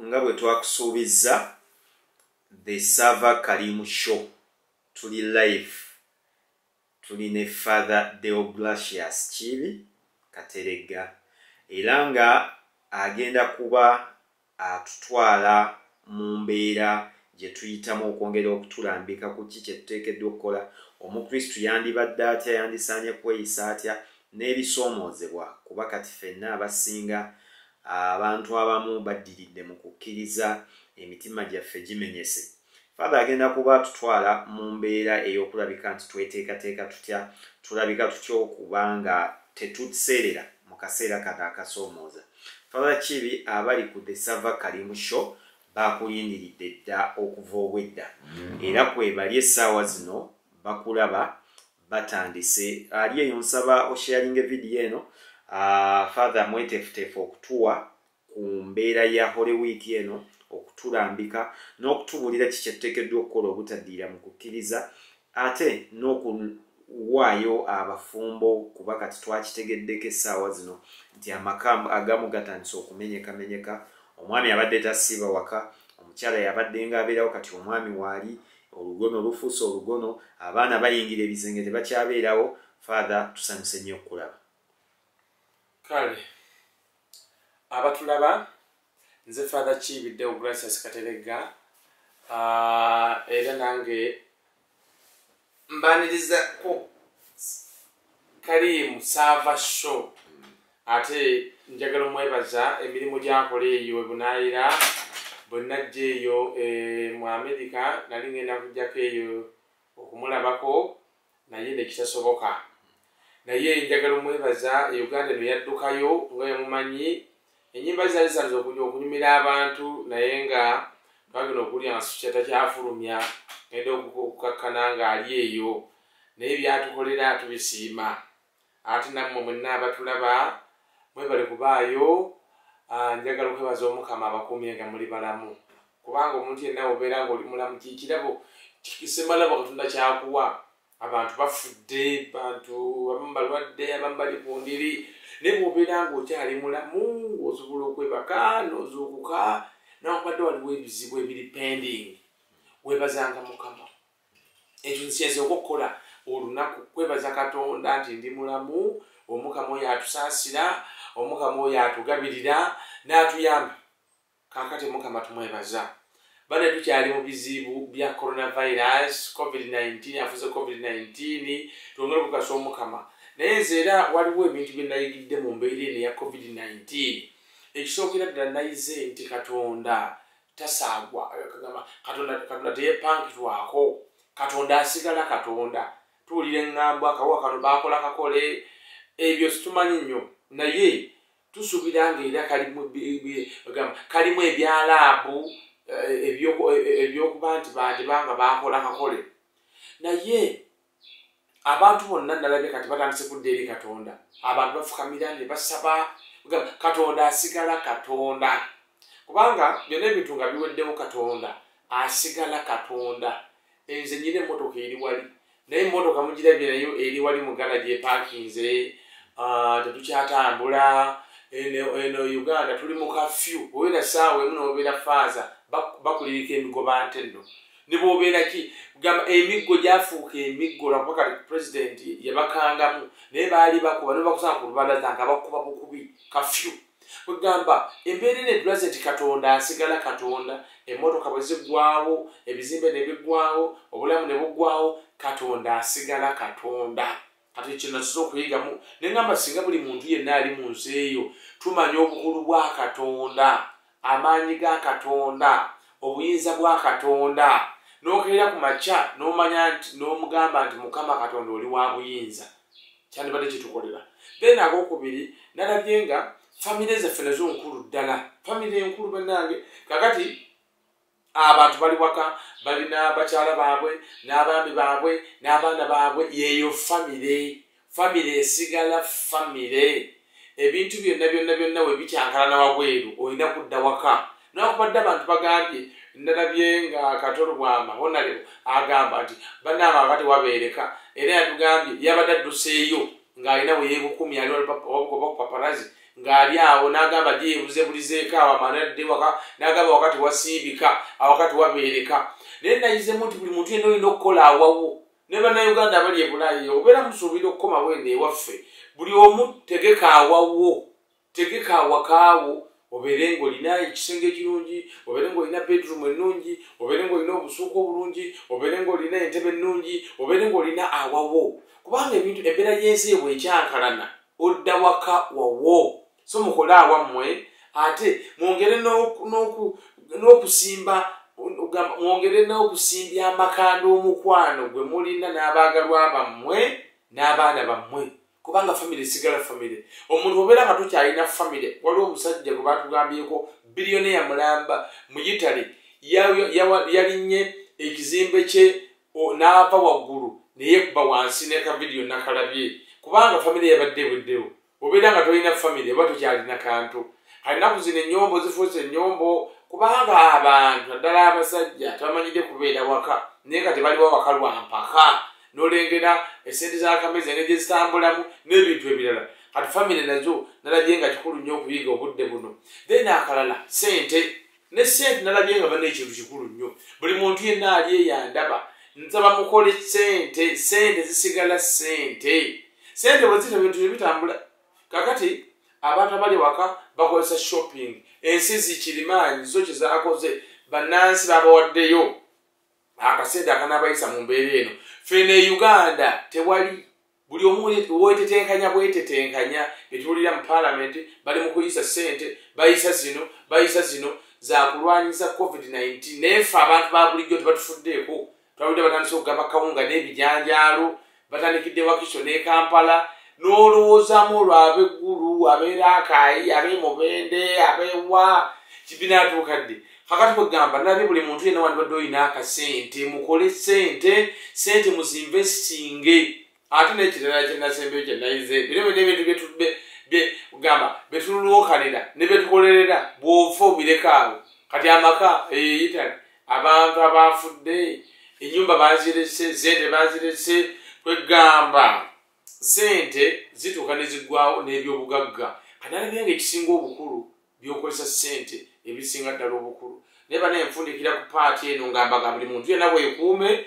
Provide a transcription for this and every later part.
Nga bwe twakusuubiza the Sava Kalimu Show tuli live tuli ne Father Deogratius Chibi Kateregga era nga agenda kuba atutwala mu mbeera gye tuyitamu okwongera okutulambika ku ki kye tuteekeddwa okukola. Omukristu yandibadde atya, yandisaanye kweyisa atya n'ebisoomoozebwa kuba kati ffenna abasinga abantu abamu baddiridde mu kukkiriza emitima gyaffe gimenyese. Father agenda kuba atutwala mu mbeera ey'okulabika nti tweteekateeka tutya, tulabika tutya okubanga tetuseerera mu kaseera kano akasoomooza. Father Chibi abali ku the Sava Kalimu Show bakulindiridde dda okuva obwedda era kwebali essaawa zino bakulaba batandise. Ali eyo nsaba osharinga vidiyo eno. Father mweteefuteefu okutuwa ku mbeera ya Holy Week eno, okutulambika n'okutubulira kiki tuteekeddwa okukola obutaddiira mu kukkiriza ate n'okuwaayo abafumbo kuba kati twakitegeddeko essaawa zino nti amaka agamu gatandise okumenyekamenyeka. Omwami abadde tasiiba waka, omukyala yabadde ng'abeerawo, kati omwami waali, olugono lufuuse olugono, abaana bayingira ebizenge tebakyabeerawo. Father tusanyuse nnyo okulaba. Kale abatulaba nze Father Chibi Deogratius Kateregga era nange mbaniriza ko Kalimu Sava Show ate njagala omwebaza emirimu gyakola eyo ebunaayira bwe najja eyo mu America nali ngenda kujjako eyo okumulabako naye nekitasoboka. Naye njagala omwebaza Uganda eno yaddukayo nga yamumanyi ennyimba zaali zanze okunyumira abantu naye nga bagenda okulya nga sukyata kyafulumya ngenda okukakkana ng'ali eyo naye byatukolera tubisiima. Ate nammwe mwenna abatulaba mwebale kubaayo. Njagala okwebaza Omukama abakuumye nga muli balamu kubanga omuntu yenna obeera ng'oli mulamu kikirabo kikisemalabo Katonda kyakuwa. Abantu bafudde, abantu abamu balwadde, abamu bali ku ndiri, naye bw'obeera ng'okyali mulamu osobola okwebaka n'ozuukuka n'obadde waliwo ebizibu ebiri pending, weebazanga Mukama. Ekyo nsiyaze okukola olunaku kwebaza Katonda nti ndi mulamu, Omukama oyo atusaasira, Omukama oyo atugabirira n'atuyamba. Kaakati Mukama tumwebaza. Bane tukyali mu bizibu bya coronavirus, COVID-19, afuze COVID-19, twongere okukasa Omukama. Naye nze era waliwo ebintu bye nayigidde mu mbeera eno ya COVID-19. Ekisookera ddala nayize nti Katonda tasaagwa, Katonda teyeepankirwako, Katonda asigala Katonda. Tuwulira eŋŋambo akawa kano baakola kakole, ebyo situmanyi nnyo, naye tusuubira ng'era kalimu ebyalaabu ebyokuba nti bandibanga baakola kakole. Naye abantu bonna nalabye kati batandise kudda eri Katonda. Abantu bafukamira ne basaba Katonda asigala Katonda kubanga byonna ebintu nga biweddewo Katonda asigala Katonda. Nze nnyina emmotoka eri wali naye emmotoka mugirabye nayo eri wali mu galaji epaakinze, tetukyatambula. Eno Uganda tuli mu kafyu, obeera ssaawa emu n'obeera faaza bakulirika emigoba nte nno. Ne bw'obeera ki gamba emiggo gyafuuka emiggo lwakuba kati pulezidenti yabakangamu naye baali bakuba ne bakusanga ku lubalaza nga bakuba bukubi kafyu. Kwegamba embeera eno etulaze nti Katonda asigala Katonda. Emmotoka bwe ziggwawo, ebizimbe ne biggwawo, obulamu ne buggwawo, Katonda asigala Katonda. Kati kino tusobola okuyigamu ne ngamba singa buli muntu yenna ali mu nsi eyo tumanya obukulu bwa Katonda, amaanyi ga Katonda, obuyinza bwa Katonda, n'okeera ku makya n'omanya nti n'omugamba nti Mukama Katonda oli wa buyinza, kyandibadde kitukolera. Then akokubiri nalabye nga famire zaffe nazo nkulu ddala, famire enkulu bannange. Kakati abantu bali waka, balina bakyala baabwe n'abaami baabwe n'abaana baabwe, yeeyo famire. Famire esigala famire. Ebintu byonna we bikyankalana wabweru olina kudda waka. Nakubadde abantu bagambye, nalabye nga Katolo Bwama Honalebo agamba nti bannange akati wabeereka, era yatugambye yabadde adduseeyo ng'alina we yeebukumya ali oba ku paparazi ng'ali awo n'agamba gyebuze bulizeeko awo amanadde n'agamba wakati wasiibika awakati wabeereka naye nayizemu nti buli muntu yenna olina okukola awawo ne bannayuganda abali ebulayi obeera musuubira okukoma bwene ewaffe buli omu tegeka awawo tegeka awakaawo obeere ng'olina ekisenge ekirungi obeere ng'olina bedroom ennungi obeere ng'olina obusuuka obulungi obeere ng'olina entebe ennungi obeere ng'olina awawo kubanga ebintu embeera y'ensi bwe ekyankalana odda waka wawo so mukole awammwe ate mwongere n'okusimba mwongere n'okusimbya amakanda omukwano gwe mulina n'abaagalwa bammwe n'abaana bammwe kubanga famire sigala famire omuntu obeera nga tokyalina famire waliwo omusajja gwe baatugambyeko biliyoneya mulamba mu Italy yalinnye ekizimbe kye n'ava waggulu neyekuba wansi n'ekavidiyo nakalabye kubanga famire yabadde ebuddewo obeera nga tolina famire oba tokyalina kantu alinaku zino ennyombo zifuuse ennyombo kubanga abantu naddala abasajja tebamanyidde kubeera waka naye nga tebaliwo waka lwampaka n'olengera esente z'akamezi engeri gyezitambulamu n'ebintu ebirala kati famire nazo nalabye nga kikulu nnyo okuyiga obudde buno then akalala sente ne sente nalabye nga bana ekintu kikulu nnyo buli muntu yenna ali eyandaba nsaba mukole sente zisigala sente bwe zita bintu ebitambula kakati abantu abali waka bakozesa shopping ensi zikirimaanyi zo kyezakoze bannansi babawaddeyo akasente akanabayisa mu mbeera eno fene Uganda tewali buli omu bwetetenkanya betuwulira mu palamenti bali mu kuyisa sente bayisa zino zakulwanyisa COVID-19 nefe abantu ba bulijjo tebatufuddeeko twabudde batandise okugaba kawunga n'ebijanjaalo batandikidde Wakiso ne Kampala n'olowoozaamu olwo ab'eggulu ab'Erakai ab'Emubende ab'ewa kibinaatuukadde kakati kwegamba nalabye buli muntu yenna wandibadde olina akasente mukole sente muzinvestinge ate n'ekirala kyenasembeyo kyenayize bino n'ebintu betululwokanira ne betukolerera bw'ofa obireka kati amaka Italy abantu abafudde ennyumba bazirese sente bazirese kwegamba sente zituuka ne ziggwawo n'ebyobugagga kati nalabye nga ekisinga obukulu byokozesa sente ebisinga ddala obukulu naye bana enfundikira ku paati eno ngamba buli muntu yenna bwekuume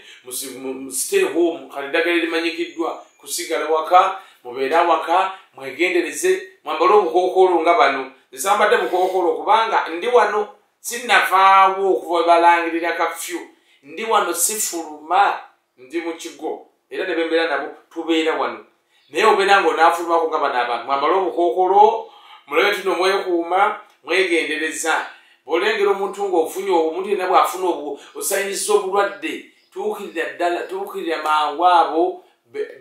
stay home kati eddagala erimanyikiddwa kusigala waka mubeere waka mwegendereze mwambale obukookolo nga bano zisambadde bukookolo kubanga ndi wano sinnavaawo okuva balangirira kafyu ndi wano sifuluma ndi mu kigo era ne bembeera nabo tubeera wano naye obeera ng'onaafulumako nga bano abantu mwambale obukookolo mulabe tuno mwekuuma mwegendereza bw'olengera omuntu ng'ofunye omuntu yenna bw'afuna osayinisa obulwadde tuukirira mangu abo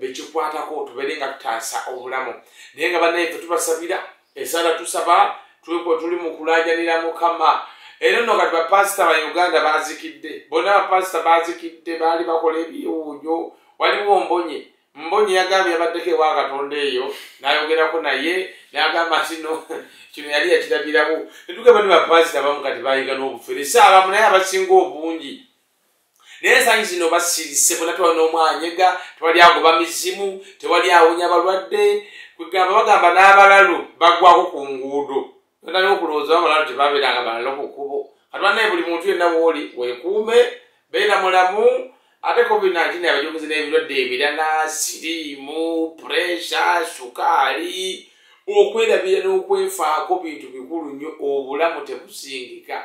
bekikwatako tubeere nga tutaasa obulamu naye nga bannayeffe tubasabira esaala tusaba tuli mu kulaajanira Mukama era nno kati bapasita ba Uganda bazikidde bonna bapasita bazikidde baali bakola ebiwunyo waliwo mbonye yagambye yabaddeko ewa Katonda eyo n'ayogerako naye n'agamba kino yali yakirabirawo netugamba ne bapasita bamu kati bayiga n'obufere saabamu naye abasinga obungi naye ensangi zino basirise bonna tewali n'omwanyega tewali agoba mizimu tewali awonya balwadde kwegamba bagamba n'abalalu baggwako ku nguudo nali okulowooza abalalu tebabeeranga balala ku kkubo kati bannaye buli muntu yenna wooli weekuume beera mulamu ate COVID-19 abajukizi n'ebirwadde ebirala siriimu puresha sukaali okwerabira n'okwefaako bintu bikulu nnyo obulamu tebusingika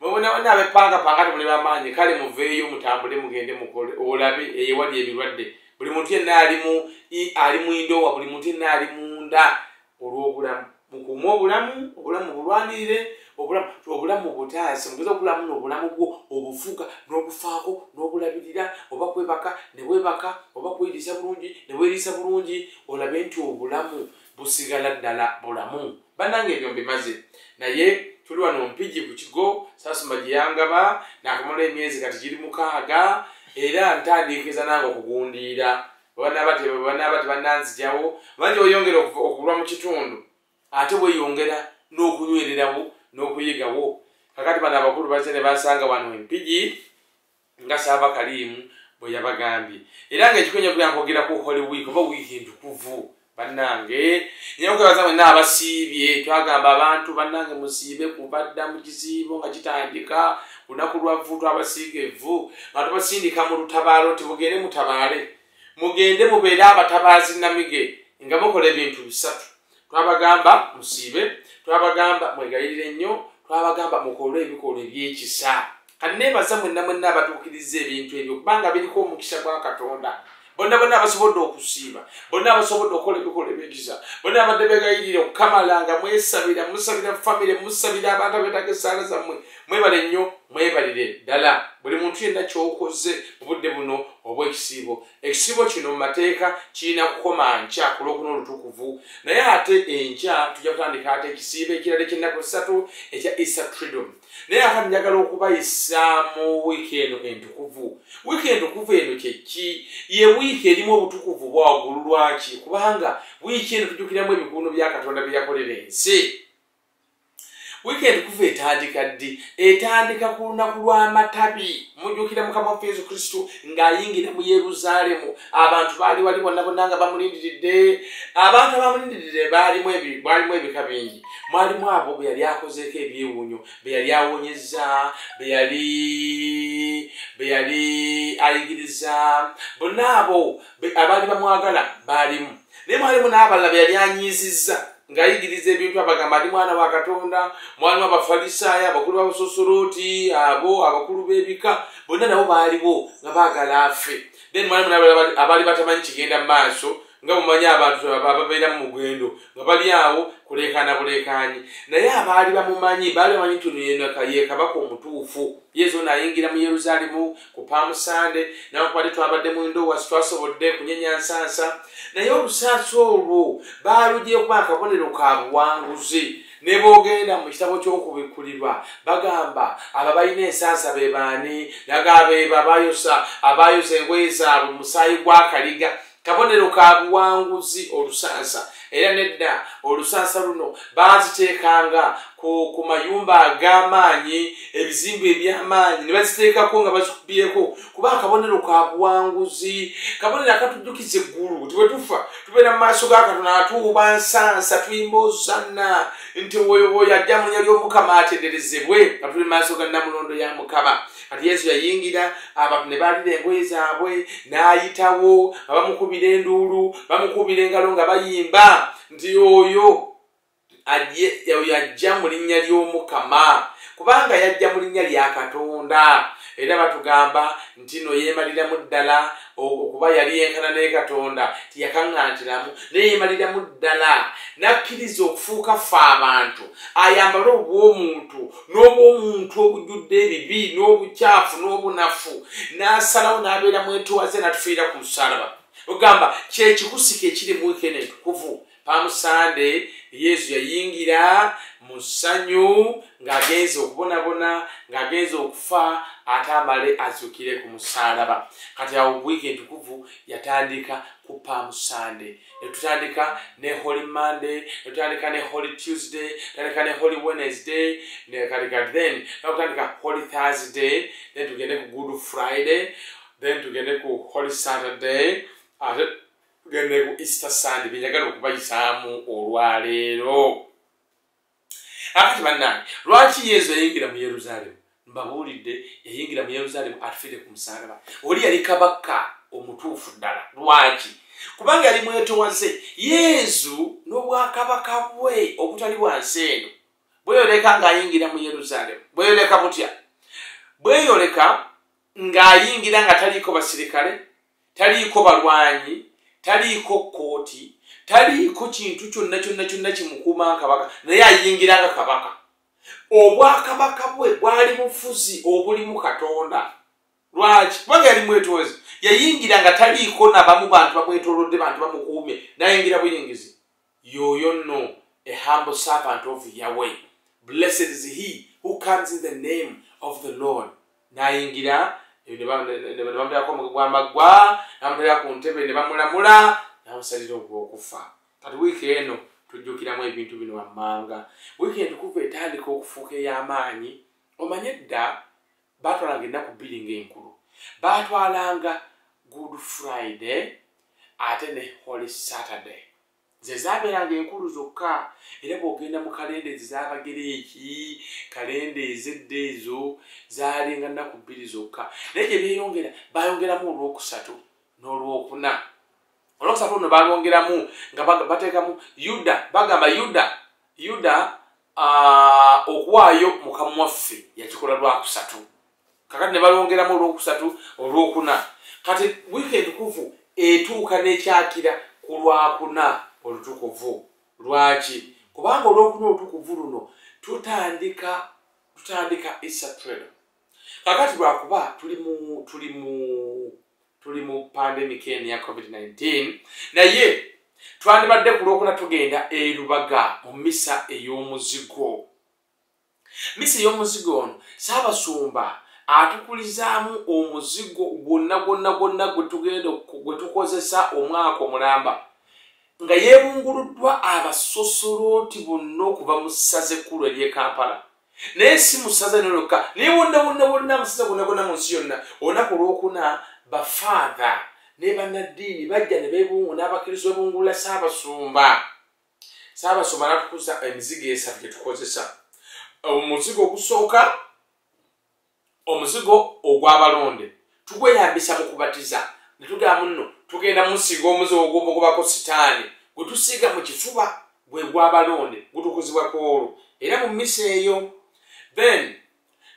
mwebonabona abepangapanga temuli bamaanyi kale muveeyo mutambule mugende mukole olabe eyewali ebirwadde buli muntu yenna ali mu ndowa buli muntu yenna ali munda olw'obulamu mukuume obulamu bulwanirire obulamu butaasi mugeza obulamu n'obulamu bwo obufuga n'obufaako n'obulabirira oba kwebaka ne weebaka oba kweriisa bulungi ne weeriisa bulungi olabe nti obulamu busigala ddala bulamu bannange ebyo mbimaze naye tuli wano Mpigi ku kigo Saasumba gye yangaba nakamala emyezi kati giri 6 era ntandiikiriza nange okugundiira banaaba tebannanzijawo bangi oyongera okulwa mu kitundu ate bweyongera n'okunywererawo n'okuyigawo kakati bano abakulu bazze ne basanga wano Mpigi nga Saaba Kalimu bwe yabagambye era ng'ekikonye kuyankwogera ku Holy Week oba wiiki entukuvu bannange nyamukabaza mwenna abasiibye twagamba abantu bannange musiibe kubadda mu kizibu nga kitandika lunaku lwavvu twabasiiga evvu nga tubasindika mu lutabaalo nti mugende mutabaale mugende mubeere abatabaazi namige nga mukola ebintu bisatu twabagamba musiibe twabagamba mwegayirire nnyo twabagamba mukole ebikolwa ebyekisa kati neebaza mwenna abatuukiriza ebintu ebyo kubanga biriko omukisa gwa Katonda bonna abasobodde okusiiba bonna abasobodde okukola ebikolwa ebyekisa bonna abadde begayirire okukamalanga musabira famire musabira abantu abetaaga essaala zammwe mwebale nnyo mwebalire ddala buli muntu yenna kyokoze mu budde buno obw'ekisiibo ekisiibo kino mu mateeka kirina kukoma nkya ku lwokuna olutukuvu naye ate enkya tujja kutandika ate ekisiibo ekirala eky'ennaku 3 ekya Easter Triduum naye ate njagala okubayisaamu wiiki eno entukuvu wiiki entukuvu eno kyeki ye wiiki erimu obutukuvu bwa waggulu lwaki kubanga wiiki eno tujjukiramu ebikuuno bya Katonda bye yakolera ensi Weekend kuva etandika ddi etandika ku lunaku lw'amatabi mujjukira mukama waffe Yesu Kristo ng'ayingira mu Yeruzaalemu abantu baali wali bonna nga bamulindiridde abantu abamulindiridde baalimu ebika bingi mwalimu abo be yali akozeeko ebyewuunyo be yali awonyezza be yali ayigiriza bonna abo abaali bamwagala baalimu naye mwalimu n'abalala be yali anyiizizza ngayigiriza ebintu abagamba ati mwana wa Katonda mwana w'Abafalisaayo abakulu b'Abasosolooti abo abakulu b'ebika bonna nabo baaliwo nga baagala afe then mwalimu abaali batamanyi kigenda mu maaso nga mumanyi abantu ababeera mu mugendo nga bali awo kuleekaana buleekaanyi naye abaali bamumanyi baali bamanyi nti ye kabaka omutuufu Yesu n'ayingira mu Yeruzaalemu ku Palm Sunday n'abakwate twabadde mu ndowasi twasobodde kunyenya nsansa naye olusansa olwo baalugyeko akabonero ka buwanguzi ne boogenda mu kitabo ky'okubikkulirwa bagamba abo balina ensansa be baani nagabeeba abayosa engoye zaabwe musaayi gw'akaliga kabonero ka buwanguzi olusansa era nedda olusansa luno baziteekanga ku mayumba ag'amaanyi ebizimbe eby'amaanyi ne baziteekako nga bazikubyeko kuba akabonero ka buwanguzi kabonero akatujjukiza eggulu nti bwe tufa tubeera mu maaso ga Katonda atuuba nsansa tuyimba ozanna nti oyo ajja mu linnya ly'Omukama atenderezebwe nga tuli mu maaso ga Namulondo ya Mukama kati Yesu yayingira abantu ne baalira engoye zaabwe n'ayitawo nga bamukubira enduulu bamukubira engalo nga bayimba nti oyo ajja mu linnya ly'Omukama kubanga yajja mu linnya lya Katonda era batugamba nti no yeemaliramu ddala okuba yali yenkana ne Katonda tiyakaŋŋantiramu naye yeemaliramu ddala n'akkiriza okufuuka ffe abantu ayambale obw'omuntu n'obw'omuntu obujjudde ebibi n'obukyafu n'obunafu n'asalawo n'abeera mwetuwaze n'atufiira ku musalaba ogamba kyekikusika ekiri mu wiikendi entukuvu Palm Sunday Yesu yayingira mu ssanyu ng'agenze okubonabona ng'agenze okufa ate amale azuukire ku musalaba kati awo wiiki entukuvu yatandika ku Palm Sunday netutandika ne Holy Monday netutandika ne Holy Tuesday netutandika ne Holy Wednesday then netutandika Holy Thursday then tugende ku Good Friday then tugende ku Holy Saturday ate tugende ku Easter Sunday byenjagala okubayisaamu olwaleero akati bannange lwaki Yesu yayingira mu Yeruzaalemu mbabuulidde yayingira mu Yeruzaalemu atufiire ku musalaba oli yali kabaka omutuufu ddala lwaki kubanga yali mwetowaze Yesu n'obwakabaka bwe obutali wansi eno bweyoleka ng'ayingira mu Yeruzaalemu bweyoleka butya bweyoleka ng'ayingira nga taliiko basirikale taliiko balwanyi taliiko kooti taliiko kintu kyonna kimukuuma kabaka naye ayingira nga kabaka obwakabaka bwe bwali bufuzi obulimu Katonda lwaki kubanga yali mwetowaze yayingira nga taliiko nabamu bantu bamwetoolodde bantu bamukuumye nayingira buyingizi yoyo nno a humble servant of Yahweh blessed is he who comes in the name of the Lord nayingira ne bamutako gw'amaggwa namutera ku ntebe ne bamulamula namusalira ogw'okufa kati wiiki eno tujjukiramu ebintu bino wammanga wiiki entukuvu etandika okufuuka ey'amaanyi omanye dda baatwalanga ennaku bbiri ng'enkulu baatwalanga Good Friday ate ne Holy Saturday ze zabeeranga enkulu zokka era bw'ogenda mu kalenda ez'Abagereeki kalenda ez'edda ezo zaalinga nnaku 2 zokka naye gye beeyongera bayongeramu olwokusatu n'olwokuna olwokusatu ono balwongeramu nga bateekamu yuda bagamba yuda okuwaayo mukama waffe yakikola lwakusatu kakati ne balwongeramu olwokusatu olwokuna kati wiiki entukuvu etuuka n'ekyakira ku lwakuna olutukuvu lwaki kubanga olwokuna olutukuvu luno tutandika Easter kakati lwakuba tuli mu pandemic ya COVID-19 naye twandibadde ku lwokuna tugenda Lubaga mu misa ey'omuzigo ono Ssaabasumba atukulizaamu omuzigo gwonna gwe tukozesa omwaka omulamba nga yeebunguluddwa abasosolooti bonna okuva mu ssaza ekkulu ery'e Kampala naye si mu ssaza noloka naye bonna amassaza gonna mu nsi yonna olunaku olwokuna bafaatha ne bannaddiini bajja ne beebungula n'abakristo beebungulula Ssaabasumba n'atukuza emizigo esatu gye tukozesa omuzigo ogusooka omuzigo ogw'abalonde tugweyambisa mu kubatiza ne tugamba nno tugenda musiiga omuzigo ogw'omugobako sitaani gwe tusiiga mu kifuba gwe gw'abalonde gutukuzibwako olwo era mu mmisa eyo then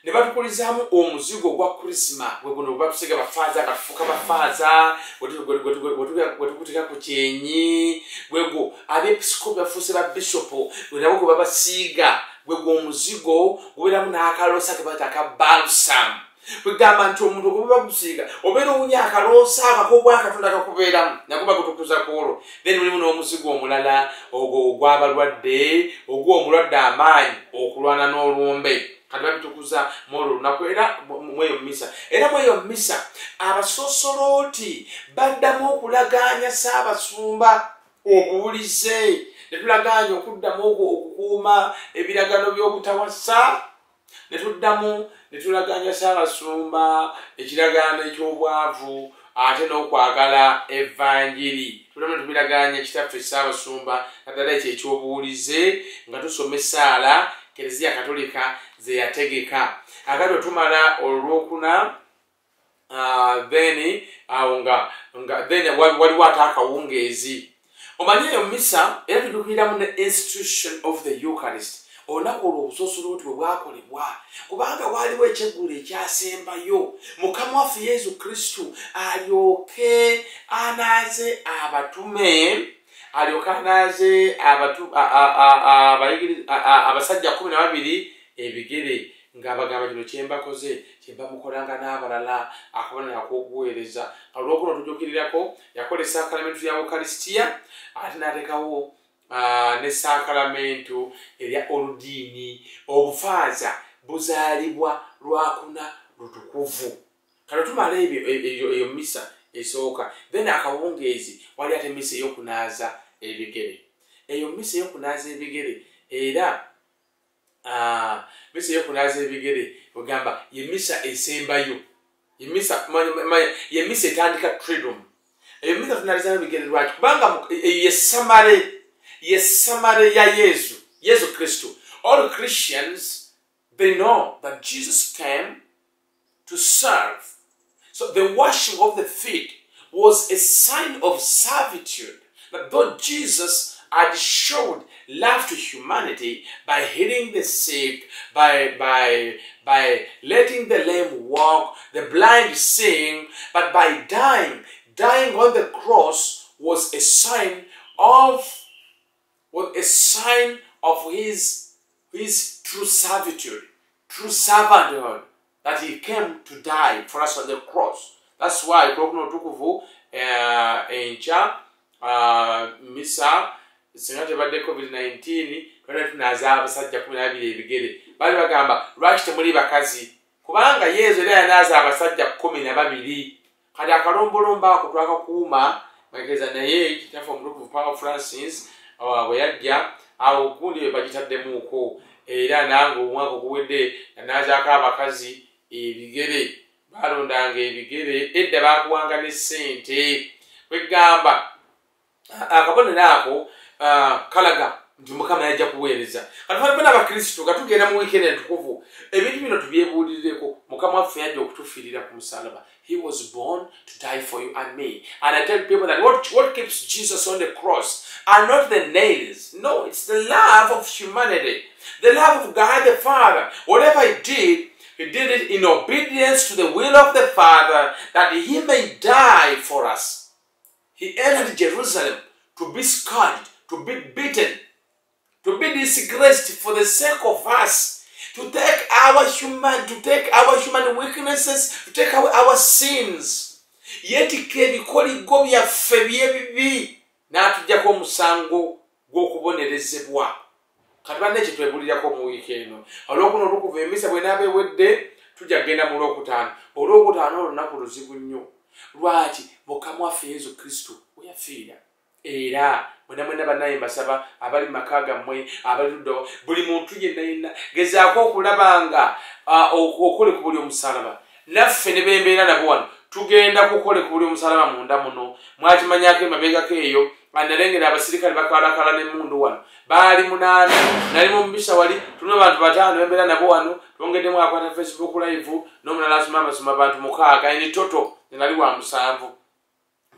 ne batukulizaamu omuzigo gwa Krisima gwe guno bwe batusiiga bafaaza akatufuka bafaaza gwe tukutika ku kyenyi gwegwo abeepisikopi bafuuse babishopu nabo gwe babasiiga gwegwo omuzigo gubeeramu n'akaloosa ke bata aka balsam kwegamba nti omuntu gwe bagusiiga obeera owunya akaloosa akakobwa akatonda kakubeeramu nako bagutukuza kwolwo then mulimu n'omuzigo omulala ogwo ogw'abalwadde ogw'omulwadde amaanyi okulwana n'olumbe kati babitukuza mwolwo lunaku era mweyo mmisa era mweyo mmisa abasosolooti baddamu okulagaanya Ssaabasumba obuwulize ne tulagaanya okuddamu okukuuma ebiragano by'obutawasa ne tuddamu ne tulagaanya Ssaabasumba ekiragaano eky'obwavu ate n'okwagala evanjiri tuddamu ne tubiragaanya kitaffe Ssaabasumba naddala ekyo ekyobuwulize nga tusoma essaala Kereziya Katolika ze yategeka akati otumala olwokuna then waliwo ate akawungeezi omanyi eyo mmisa era tutuukiriramu ne institution of the Eucharist olunaku olwo obusosolooti bwe bwakolebwa kubanga waaliwo ekyeggulo ekyasembayo mukama waffe Yesu Kristu alyoke anaaze abatume alyoke anaaze abasajja 12 ebigere ng'abagamba kino kyembakoze kyembamukolanga n'abalala akabonero ak'okuweereza olwokuno tujukirirako yakola esaakalamentu ya Ukalisitiya ate n'ateekawo n'esaakalamentu erya oludiini obufaaza buzaalibwa lwakuna lutukuvu kale tumala eyo mmisa esooka then akawungeezi wali ate mmisa ey'okunaaza ebigere eyo mmisa ey'okunaaza ebigere era mmisa ey'okunaaza ebigere ogamba ye mmisa esembayo ye mmisa etandika Triduum eyo mmisa tunaalizamu ebigere lwaki kubanga ye samale ya Yesu Kristo. All Christians, they know that Jesus came to serve. So the washing of the feet was a sign of servitude. That though Jesus had showed love to humanity by healing the sick, by letting the lame walk, the blind sing, but by dying on the cross was a sign of his true servitude, true servanthood, that he came to die for us on the cross. That's why Krokuno Tukuvu encha misa singa tebadde COVID-19 twali tunaaza abasajja 12 ebigere bali bagamba lwaki temuli bakazi kubanga Yesu era yanaaza abasajja 12 kati akalombolombo ako twakakuuma bageza naye kitaffe omutukuvu Papa Francis bwe yajja awo okundi bwe bagitaddemuuko era nange omwaka oguwedde yanaazaako abakazi ebigere balondanga ebigere edda bakuwanga ne ssente kwegamba akabonero ako kalaga nti Mukama yajja kuweereza. Kati bana abakristo katugenda mu weekend entukuvu ebintu bino tubyebuulireko. Mukama waffe yajja okutufiirira ku musalaba. He was born to die for you and me. And I tell people that what keeps Jesus on the cross are not the nails. No, it's the love of humanity. The love of God the Father. Whatever he did it in obedience to the will of the Father, that he may die for us. He entered Jerusalem to be scourged, to be beaten, to be disgraced for the sake of us, to take our human weaknesses, to take our sins. Yet ebikoligo byaffe byebibi n'atuggyako omusango gw'okubonerezebwa. Kati banne ekyo twebuulirako mu wiiki eno. Olw'okuno olukuva emisa bw'enaaba ewedde tujja kugenda mu Lwokutaano. Olwokutaano olunaku luzibu nnyo. Lwaki? Mukama waffe Yesu Kristo we yafiira. Era mwena bannaye mbasaba abali maka gammwe abali luddawa buli muntu yenna gezaako okulaba nga okole ku buli omusalaba. Naffe ne bembeera nabo wano tugenda kukole ku buli omusalaba munda muno. Mwakimanyako emabegako eyo analengera abasirikale bakalakala n'emmundu wano baali 8 nali mu mbisa wali tulina abantu 5 bembeera nabo wano twongeddemu akwata Facebook live n'omulala asoma abantu 6 eni toto nali wa 7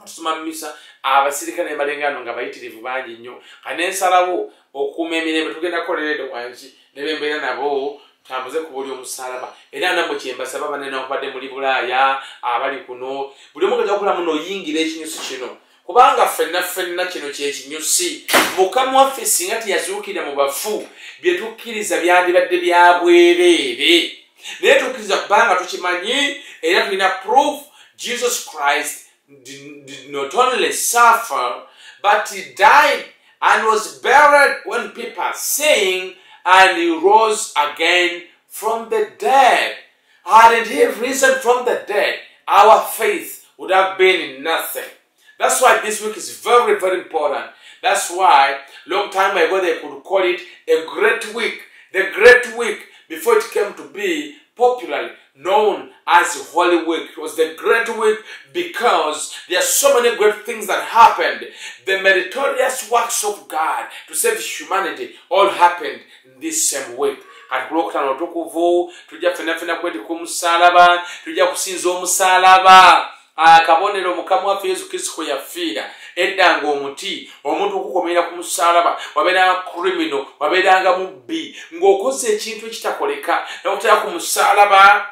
tusoma misa abasirikale balengano nga bayitirivu bangi nnyo kane nsalawo okuuma emirembe tugenda kukoleredde wansi ne bembeera nabo tambuze ku buli omusalaba. Era namwe kyembasaba banene okubadde muli Bulaaya abali kuno buli omu gajja okulamu n'oyingira ekinyusi kino kubanga ffenna kino kyekinyusi. Mukama waffe singa teyazuukira mu bafu bye tukkiriza byandibadde bya bwereere naye tukkiriza kubanga tukimanyi era tulina proof. Jesus Christ did not only suffer but he died and was buried when people are saying, and he rose again from the dead. Hadn't he risen from the dead, our faith would have been nothing. That's why this week is very, very important. That's why long time ago they could call it a great week. The great week before it came to be popularly known as Holy Week. It was the great week because there are so many great things that happened. The meritorious works of God to save humanity all happened in this same week. Kati kulokutano tukuvu tujja fena kweti ku musalaba tujja kusinza omusalaba akabonero Mukama waffe Yesu Kristo kwe yafiira. Edda ng'omuti omuntu okukomera ku musalaba wabeera criminal wabeeranga mubbi ng'okoze ekintu ekitakoleka n'okutera ku musalaba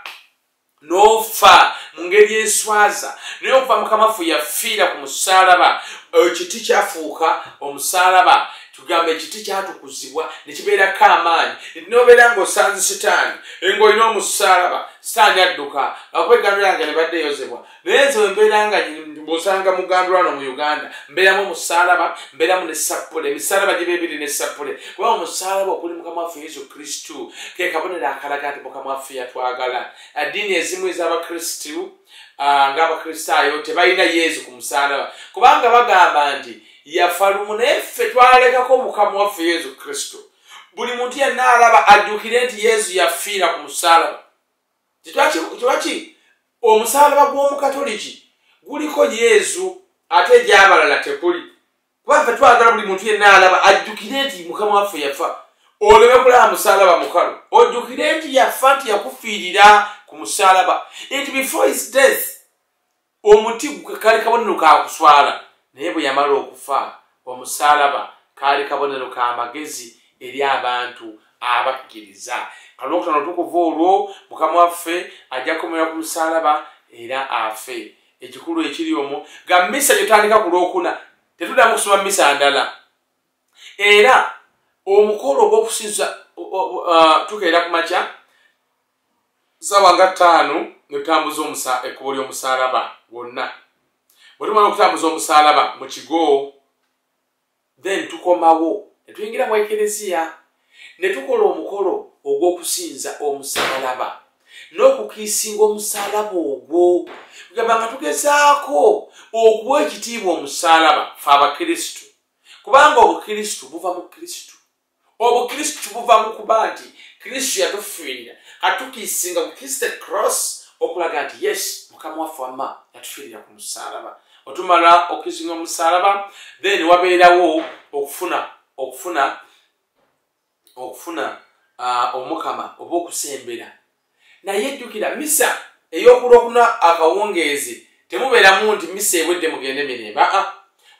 n'ofa mu ngeri enswaza naye okuva Mukama waffe yafiira ku musalaba ekiti kyafuuka omusalaba. Tugamba ekiti kyatukuzibwa ne kibeerako amaanyi n'obeera ng'osanze sitaani ng'olina omusalaba sitaani adduka akuba eggandula yange ne badde eyozebwa naye nze mbeera nga bw'osanga mu ggandula wano mu Uganda mbeeramu omusalaba mbeeramu ne sappule emisalaba giba ebiri ne sappule kuba omusalaba okuli Mukama waffe Yesu Kristo ke kabonero akalaga nti Mukama waffe yatwagala. Addiini ezimu ez'abakristu ng'abakristaayo tebalina Yesu ku musalaba kubanga bagamba nti yafa lumu naye ffe twalekako Mukama waffe Yesu Kristo. Buli muntu yenna alaba ajjukire nti Yesu yafiira ku musalaba. Kitwaki omusalaba gw'omukatoliki guliko Yesu ate gy'abalala tekuli. Kuba ffe twagala buli muntu yenna alaba ajjukire nti Mukama waffe yafa. Oleme kulaba musalaba mukalu ojjukire nti yafa nti yakufiirira ku musalaba. It before his death omuti kali kabonero ka kuswala naye bwe yamala okufa omusalaba kaali kabonero ka magezi eri abantu abakkiriza. Kalokutano tukuva olwo Mukama waffe ajja kukomera ku musalaba era afe. Ekikulu ekiri omwo ga mmisa gyetandika ku Lwokuna tetuddamu kusoma mmisa ndala. Era omukolo ogw'okusinza tukeera ku makya ssaawa nga 5 ne tutambuza ekkubo ly'omusalaba wonna. Bwe tumala okutambuza omusalaba mu kigo then tukomawo ne tuyingira mu ekereziya ne tukola omukolo ogw'okusinza omusalaba n'okukiisinga omusalaba ogwo. Tugamba nga tugezaako okuwa ekitiibwa omusalaba fe abakristu kubanga obukristu buva mu Kristu. Obukristu buva mu kuba nti Kristu yatufiirira katukiisinga ku Kristo cross okulaga nti yes Mukama waffe yatufiirira ku musalaba. Otumala okiisinga omusalaba then wabeerawo okufuna omukama oba okusembera naye ejjukira misa ey'okulwokuna akawungeezi temubeeramu nti misa ewedde mugende mirembe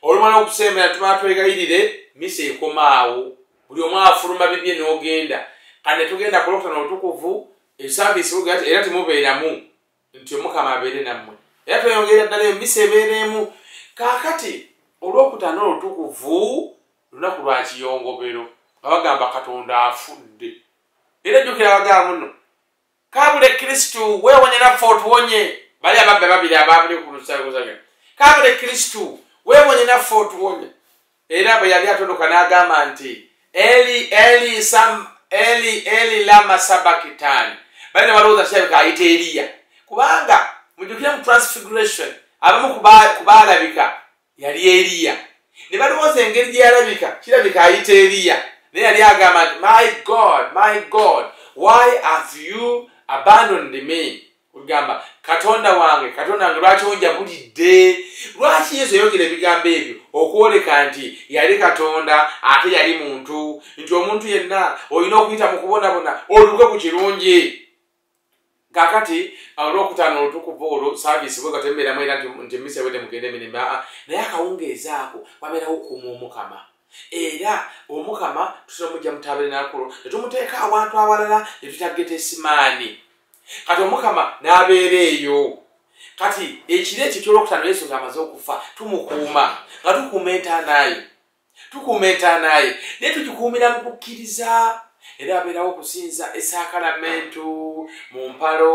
olumala okusembera tumala twegayirire misa ekomaawo buli omu afuluma bibye n'ogenda kane tugenda kulokutana olutukuvu esaavisi lugati era temubeeramu nti omukama abeere nammwe era tweyongera ddala emisa ebeereemu kaakati olwokutana olutukuvu lunaku lwa kiyongobero abagamba katonda afudde era jjukira abagamba muno kabule kristu weewonye naffe otuwonye bali ababbe babiri ababuli ku lusagozaga kabule kristu weewonye naffe otuwonye era bwe yali atondoka n'agamba nti eli lama sabakitani bali nabalowooza kirabika ayita Eriya kubanga mujjukire mu transfiguration abamu kubaalabika yali Eriya ne balowooza engeri gye yalabika kirabika ayita Eriya naye yali agamba nti my god why have you abandoned me kugamba katonda wange lwaki onjabulidde lwaki Yesu yayogera ebigambo ebyo okwoleka nti yali katonda ate yali muntu nti omuntu yenna olina okuyita mu kubonabona oluke ku kirungi kakati olwokutaano olutukuvu olwo saavisi bwe gatembeeramu era nti emisa ewedde mugende mirembe naye akawungeezi ako wabeerawo okuuma omukama era omukama tutamujja mu tabernakulo ne tumuteeka awantu awalala ne tutageta esimaani kati omukama n'abeera eyo kati ekiro ekyo ky'olwokutaano Yesu ng'amaze okufa tumukuuma nga tukuuma entaanaye naye tugikuumira mu kukkiriza era abeerawo okusinza esaakalamentu mu mpalo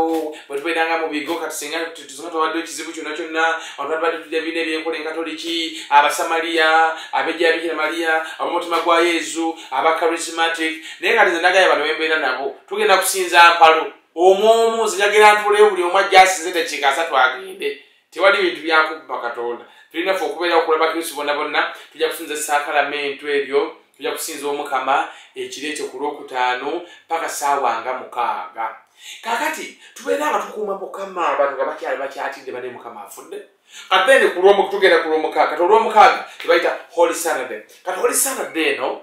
bwe tubeeranga mu bigo kati singa tubadde ekizibu kyonna kyonna abantu badde tulya biina ebyenkola enkatoliki abasamaliya abejja bikira mariya ab'omutima gwa Yesu abacharismatic naye kati nze nagaya bano bembeera nabo tugenda kusinza mpalo omwomu zinyagira ntuleyo buli omu ajja asinze tekikasa twagende tewali bintu byakubba katonda tulina ffe okubeerawo okulaba Kristo bonna tujja kusinza esaakalamentu eryo tujja kusinza omukama ekiro ekyo ku lwokutaano paka ssaawa nga 6 kakati tubeera nga tukuuma mukama abantu nga bakyatidde bane mukama afudde kati then tugenda ku lwomukaaga kati olwomukaaga tebayita holy saturday kati holy saturday eno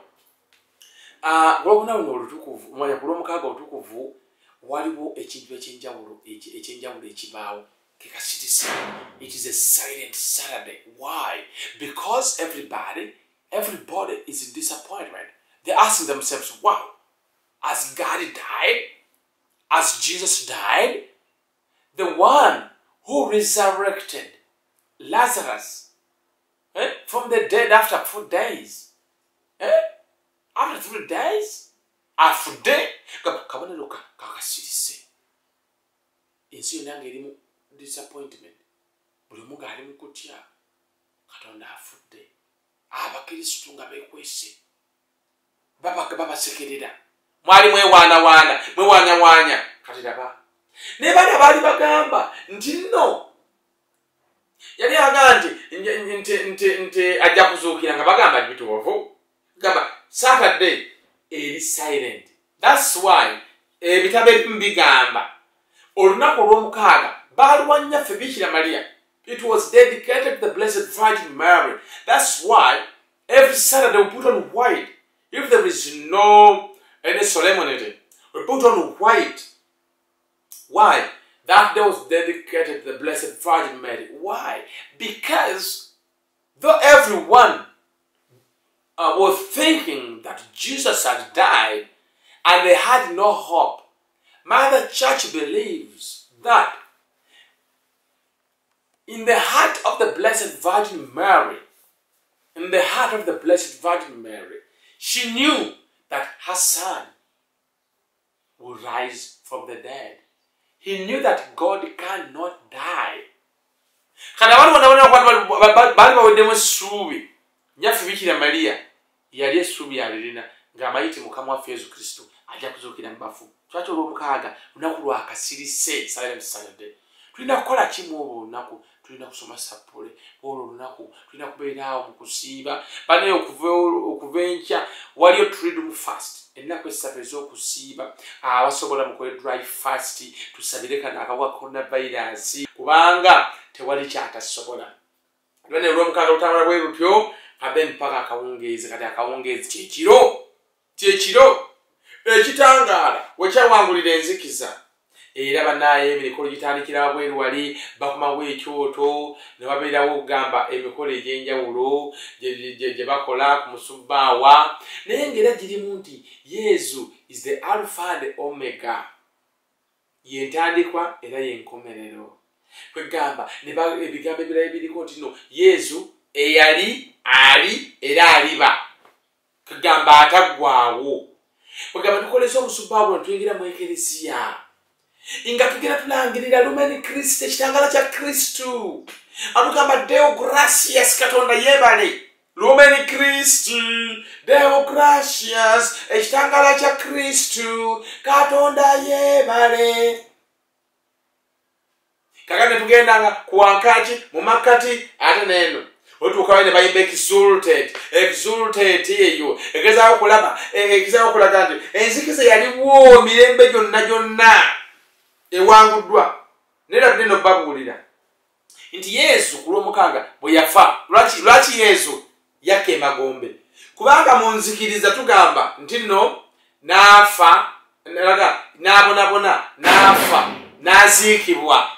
olwokunaawuno olutukuvu omanya ku lwomukaaga olutukuvu waliwo ekintu ekyenjawulo ekibaawo kekasitisa it is a silent Saturday. Why? Because everybody is in disappointment. They're asking themselves, wow, as God died, as Jesus died, the one who resurrected Lazarus from the dead after 4 days. After 3 days? After day? Kabone kakasirise. Ensi yonna ng'erimu disappointment. Buli omu ng'ali mu kutya. Katonda afudde. Abakristu nga beekwese. Babasekerera. Mwali mwewaanya. Kati laba. Ne bali abaali bagamba nti nno. Yali agamba nti ajja kuzuukira nga bagamba bituufu. Gamba Saturday eri silent. That's why ebitabo ebimu bigamba olunaku olw'omukaaga baaluwanya ffe Bikira Maria. It was dedicated to the Blessed Virgin Mary. That's why every Saturday we put on white. If there is no any solemnity, we put on white. Why? That day was dedicated to the Blessed Virgin Mary. Why? Because though everyone was thinking that Jesus had died and they had no hope, Mother Church believes that in the heart of the Blessed Virgin Mary, she knew that her son would rise from the dead. He knew that God cannot die. Nyaffe Bikira Maria yali essuubi alirina ng'amayiti mukama waffe Yesu Kristo ajja kuzuukira mu bafu. Lwaki olw'omukaaga lunaku lwakasirise silent Saturday. Tulina kukola kimu olwo olunaku, tulina kusoma sapule olwo olunaku, tulina kubeeraawo mu kusiiba. Banaye okuva enkya waliyo triduum fast, ennaku 3 ez'okusiiba. Abasobola mukole dry fast, tusabire kano akawuka coronavirus kubanga tewali kyatasobola. Lwene olw'omukaaga lutambula bwe lutyo abe mpaka akawungeezi kati akawungeezi kyekiro ekitangala wekyawangulira enzikiza era banaye emikolo gitandikira wabweru wali bakomawo ekyoto ne babeerawo okugamba emikolo egy'enjawulo gye bakola ku musubbaawa naye ng'era girimu nti Yesu is the alpha and omega yentandikwa era yenkomerero kwegamba ebigambo ebirala biriko nti no Yesu eyali ali era aliba kwegamba ataggwaawo kwegamba tukolesa omusubbaawa netuyingira mu ekelesiya inga tugenda tulangirira Lumen Christ ekitangala kya Kristu atugamba Deo Gracias Katonda yebale Lumen Christ Deo Gracias ekitangala kya Kristu Katonda yebale kakane tugendanga kuwankaki mu makati ate neno otuukawo ne bayimba exulted eyo egezaawo okulaga nti enzikiza yaliwo mirembe gyonna ewanguddwa nera neno babuulira nti Yesu ku lw'omukaaga bwe yafa lwaki Yesu yakka emagombe kubanga mu nzikiriza tugamba nti nno n'afa n'abonabona n'afa n'aziikibwa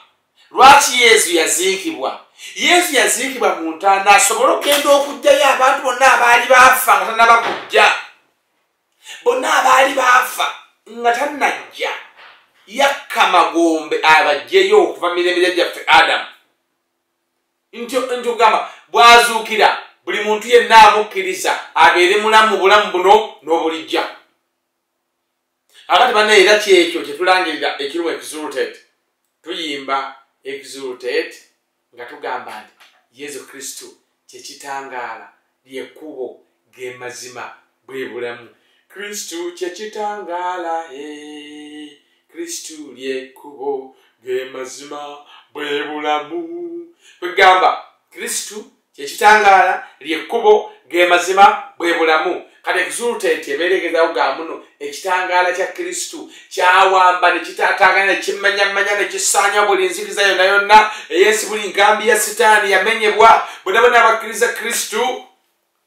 lwaki Yesu yaziikibwa Yesu yaziikibwa mu ntaana asobole okugenda okugjayo abantu bonna abaali baafa nga tannabakujja bonna abaali baafa nga tannajja yakka magombe abajjeyo okuva mirembe gyaffe Adamu nti ogamba bwazuukira buli muntu yenna amukkiriza abeere mulamu mu bulamu buno n'obulijja akati banne era kyekyo kyetulangirira ekirimu exulted tuyimba exulted nga tugamba nti Yesu Kristo kyekitangaala lyekkubo ge mazima bwe bulamu Kristo kyekitangaala Kristu lyekkubo ge mazima bwe bulamu kwegamba Kristu kyekitangaala lyekkubo ge mazima bwe bulamu kati exulted ebeeregezaawo ga muno ekitangaala kya Kristu kyawamba ne kitaataagana ne kimmanyamanya ne kisaanya buli nzikiza yonna yonna eyensi buli nkambi ya sitaani yamenyebwa bonna bonna abakkiriza Kristu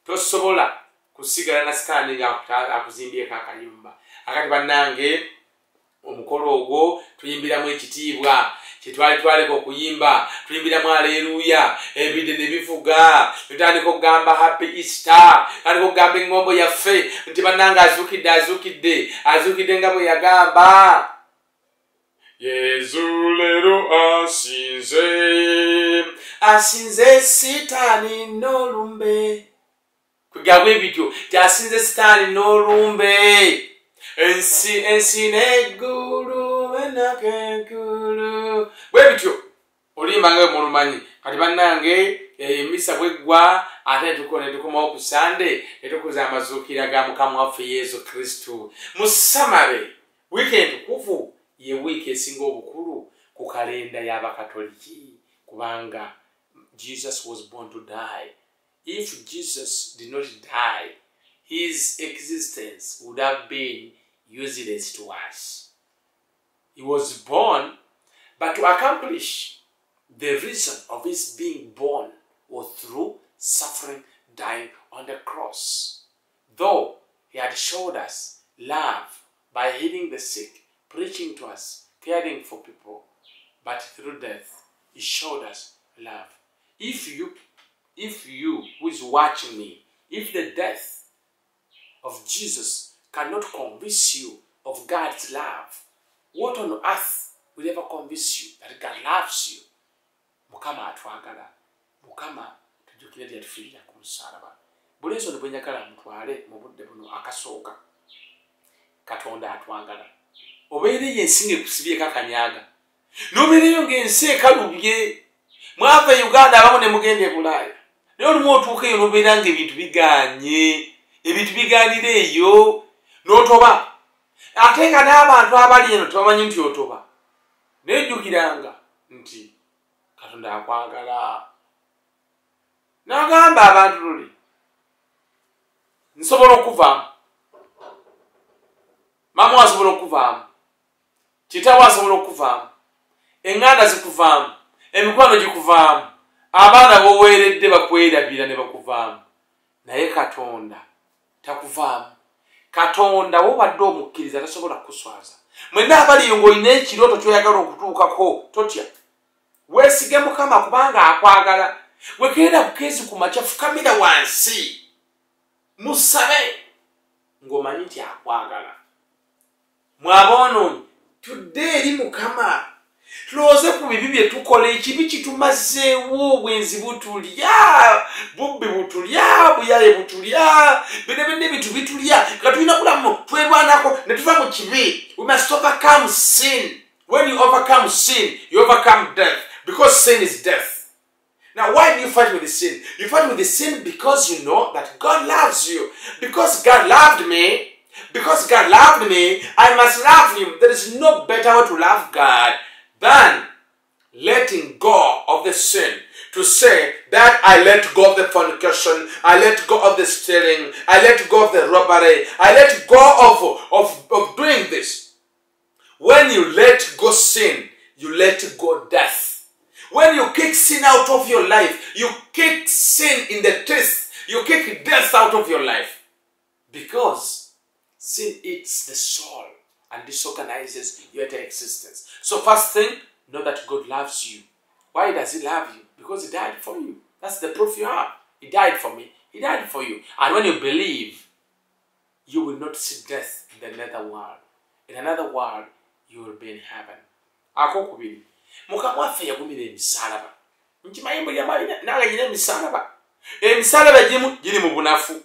tosobola kusigala na sitaani ng'akuzimbyeko akayumba akati bannange omukolo ogwo tuyimbiramu ekitiibwa kyetwali twaleka okuyimba tuyimbiramu aleluya ebide ne bivuga tutandika okugamba happy Easter tutandika okugamba engombo yaffe nti bannange azuukidde nga bwe yagamba Yesu lero asinze sitaani n'olumbe kwegamba ebityo tyasinze sitaani n'olumbe ensi n'eggulu enakekulu bwe bityo oluyimba nga mulumanyi kati bannange emisa bweggwa ate netukomawo ku Sande netukuza amazuukira ga Mukama waffe Yesu Kristu mu Samale wiiki entukuvu ye wiiki esinga obukulu ku kalenda y'Abakatoliki kubanga Jesus was born to die. If Jesus did not die, his existence would have been useless to us. He was born, but to accomplish the reason of his being born was through suffering, dying on the cross. Though he had showed us love by healing the sick, preaching to us, caring for people, but through death, he showed us love. If you who is watching me, if the death of Jesus cannot convince you of God's love, what on earth will ever convince you that God loves you? Mukama atwagala. Mukama tujukire ndi atufirira ku musaraba. Bulezo ndibwe nyagala mutwale mu budde buno akasooka. Katonda atwagala. Obeere yensinge kusibye kakanyaga. Nobeereyo ng'ensi ekalubye. Mwava Uganda abamu ne mugende Bulaaya. Naye olumu otuukeyo nobeera ng'ebintu biganye. Ebintu biganira eyo. N'otoba. Ate nga n'abantu abali eno tebamanyi nti otoba. Nejjukiranga nti Katonda akwagala. N'agamba abantu luli. Nsobola okuvaamu. Mama asobola okuvaamu. Kitaawe asobola okuvaamu. Enganda zikuvaamu. Emikwano gikuvaamu. Abaana b'oweeredde bakwerabira ne bakuvaamu. naye Katonda takuvaamu. Katonda wobadde omukkiriza tasobola kuswaza. Mwenna abaliyo ng'olina ekirooto kyoyagala okutuukako totya. Weesige Mukama kubanga akwagala. Wegenda bukeezi ku makya fukamira wansi musabe ng'omanyi nti akwagala. Mwaboonoonyi tudde eri Mukama tulowooze ku bibi bye tukola. Ekibi kitumazeewo, obwenzi butulya, bubbi butulya, buyaye butulya, bino bitu bitulya. Nga tulina kulamu twerwanako ne tuva mu kibi. We must overcome sin. When you overcome sin, you overcome death, because sin is death. Now, why do you fight with the sin? You fight with the sin because you know that God loves you. Because God loved me, I must love him. There is no better way to love God than letting go of the sin. To say that I let go of the fornication, I let go of the stealing, I let go of the robbery, I let go of doing this. When you let go sin, you let go death. When you kick sin out of your life, you kick sin in the teeth. You kick death out of your life. Because sin eats the soul and disorganizes your existence. So first thing, know that God loves you. Why does he love you? Because he died for you. That's the proof you have. He died for me. He died for you. And when you believe, you will not see death in another world. In another world, you will be in heaven. Akokubiri. Mukama waffe yagumira emisalaba. Nkimanyi buli amalina n'aganyira emisalaba. Emisalaba egimu giri mu bunafu.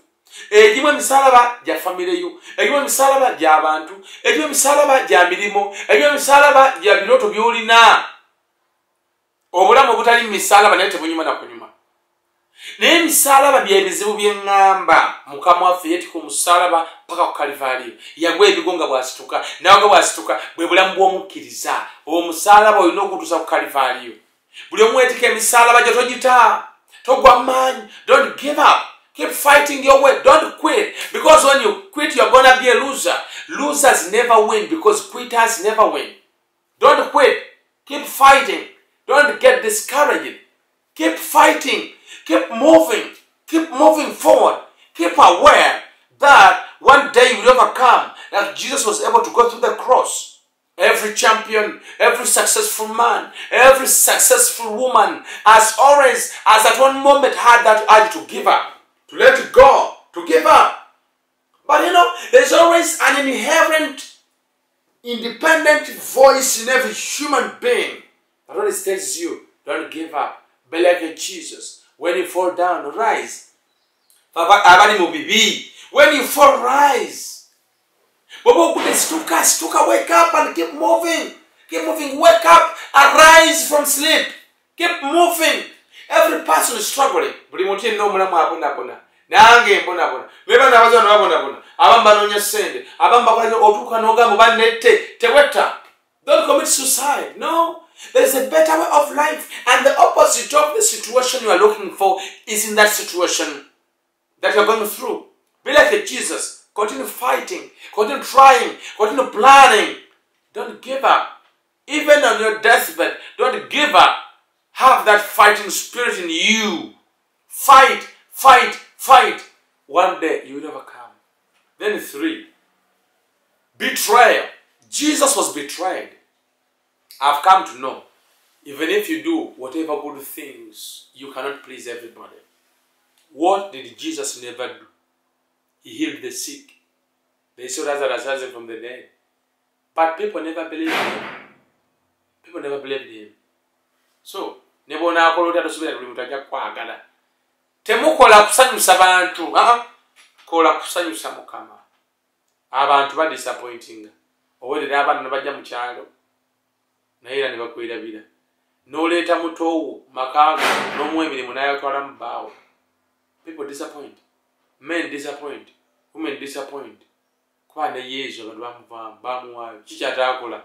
Egimu emisalaba gya famireyo. Egimu emisalaba gy'abantu. Egimu emisalaba gya mirimo. Egimu emisalaba gya birooto by'olina. Obulamu obutali mu misalaba naye tebunyuma na kunyuma. Naye emisalaba by'ebizibu bye ŋŋamba. Mukama waffe yeetika omusalaba paka ku Kalivaaliyo. Yagwa ebigonga bw'asituka. Nawe bw'asituka bwe bulamu bw'omukkiriza. Omusalaba olina okutuusa ku Kalivaaliyo. Buli omu weetika emisalaba gyo togita. Togwa maanyi. Don't give up. Keep fighting your way. Don't quit. Because when you quit, you're going to be a loser. Losers never win because quitters never win. Don't quit. Keep fighting. Don't get discouraged. Keep fighting. Keep moving. Keep moving forward. Keep aware that one day you will overcome. Like Jesus was able to go through the cross. Every champion, every successful man, every successful woman has always, at one moment, had that urge to give up, to let it go, to give up. But you know, there's always an inherent, independent voice in every human being that always tells you, don't give up. Be like Jesus. When you fall down, rise. When you fall, rise. Wake up and keep moving. Keep moving. Wake up. Arise from sleep. Keep moving. Every person is struggling. Don't commit suicide. No. There is a better way of life. And the opposite of the situation you are looking for is in that situation that you are going through. Be like Jesus. Continue fighting. Continue trying. Continue planning. Don't give up. Even on your deathbed, don't give up. Have that fighting spirit in you. Fight, fight, fight. One day you will overcome. Then 3. Betrayal. Jesus was betrayed. I've come to know, even if you do whatever good things, you cannot please everybody. What did Jesus never do? He healed the sick. They saw Lazarus rising from the dead. But people never believed him. People never believed him. So, nebona akolota tosubira buli mutajja kwagala. Temukola kusanyusa bantu. Kola kusanyusa Mukama. Abantu ba disappointing. Owulira abantu ne bajja mu kyalo. Naye era ne bakwirabira. N'oleeta mutowo makaaga n'omuwa emirimu n'ayatwala mu bbaawo. People disappoint. Men disappoint. Women disappoint. Kuba ne Yesu abantu bamuvaamu bamuwaayo. Kiki ataakola?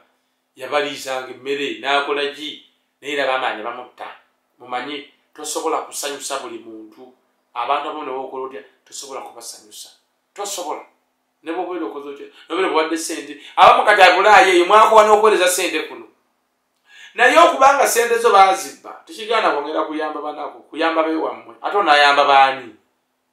Yabaliisanga emmere n'akola ki? Naye era baamaanyi ne bamutta. Mumanyi tosobola kusanyusa buli muntu. Abantu abamu ne bookola otya tosobola kubasanyusa. Tosobola. Ne bw'obeera okoze otya. N'obeera buwadde ssente. Abamu kati abulaayo eyo mwakuba n'okuweereza ssente kuno. Naye okubanga ssente zo baazibba tekigaana kwongera kuyamba banako kuyamba beewammwe ate onaayamba baani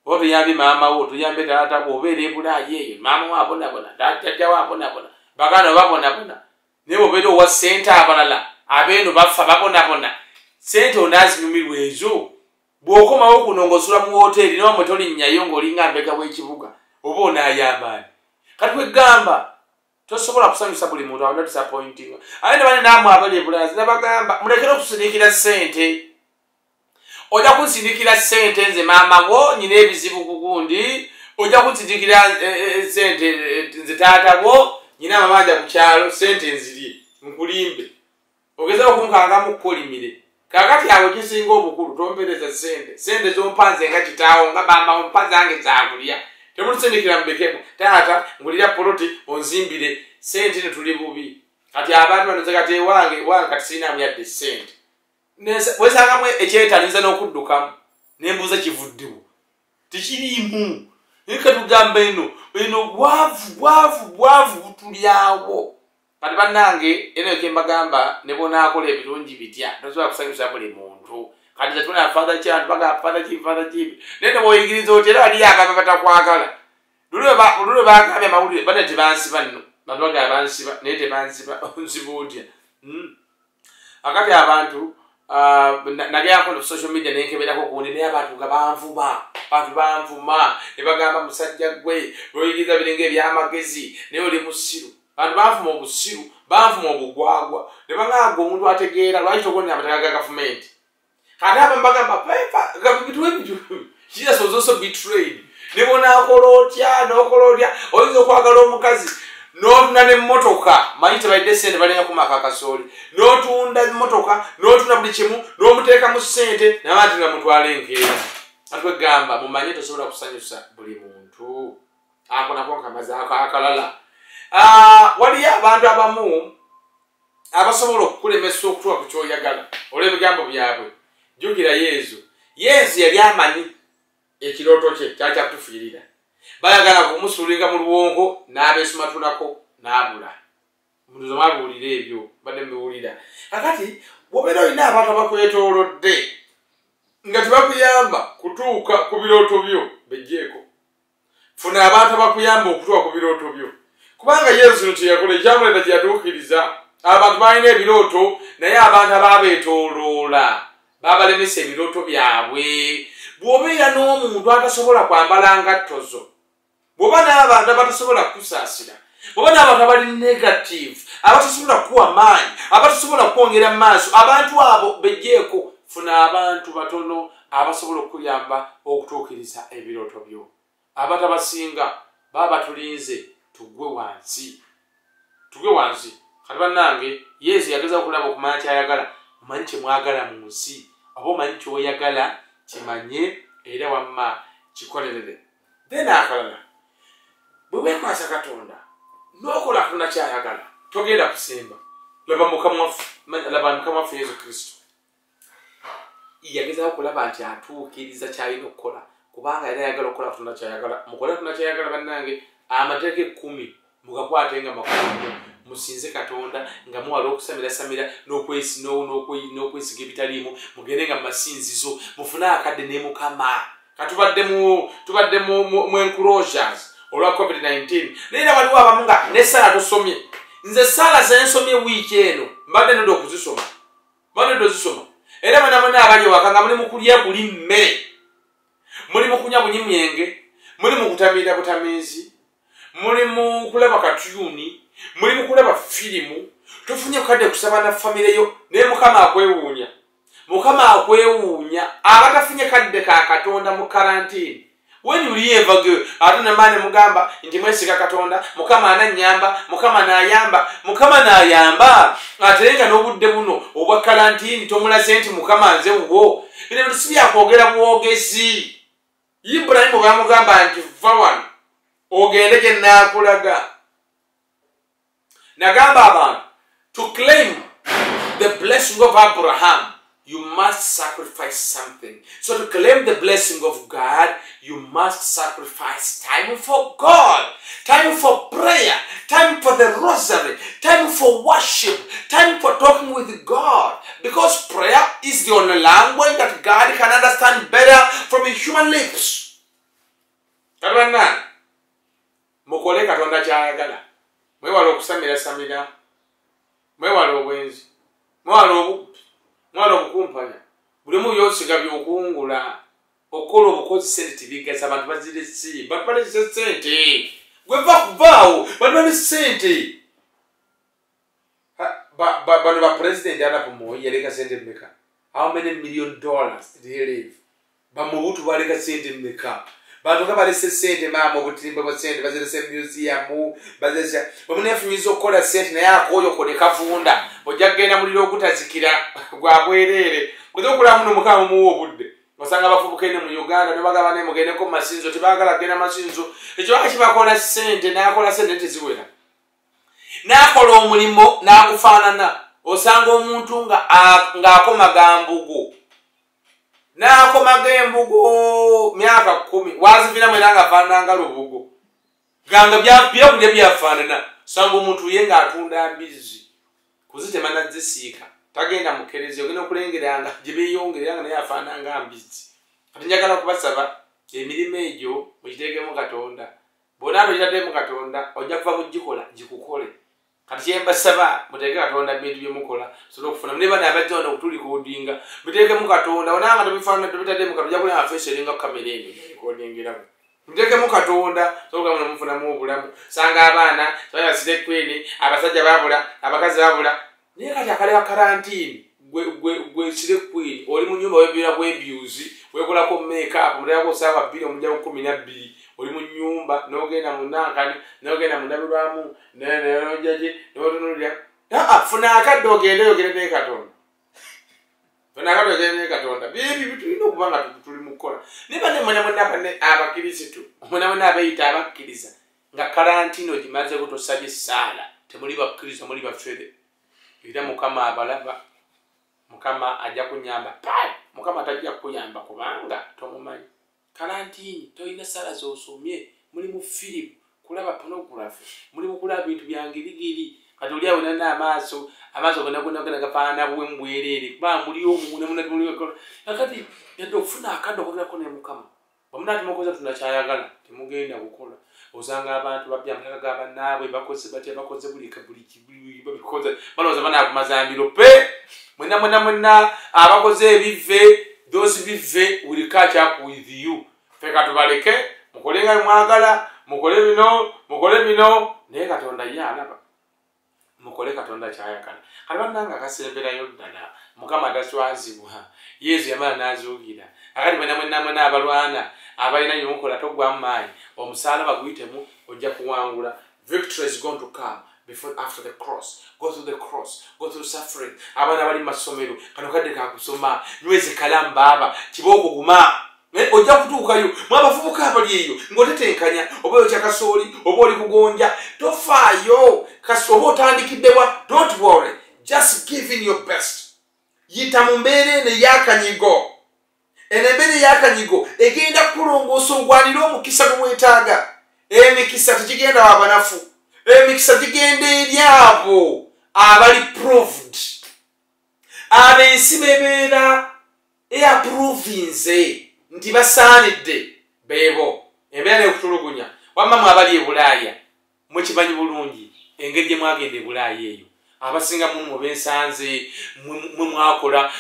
oba tuyambe maama wo tuyambe taata wo obeera ebulaayi eyo maama wo abonabona jjajja wo abonabona baganda babonabona naye obeera owa ssente abalala abeeno bafa babonabona ssente onaazinyumirwa ezo bw'okomawo kuno ng'osula mu woteeri nowamwe tolinnyayo ng'olinga mbega w'ekibuga oba onaayambaani kati kwegamba tosobola kusanyusa buli muntu awo disappointing ate ne bane naamwe abali ebulaazi nabagamba mulekere okusindikira ssente ojja kunsindikira ssente nze maama wo nyina ebizibu kugundi ojja kunsindikira ssente nze taata wo nyina amabanja ku kyalo ssente nzirye nkulimbe ogezao okunkangamu kukolimire kakati awo kisinga obukulu tompereza ssente zompanze nga kitaawo nga maama wo mpa zange zakulya temutusindikira mbekemu taata ngulira poloti onzimbire ssente ne tuli bubi kati abantu banoze kati ewange kati sirinamu yadde ssente bwesangamu ekyetaniza n'okuddukamu nembuuza kivuddewo tekiriimu naye katugamba eno bwavu butulyawo kati bannange eno ekembagamba ne bonaakola ebirungi bitya tosobola kusanyusa buli muntu kati tetuna father chi abantu bagamba father chi naye nebwoyigiriza oti era waliyo agamba batakwagala lulwe bagambye amawulire bane tebansiba nno bantu bagamba bansiba naye tebansiba onsiba otya akati abantu nagyako no social media nenkeberako kundi naye abantu nga banvuma ne bagamba musajja gwe bwoyigiriza biringa ebyamagezi naye oli musiru bantu banvuma obusiru banvuma obugwagwa ne bagamba omuntu ategeera lwaki togonna amataka ga gavumenti kati aba mbagamba Jesus was also betrayed ne bonaakola otya oyinza okwagala omukazi n'otunda n'emmotoka manyi tebalidde ssente balenya kumaka akasooli n'otunda emmotoka n'otunda buli kimu n'omuteekamu ssente naye ati nga mutwala enkeera atwegamba mumanye tosobola kusanyusa buli muntu ako nako nkamaze akalala waliyo abantu abamu abasobola okukulemesa okutuuka ku kyoyagala olw'ebigambo byabwe jjukira yezu yali amanyi ekirooto kye kyali kyakutufiirira bayagala kumusuulinga mu luwongo n'abeesumatulako n'abula omuntu zomwabuulira ebyo badde mubiwulira kakati bwobeera olina abantu abakwetoolodde nga tebakuyamba kutuuka ku birooto byo bejjeeko funa abantu abakuyamba okutuuka ku birooto byo kubanga yesu no kyeyakola ekyamuleeta kyeyatuukiriza abantu balina ebirooto naye abantu abaabeetooloola babalemesa ebirooto byabwe bw'obeera n'omuntu atasobola kwambala ngatto zo bw'oba n'abantu abatasobola kusaasira bw'oba n'abantu abali negative abatasobola kuwa maanyi abatasobola kwongera mu maaso abantu abo bejjeeko funa abantu batono abasobola okuyamba okutuukiriza ebirooto byo abantu abasinga baba batulinze tugwe wansi kati bannange yesu yageza okulaba okumanya kyayagala omanyi kyemwagala mu nsi oba omanyi kyoyagala kimanye era wamma kikolerere then akalala bwe weekwasa katonda n'okola katonda kyayagala togenda kusemba laba mukama waffe yesu kristo yagezaho okulaba nti atuukiriza kyalina okukola kubanga era yagala okukola katonda kyayagala mukole katonda kyayagala bannange amateeka 10 mugakwatenga makulu musinze katonda nga muwala okusamirasamira n'okwesiga ebitaliimu mugende nga mumasinzizo mufune akadde ne mukama katubadde mu enclosures olwa covid-19 naye era waliwo abamu nga ne sala tosomye nze sala zensomye wiiki eno mbadde nodde okuzisoma era banamona abali ewaka nga muli mu kulya buli mmere muli mu kunywa bunyimyenge muli mu kutamirira butamiizi muli mu kulaba katuyuni muli mu kulaba firimu tofunye kukadde kusaba na famire yo naye mukama akwewuunya abatafunye kadde ka katonda mu karantini when you ever go ate namaane mugamba nti mwesiga katonda mukama ananyamba mukama n'ayamba ate nga n'obudde buno obwa karantini tomulaze nti mukama nze wuwo bino bintu si byakwogera bwogezi Ibulayimu bamugamba nti va wano ogende gye nnaakulaga nagamba abantu to claim the blessing of Abraham you must sacrifice something. So to claim the blessing of God, you must sacrifice time for God, time for prayer, time for the rosary, time for worship, time for talking with God. Because prayer is the only language that God can understand better from his human lips. okusamira mwewala obwenzi mwewala obubbi mwewala obukumpanya buli mu byosiga by'okuwungula okola obukozi sente tibigasa abantu bazire si bantu balese sente gweva kuvaawo bantu bali sente bano ba president Arap Moi yaleka sente mmeka how many $1 million did he leave bamubutu baleka sente mmeka bantu nga balese sente maama obutimba bwa sente bazirese museum bazirese bamune yafunyiza okukola sente naye akoyo kone kavunda ojja kugenda muliro okutazikira gwabwerere kuze okula muno mukama muwo obudde osanga abafubuka ene mu Uganda ne bagaba ne mugendeko mu masinzo tebagala genda masinzo ekyo bakibakola sente n'akola sente teziwera n'akola omulimo n'akufaanana osanga omuntu ng'akomaga mbugo n'akomaga embugo myaka 10 waziviramu era ng'afaanana nga lubugo ganga byakudya byafaanana osanga omuntu ye ng'atunda mbizi kuzitema nazisiika tagenda mukerezi ogenda okulengeranga gye beeyongeranga naye afaanana nga mbizi kati njagala okubasaba emirimu egyo mugiteekemu Katonda bonna atogitaddemu Katonda ojja kuva mugikola gikukole kati kyembasaba muteeke Katonda bintu byemukola sobola okufuna ne bana abajja wano okutulikodinga muteekemu Katonda onanga tobifaanana tobitaddemu Katonda ojja kulaba face eringa kamera eno ekodingiramu muteekemu Katonda sobola okufuna mufunamu obulamu sanga abaana basire kwene abasajja babula abakazi babula naye kati akaleba karantini gwe sire kwene oli mu nyumba webira bwebyuzi wekolako makeup mutayako saawa 2 omujja 12 oli mu nyumba n'ogenda mu nankani n'ogenda mu ndabirwamu n'ojaje n'otunulira funa akadde ogendeyo ogende ne Katonda funa akadde ogende ne Katonda bibi bitulina okuba nga tuli mu kukola ne banne mwenna abakirisitu mwenna abayita abakkiriza nga karantini ogimaze kutosabye essaala temuli bakkiriza muli bafere era Mukama abalaba Mukama ajja kunyamba Mukama tajja kuyamba kubanga tomumanyi karantini toyina sala z'osomye muli mu filimu kulaba pornography muli mu kulaba bintu byangirigiri kati oli awo nana amaaso gonna gafaanana bwembwerere kuba muli omu kati yadde okufuna akadde okogerako ne Mukama bamunati mukoza tunakyayagala temugenda kukola osanga abantu babya amataka ga bannaabwe bakoze batya bakoze buli babikoze balowooza banaakumazambiro pe mwenna abakoze ebive those bive will catch up with you feka tubaleke mukolenga mwagala mukole bino naye Katonda ye alaba mukole Katonda kyayagala kati bannanga kasemberayo ddala Mukama taswazibwa Yesu yamala n'azuukira akati mwenna abalwana abalina nyomukola togwamu maanyi omusalaba guyitemu ojja kuwangula victory is going to come after the cross. Go through the cross. Go through suffering. Abana bali masomero. Kano kadde kakusoma. Nyweze kalamba aba. Kiboko guma. Ojja kutuukayo. Mwabafubuka abali eyo. Ngotetenkanya. Oba okya kasooli. Oba oli kugonja. Tofaayo. Oba otandikiddewa. Don't worry. Just give in your best. Yita mu mbeera eno eyakanyigo. Eno embeera eyakanyigo egenda kulongoosa ogwanira omukisa gumwetaaga. Emikisa tekigenda wabanafu. Emikisa gigenda eri abo abali proved abensi bebeera eaprovinze nti basaanidde beebo embeera nekutulugunya wamama abali e Bulaaya mukimanyi bulungi engeri gye mwagenda e Bulaaya eyo abasinga mu bensanze mwakola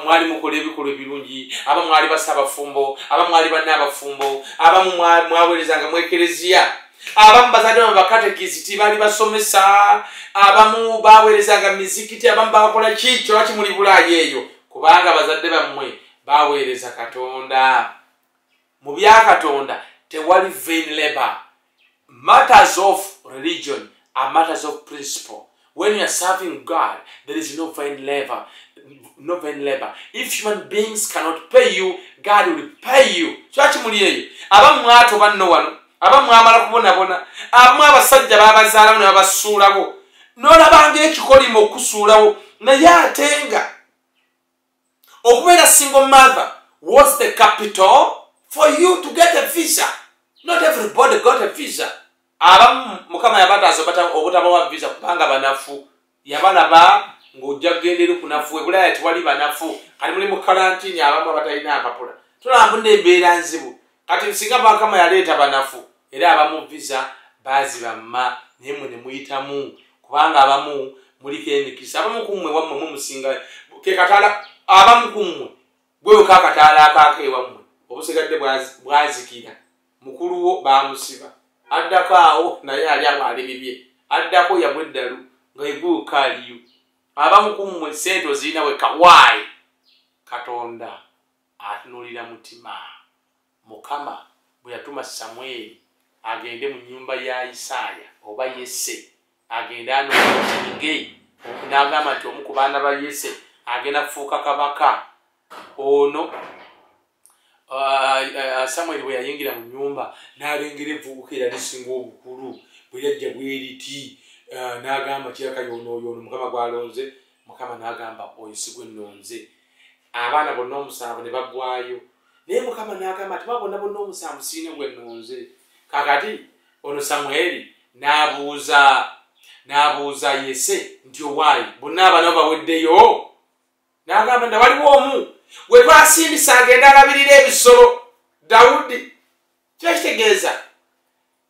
mwali mukola ebikolwa ebirungi abamu mwali basabafumbo abamu mwali bannaabafumbo abamu mwaweerezanga mu ekereziya abamu bazadde bakatekiziti bali basomesa abamu baweerezanga mizikiti abamu bakola kikyo lwaki muli Bulaaya eyo kubanga bazadde bammwe baweereza Katonda mu bya Katonda tewali vain labor. Matters of religion are matters of principle. When you are serving God, there is no vain labor. No vain labor. If human beings cannot pay you, God will pay you. So lwaki muli eyo abamu mwato banno wano abamu mwamala kubonabona abamu abasajja babazaalawo ne babasuulawo n'olabanga ekikolimo okusuulawo naye ate nga okubeera single mother was the capital for you to get a visa. Not everybody got a visa. Abamu Mukama yabataasa obutabawa visa kubanga banafu yabalaba ng'ojja kugendera kunafu e Bulaaya tewali banafu kati muli mu karantini abamu abatalina apapula tulaba n'embeera nzibu kati singa Mukama yaleeta banafu era abamu visa baazibamma naye mwe ne muyitamu kubanga abamu muliko emikisa abamu kummwe wammwe mumusinga ke kataala abamu kummwe gweyo kakataala akaako ewammwe obusigadde bwazikira mukulu wo bamusiba addako awo naye ali abaali bibye addako yabwe eddalu nga egwuka aliyo abamu kummwe sente ozirina we kawaayi katonda atunulira mutima mukama bwe yatuma Samweri agende mu nyumba ya Isaaya oba Yese agende anoge n'agamba nti omu ku baana ba Yese agenda kufuuka kabaka ono Samweri bwe yayingira mu nyumba n'alengera evvubuka era lisinga obukulu bwe yajja bweriti n'agamba kiraka yono mukama gwalonze mukama n'agamba oyo si gwe nnonze abaana bonna omusanvu ne baggwayo naye mukama n'agamba ati bonna omusanvu siina gwe nnonze kakati ono Samweri n'abuuza Yese nti owaayi bonna abaana baweddeyo n'agamba nti waliwo omu gwe twasimbisa agenda alabirira ebisolo Dawudi kyekitegeeza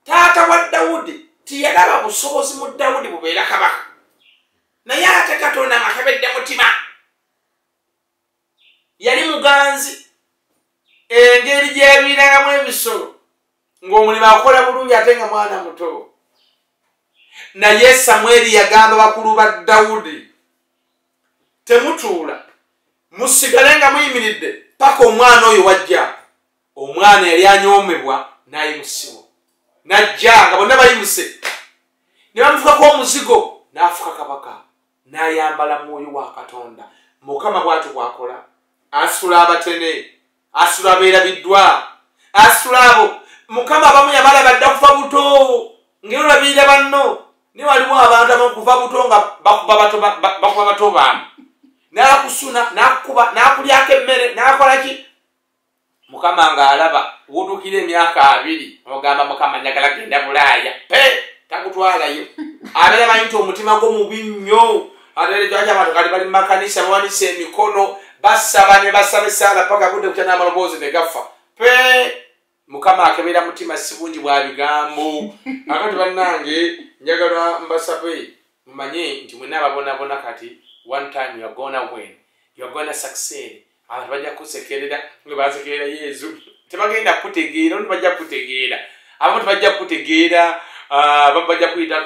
taata wa Dawudi tiyalaba busobozi mu Dawudi bubeera kabaka naye ate Katonda nga kabedde mutima yali muganzi engeri gyebiirangamu ebisolo ng'omulimu akola bulungi ate nga mwana muto naye Samweri yagamba bakulu ba Dawudi temutuula musigale nga muyimiridde paka omwana oyo wajja omwana yali anyoomebwa n'ayimusibwa najja nga bonna bayimuse ne bamufukako omuzigo n'afuka kabaka n'ayambala mwoyo wa Katonda mukama bw'atyo bw'akola asitula abatene asitula abeerabiddwa asitula abo mukama abamu yabala badda kuva buto ng'olabirira banno ne waliwo abantu abamu kuva buto nga bakuba bato baamu n'akusuna n'akuba n'akulyako emmere n'akola ki mukama ng'alaba wuddukira emyaka 2 ogamba mukama njagala genda Bulaaya takutwalayo abeera manyi nti omutima gwo mubi nnyo ate lwaki abantu kali bali mu makanisa bawanisa emikono basaba ne basaba esaala paka budde kutya n'amaloboozi ne gafa mukama akebera mutima si bungi bwa bigambo akati bannange njagala mbasabe mumanye nti mwenna ababonabona kati one time you are gonna win, you are gonna succeed. Abantu bajja kusekerera nga basekerera Yesu tebagenda kutegeera ndi bajja kutegeera abantu bajja kutegeera bajja kuyita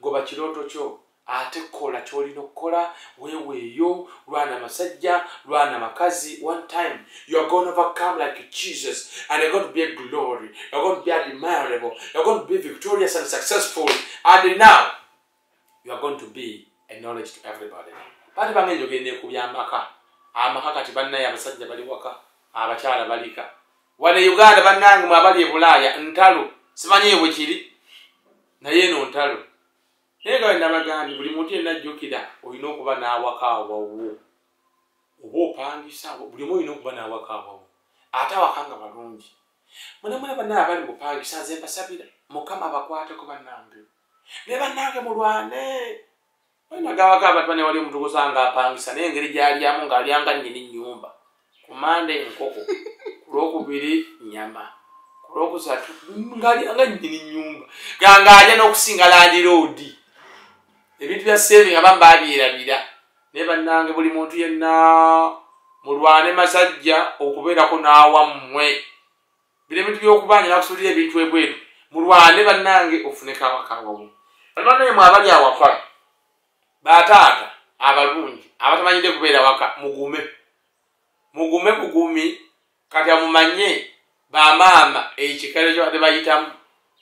goba kiroto kyo ate kola kyolina okukola weweeyo lwana masajja lwana makazi one time you are going to overcome like Jesus and you're going to be a glory, you're going to be admirable, you're going to be victorious and successful, and now you are going to be a knowledge to everybody. Bati bangenjo gende kubyamaka amaka kati bannaye abasajja bali waka abakyala balika wane Uganda bannange mwabali e Bulaaya ntalo simanyi bwe kiri naye no ntalo nega ndabagandi buli muntu yenajjukira olina okuba n'awaka awawo oba opangisa buli muntu olina okuba n'awaka awawo ate awakanga balungi muna bannaye abali mupangisa nze mbasabira mukama abakwateko bannange ne bannange mulwane nagawaka abantu bane wali omuntu gusanga apangisa naye engeri gyalyamu ng'alyanga nnyini nnyumba kumande enkoko kulwokubiri nyama kulwokusatu ng'alyanga nnyini nnyumba ng'alya n'okusinga landiroodi ebintu bya saving abamu babyerabira naye bannange buli muntu yenna mulwane masajja okubeerako n'awammwe bino ebintu by'okubanja nakusuulira ebintu ebweru mulwane bannange ofuneko awakawamu bannange mwabali awaka bataata abalungi abatamanyire kubeera waka mugume bugumi kati amumanye bamaama ekikalo kyo bayitamu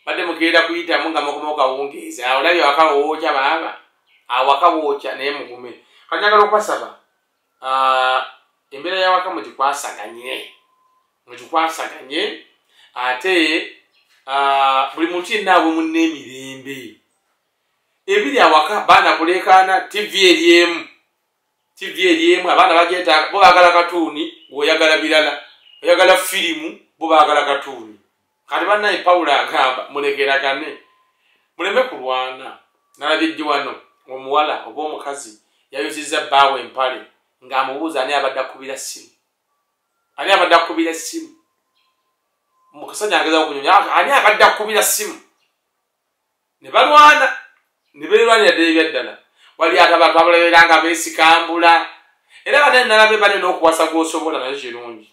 badde mukeera kuyitamu nga mukomoka wongeeza awolabye awaka wookya baaba awaka wookya naye mugume kanyagala okwasaba embeera y'awaka mugikwasaganye ate buli muntu yenna abwe munna emirembe ebiri awaka baana kulekaana TV eriemu abaana bagyetaaga bo baagala katuuni oyagala birala oyagala firimu bo baagala katuuni kati bannaye Pawulo agamba mulekeragane muleme kulwana nalabijji wano omuwala oba omukazi yayuzizza bbaawe empale ng'amubuuza ani abadde akkubira ssimu mukasajja ageza okunyonya ani abadde akkubira ssimu ne balwana ne beerwanira ddala ebyaddala wali ate abantu abalaberanga beesikambula era banene nalabe banene okuwasa gw'osobola nayo kirungi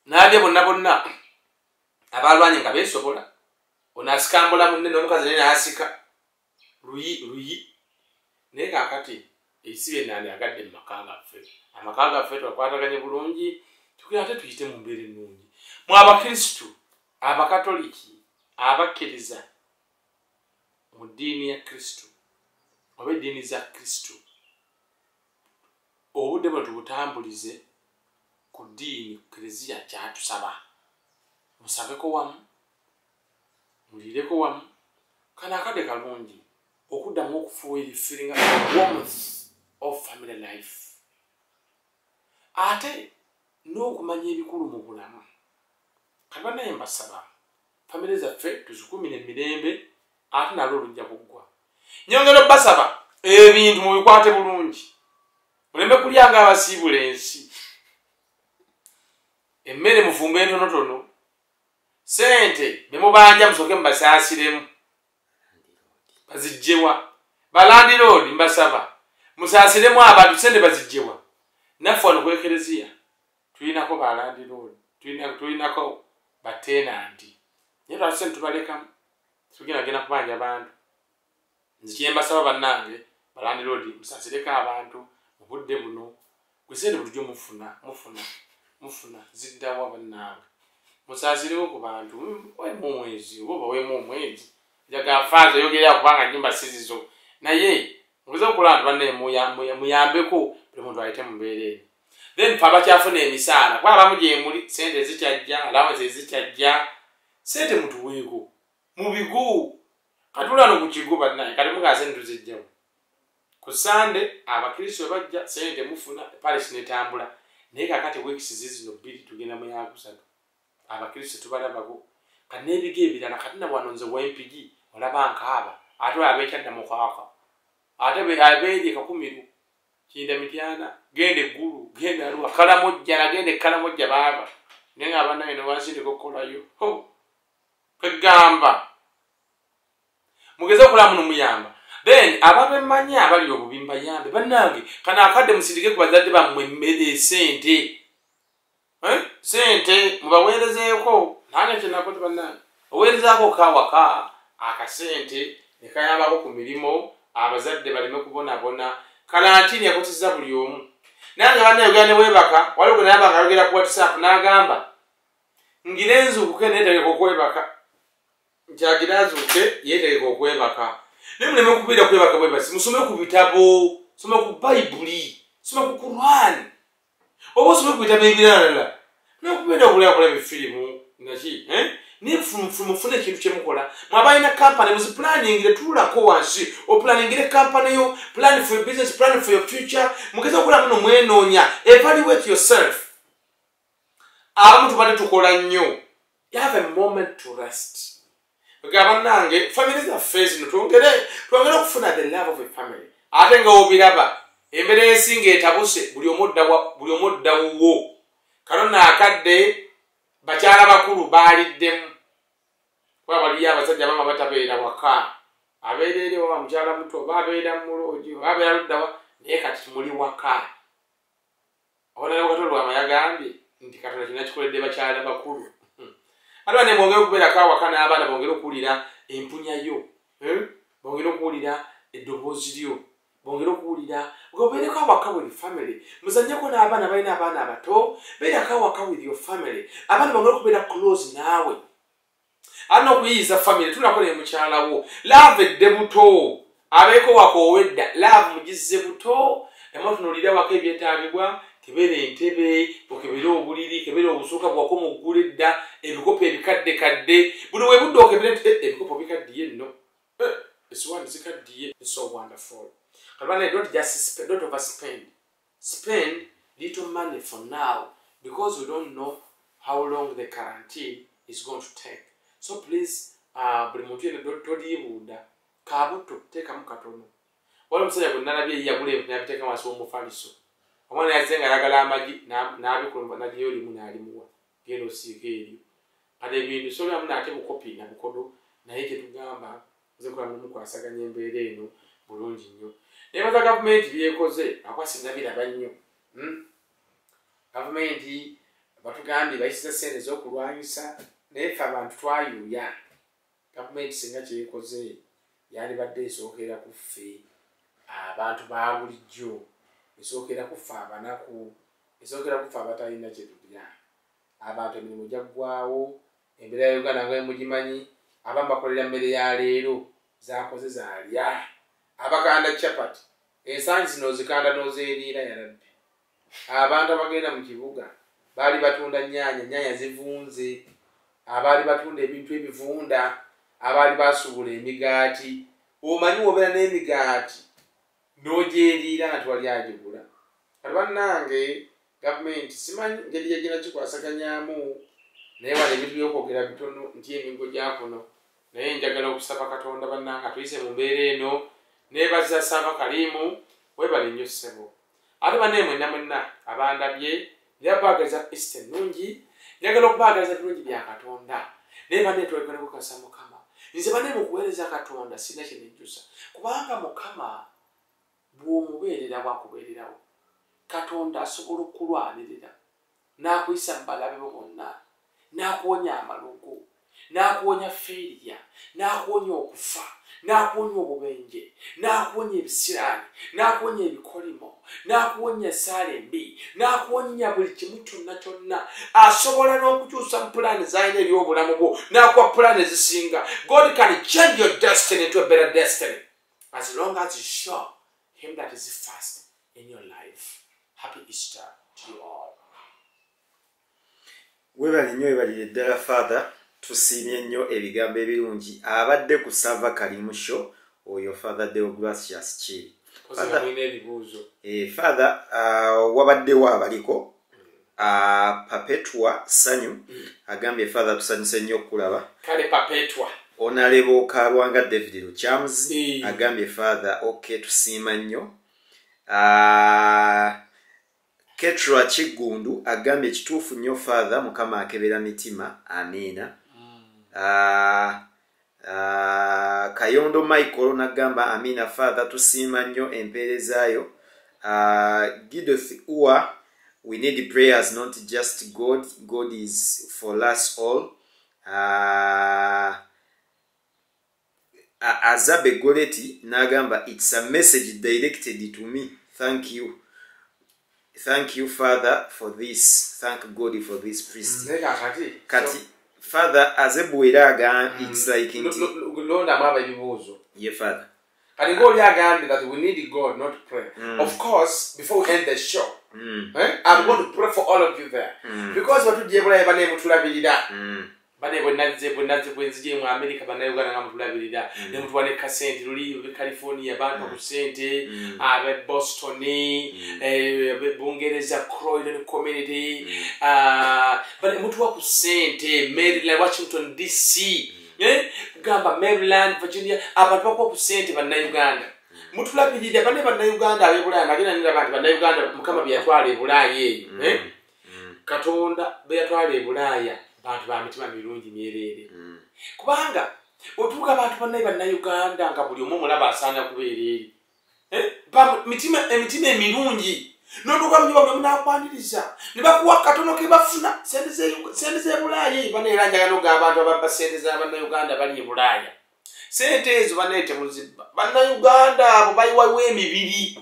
nalabye bonna abalwanye nga beesobola ono asikambula munne n'omukazi naye naasika luyi naye kaakati ensi yennaani agadde mu amaka gaffe twakwataganye bulungi tukira ate tuyite mu mbeera ennungi mu abakristu abakatoliki abakkiriza mu ddiini ya kristu oba eddiini za kristu obudde bwe tubutambulize ku ddiini kereziya kyatusaba musabeko wamu mulireko wamu kana akadde kalungi okuddamu okufuuyira feeling warmth of family life ate n'okumanya ebikulu mu bulamu kaba naye mbasaba famire zaffe tuzikumire emirembe ate nalwo olujja kuggwa nyongera obbasaba ebintu mubikwate bulungi mulembe kulyanga abasiibula ensi emmere mufumbe entonotono sente ne mubanja musooke mubasaasiremu bazijjewa balandiroodi mbasaba musaasiremu abantu sente bazijjewa naffe wano kwekereziya tulinako balandiroodi tulinako batenanti naye twasente tubalekamu tugendagenda kubanja abantu nzikye mbasaba bannange balandiroodi musaasireko abantu mu budde buno gwe sente bulijjo mufuna ziddawa bannange musaasirewo ku bantu wemu omwezi oba wemu omwezi jagafaaza yogerera kubanga nyumba sizizo naye ngeze okukola abantu banne muyambeko buli muntu ayite mu mbeera eno then fe abakyafuna emisaala kuba abamu gye muli sente ezikyajja alawansi ezikyajja sente mutuweeko mu bigu katulano ku kigo bannaye kati mugaa sente tuzijjamu ku sande abakristo bajja sente mufuna palisi netambula naye kakati weekisi zizino bbiri tugenda mu yakusatu abakristo tubalabako kati n'ebigo ebirala kati na wano nze wempigi olaba nkaaba ate abeekyadda mukwaka ate abeeri kakumiru kinda mityana genda eggulu genda aluwa kalamojja nagenda ekkalamojja baaba naye nga abannaye newansindika okukolayo kwegamba mugeze okulaba muno muyamba then abantu emmanyi abali obubi mbayambe bannange kana akadde musindike ku bazadde bammwe emmere sente sente mubaweerezeeko nange kyenakoti bannange oweerezaako kawaka akasente nekayambako ku mirimu abazadde baleme kubonabona kalantini yakoteza buli omu nange bannayogera ne bwebaka waliwo gwe nayamba nga ayogera ku whatsapp n'agamba ngira enzuukuke neetegeka okwebaka nkyagira azuuke yeetegeka okwebaka naye muleme okubeera kwebaka bwebasi musome ku bitabo some ku bayibuli some ku Qur'an oba osome ku bitabo ebirala nokubeera okulabula ebifirimu naki mufune ekintu kyemukola mwabalina kampany muziplaningire tululako wansi oplaningire kampany yo plan for your business, plan for your future mugeza okulaba muno mwenoonya evaluate yourself abamu tubadde tukola nnyo you have a moment to rest gabannange family zaffe zino twongere okufuna the love of a family ate nga obiraba embeera ensinga etabuse buli omuddawo kano naakadde bakyala bakulu baaliddemu kuba waliyo abasajja bama batabeera waka abeera eri oba mukyala muto oba abeera muloogi oba abeera luddawa naye kati muli waka obonane katolo lwama yagambye nti katonda kirina kikoledde bakyala bakulu ate bane bongere okubeerako awaka n'abaana bongere okuwulira empunya yo bongere okuwulira eddoboozi lyo bongere okuwulira obeereko awaka buli family muzannyeko n'abaana balina abaana abato beerako awaka with your family abaana bongere okubeera close naawe alina okuyiyiza family tulako ne mukyalawo love edde buto abeeko waka owedda love mugize buto ematunulira waka ebyetaagibwa kebeera entebe okebeera obuliri kebeera obusuuka bwako mu ggulu edda ebikopo ebikaddekadde buli webudde okebera ebikopo bikaddiye nno esowani zikaddiye so wonderful Kalbana, don't overspend. Spend little money for now because we don't know how long the quarantine is going to take. So please, buli muntu yena todiyibuuda kabuto teekamu katono. Waliwo omusajja gwe nalabye yagula ebintu n'abiteeka wansi w'omufaliso. Omwana yazze nga ayagala amagi n'abikola n'aliyo limu n'alimuwa. Genda osiika eryo. Kati ebintu soolyamu n'ate bukopi na bukodo naye kyetugamba nzekola mukwasaganya embeera eno bulungi nnyo nebaza gavumenti byekoze akwasinga biraba nnyo gavumenti batugambye bayisiza ssente ez'okulwanyisa naye ffe abantu twayuuya gavumenti singa kyekoze yandibadde esookera ku ffe abantu ba bulijjo esookera ku ffe abanaku esookera ku ffe abatalina kyetulya abantu emirimu gyaggwawo embeera ya Uganda nga mugimanyi abamu bakolera mmere ya leero zakoze zaalya abakanda capati ensangi zino zikanda n'ozeeriira yarabbi abantu abagenda mu kibuga baali batunda nnyanya zivunze abaali batunda ebintu ebivunda abaali basuubula emigaati omanyi wobeera n'emigaati n'ogyeriira nga twali agigula kati bannange gavumenti simanyi ngeri yagenda kikwasaganyaamu naye wano ebintu byokwogera bitono nti emigo gya kuno naye njagala okusaba Katonda bannange atuyise mu mbeera eno neebaza Sava Kalimu webale nnyo ssebo ate banne mwenna abandabye nyabaagaliza Easter ennungi njagala okubaagaliza birungi bya Katonda naye banne twegala kukasa Mukama nze banne mu kuweereza Katonda sina kyenejjusa kubanga Mukama bw'omubeerera bwakubeererawo Katonda asobola okulwanirira n'akuyisa mu balabe bo bonna n'akuwonya amalugo n'akuwonya feeriya n'akuwonya okufa n'akuwonya obubenje n'akuwonya ebisiraani n'akuwonya ebikolimo n'akuwonya essaala embi n'akuwonya buli kimu kyonna asobola n'okukyusa mu pulaani z'alina ery'obulamu bwo n'akuwa pulaani ezisinga. God can change your destiny to a better destiny as long as you show him that is first in your life. Happy Easter to you all. Webale nnyo webalire ddala Father, tusiimye nnyo ebigambo ebirungi abadde ku Sava Kalimu show oyo Father Deogratius Chiri. Father, wabaddewo abaliko Perpetua Sanyu agambye Father tusanyuse nnyo okulaba. Kale Perpetua Onalebo Kalwanga David Luchams agambye Father okay tusiima nnyo. Ketra Chigundu agambye kituufu nnyo Father Mukama akebera mitima amina. Kayondo Michael nagamba amina Father tusiima nnyo empeerezaayo. Gidoth Ua, we need prayers, not just God. God is for us all. Azabe Goleti nagamba it's a message directed to me. Thank you. Thank you, Father, for this. Thank God for this priest. Kati, Father, as a buiraga, it's like in yeah, Father. And go that we need God, not pray. Of course, before we end the show, I'm going to pray for all of you there. Because what you do, bane bonaze bwenziye mu America bana Uganda nga mutulabirira ne mutwane kasente luli mu California bantu ku sente abe Boston abe Bungereza Croydon community bane mutwa ku sente Maryland Washington DC gamba Maryland Virginia abantu bakwa ku sente bana Uganda mutulabirira bane bana Uganda abe Bulaya nagenda nira abantu bana Uganda Mukama byatwala e Bulaya eyo Katonda byatwala e Bulaya bantu ba mitima mirungi myerere kubanga otuka abantu bana Uganda nga buli omu mulaba asaana kubeerere ba mitima emirungi notuka mnyoba munakwaniriza nibakuwa katono ke bafuna sente ze Bulaya bana eranja no ga abantu ababa sente za bana Uganda bali Bulaya sente ezo banete muziba bana Uganda abo bayiwa emibiri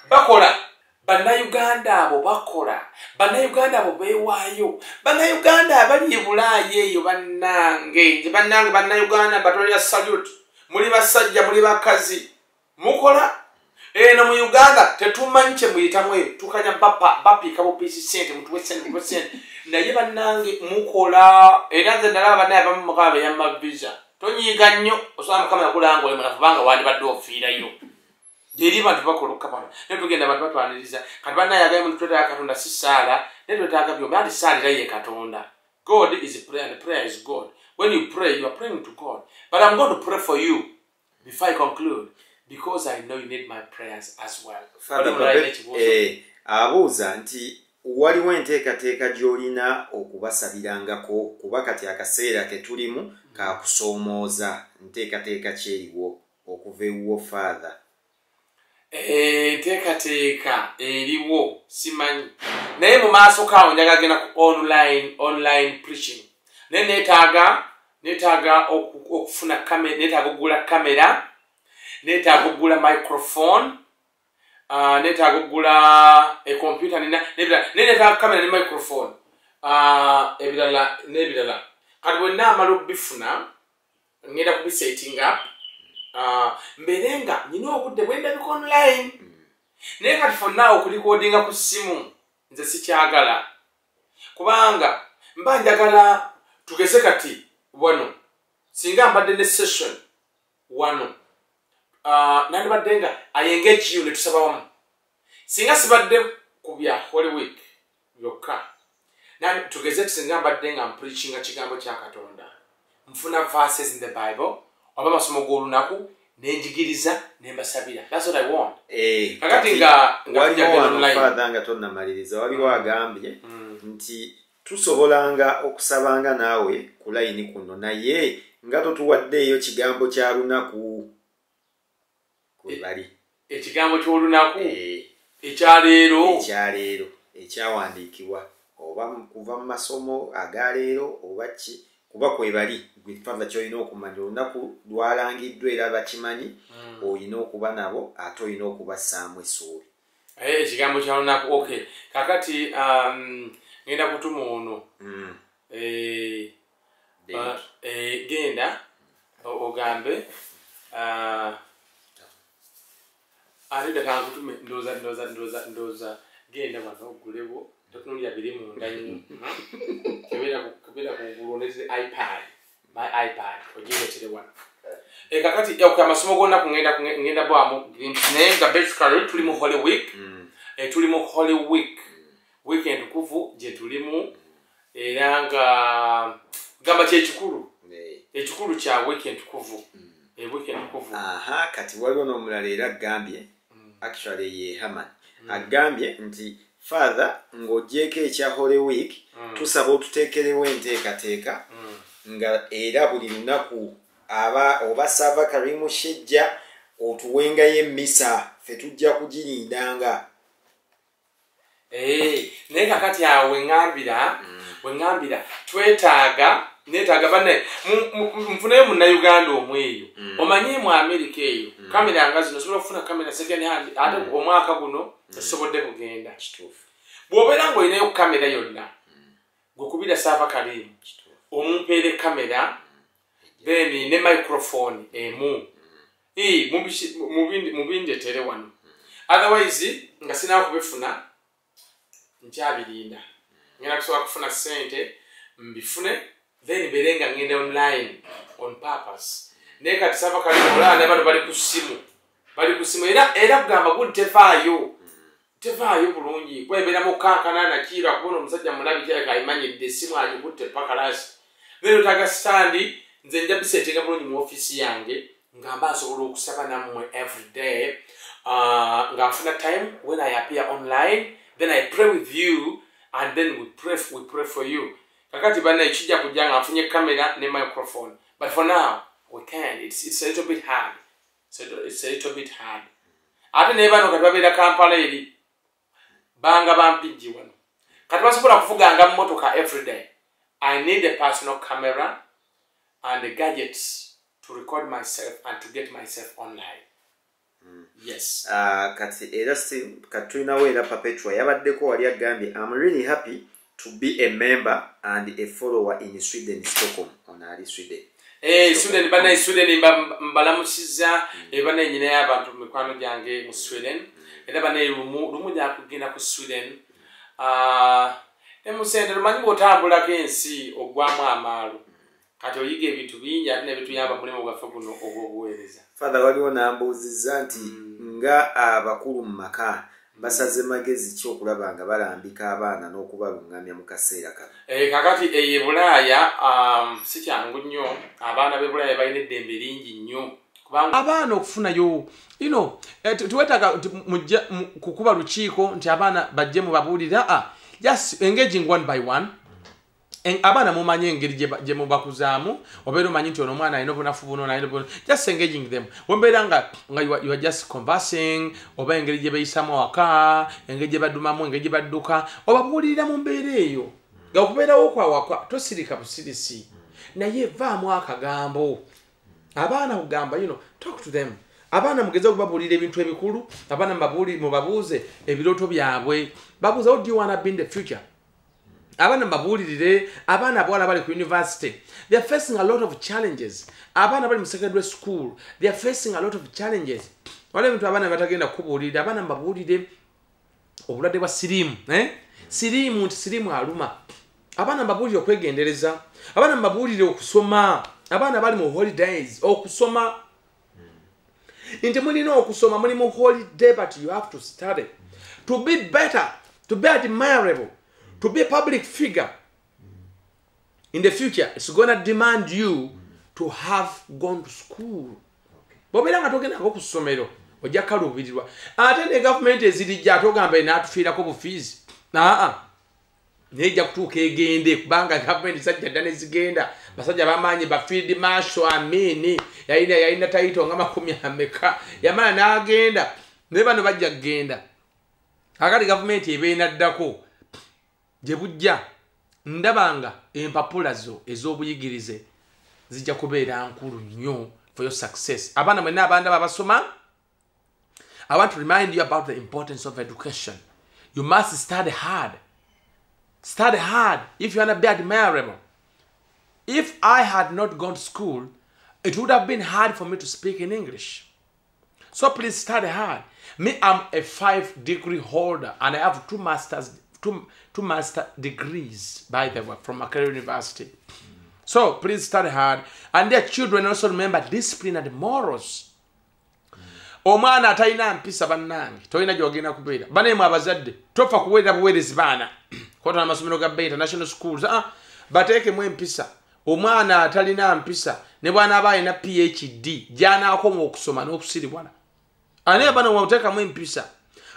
bakola bana Uganda abo bakola bana Uganda abo bewayo bana Uganda abali Bulaya eyo bannange bana Uganda batolya salute muli basajja muli bakazi mukola no mu Uganda tetumanyiche muyitamwe tukanya bapika bopisi sente mutuwe sente naye bannange mukola era nze ndalaba naye abamu mukabe yamma visa tonyiga nnyo osama kama yakulanga ole munafubanga wandi badde ofiirayo Jeri bantu bakoloka bana netugenda abantu batwaniriza kati bana yagaye mu tutota Katonda sisala netotaka byo bali salira ye Katonda. God is prayer and prayer is God. When you pray you are praying to God, but I'm going to pray for you before I conclude because I know you need my prayers as well. Abuuza nti waliwo enteekateeka gy'olina okubasabirangako kuba kati akaseera ke tulimu kakusomooza nteekateeka kyeriwo okuva ewuwo father. Nteekateeka eriwo simanyi naye mu maaso kaawo njagala genda ku online preaching naye neetaaga okufuna kamera, neetaaga okugula kamera, neetaaga okugula microphone, neetaaga okugula computer neetaaga kamera ne microphone, ebirala kati bwe nnaamala okubifuna ngenda kubisetting up mbere nga nina obudde bwe ndabika online naye kati fonna okulikodinga ku ssimu nze sikyagala kubanga mba njagala tugeze kati wano singa mbadde ne session wano nandibadde nga I engage you ne tusaba wamu singa sibadde ku bya Holy Week byokka tugeze singa mbadde nga preachinga kigambo kya Katonda nfuna verses in the Bible oba masomo g'olunaku nenjigiriza nembasabira. That's what I want. Kakati nga father nga tonnamaliriza waliwo agambye nti tusobolanga okusabanga naawe ku layini kuno naye nga totuwaddeeyo kigambo kya lunaku kwebali ekigambo ky'olunaku ekyaleero ekyawandiikibwa oba kuva mu masomo agaleero oba ki kuba kwebali gwe father kyolina okumanya olunaku lwalangiddwa era bakimanyi olina okuba nabo ate olina okubassaamu essuubi. Ekigambo kya lunaku okay kakati ngenda kutuma ono genda ogambe alida kankutume ndoza genda wano ogulewo tekunulya biri munda nnyo kebera kuguloneze my ipad ogiretere wano kakati amasomo gonna ngenda bwamu naye nga basically tuli mu Holy Week tuli mu Holy Week weekend kuvu gye tulimu era nga gamba kyekikulu ekikulu kya weekend kuvu weekend kuvu. Kati waliwo n'omulala era agambye actually ye Haman agambye nti father ng'ogyeko ekya Holy Week tusaba otuteekerewo enteekateeka nga era buli lunaku oba sava karimu shejja otuwengayo emmisa ffe tujja kugirindanga. Naye kakati awo wengambira neetaaga banne nfuneyo munnayuganda omweyo omanye mu America eyo kamera nga zino osobola okufuna kamera second hand ate omwaka guno esobodde kugenda bw'obeera ng'olinayo kamera yonna gwekubira saava kalimu omumpeere kamera then ne microphone emu mubindetere wano otherwise nga sinaba kubifuna nkyabirinda ngenda kusobola kufuna ssente mbifune then berenga ngende online on purpose naye kati saava kalimu olaba ne bano bali ku ssimu era kugamba gudi tevaayo bulungi kwebeera mukankana nakiira kubona omusajja mulabi kyaleka ayimanyidde essimu agikutte pakalasi then otaaga standi nze nja biseetinga bulungi mu office yange nga mba nsobola okusaba nammwe every day nga nfuna time when I appear online then I pray with you and then we pray for you. Kakati bana ekijja kujja nga nfunye kamera ne microphone but for now we can't. It's a little bit hard. It's a little bit hard. Ate ne bano kati babeera Kampala eri banga bampijji wano kati basobola kuvuganga mu motoka every day. I need a personal camera and the gadgets to record myself and to get myself online. Yes. Kati era kati tulinawo era Perpetua yabaddeko wali agambye I'm really happy to be a member and a follower in Sweden, Stockholm. Onali Sweden. Sweden bana Sweden mbalamusiza bana nyine y'abantu mu mikwano gyange mu Sweden. Era bana lumu lya kugenda ku Sweden. Emusende lumanyi bw'otambulako ensi ogwamu amaalo. Kati oyiga ebintu bingi ate n'ebintu yamba mulimu gwaffe guno ogw'obuweereza. Father waliwo n'ambuuzizza nti nga abakulu mu maka basaze magezi ki okulaba nga balambika abaana n'okubalungamya mu kaseera kano. Kakati e Bulaaya si kyangu nnyo abaana b'e Bulaaya balina eddembe lingi nnyo kubanga abaana okufunayo tuwetaaga kukuba lukiiko nti abaana bajje mu babuulira just engaging one by one Abana mumanyi engeri gye mubakuzaamu obeera omanyi nti ono omwana alina obunafu buno nalina buno, just engaging them. Wembeera nga you are just conversing oba engeri gye beeyisamu awaka, engeri gye badumamu, engeri gye badduka, obabuulirira mu mbeera eyo nga okubeerawo kwawaka tosirika busirisi naye vaamu akagambo. Abaana kugamba talk to them. Abaana mugeze okubabuulira ebintu ebikulu, abaana mubabuuze ebirooto byabwe, babuuze what do you want to be in the future. Abana mbabuulirire, abaana abawala bali ku university, they are facing a lot of challenges. Abaana bali mu secondary school, they are facing a lot of challenges. Wale bintu abaana batagenda kubuulirira, abaana mbabuulire obulwadde bwa siriimu, siriimu nti siriimu aluma. Abaana mbabuulire okwegendereza, abaana mbabuulire okusoma, abaana bali mu holidays okusoma. Nti mulina okusoma, muli mu holiday, but you have to study to be better, to be admirable, to be a public figure in the future. It's going to demand you to have gone to school. Bobera nga togenda ngo kusomero ojja kalubirirwa. Ate ne government ezirijja atogamba inaatufiirako bufiizi. Neja kutuuka egende kubanga government sajja ddala ezigenda. Basajja bamanyi ba field marshal amini yayina title nga 10 ameka yamala n'agenda ne bano bajja kugenda. Akati government ebeena ddako gye bujja ndabanga empapula zo ez'obuyigirize zijja kubeera nkulu nnyo for your success. Abaana mwenna abanda babasoma, I want to remind you about the importance of education. You must study hard. Study hard if you want to be admirable. If I had not gone to school, it would have been hard for me to speak in English. So please study hard. Me, I'm a 5-degree holder and I have two master degrees, by the way, from Makerere University. So please study hard. And their children also remember discipline and morals. Omwana atalina mpisa bannange tolina gyogenda kubeera. Bane mwe abazadde tofa kuweera buweerezi baana. Kota na masomero ga international schools. Bateeke mwe mpisa. Omwana atalina mpisa ne bwana abaye na PhD jana akoma okusoma n'okusiribwana. Ane bana wateeka mwe mpisa.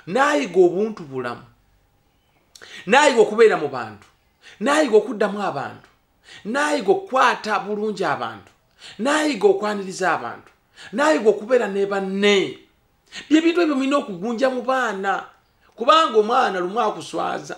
Nayiga obuntu bulamu. Nayiga okubeera mu bantu. Nayiga okuddamu abantu. Nayiga okukwata bulungi abantu. Nayiga okwaniriza abantu. Nayiga okubeera ne banne. Byebintu ebyo mulina okugunja mu baana. Kubanga omwana lumu akuswaza.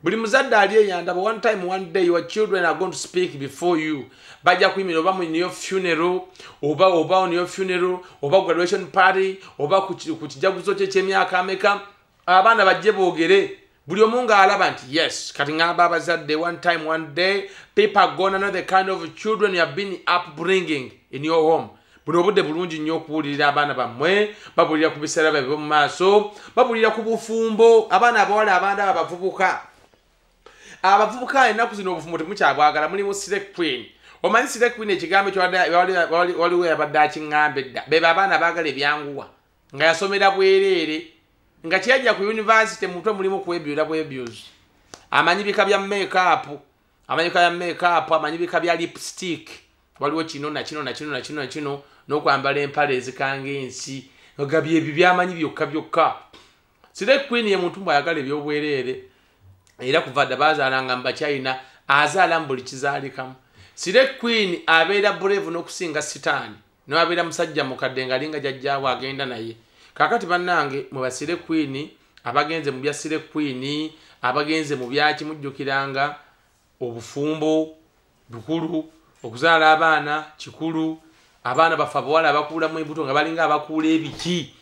Buli muzadde ali eyandaba one time one day your children are going to speak before you. Bajja kuyimira oba mu your funeral, oba on your funeral, oba graduation party, oba ku kijaguzo ky'emyaka ameka. Abaana bajje boogere. Buli omu ng'alaba nti yes, kati ng'aba abazadde one time one day people are gonna know the kind of children you have been upbringing in your home. Buno obudde bulungi nnyo okuwulirira abaana bammwe, babuulira ku biseera byabwe mu maaso, babuulira ku bufumbo, abaana abawala abanda abavubuka. Abavubuka ennaku zino obufumbo temukyabwagala, mulimu Select Queen. Omanyi Select Queen ekigambo waliwo yabadde akiŋŋamba edda. Beba abaana baagala ebyanguwa. Nga yasomera bwereere. Nga kyajja ku university mutwe mulimu kwebyula bwebyuzi. Amanyi bika bya make-up. Amanyi bika bya make-up, amanyi bika bya lipstick. Waliwo kino na kino n'okwambala empale ezikanga ensi. Ogabye ebyo byamanyi byokka. Select Queen ye muntu mbwayagala ebyobwereere. Era kuva dda baazaalanga mu Bachina azaala mu buli kizaalikamu. Select Queen abeera brave n'okusinga sitaani. N'abeera musajja mukadde nga alinga jjajjaawe agenda naye. Kakati bannange mu Select Queen abagenze mu bya Select Queen abagenze mu byaki mujjukiranga obufumbo bukulu okuzaala abaana kikulu abaana bafa bawala abakuulamu embuto nga balinga abakuula ebiki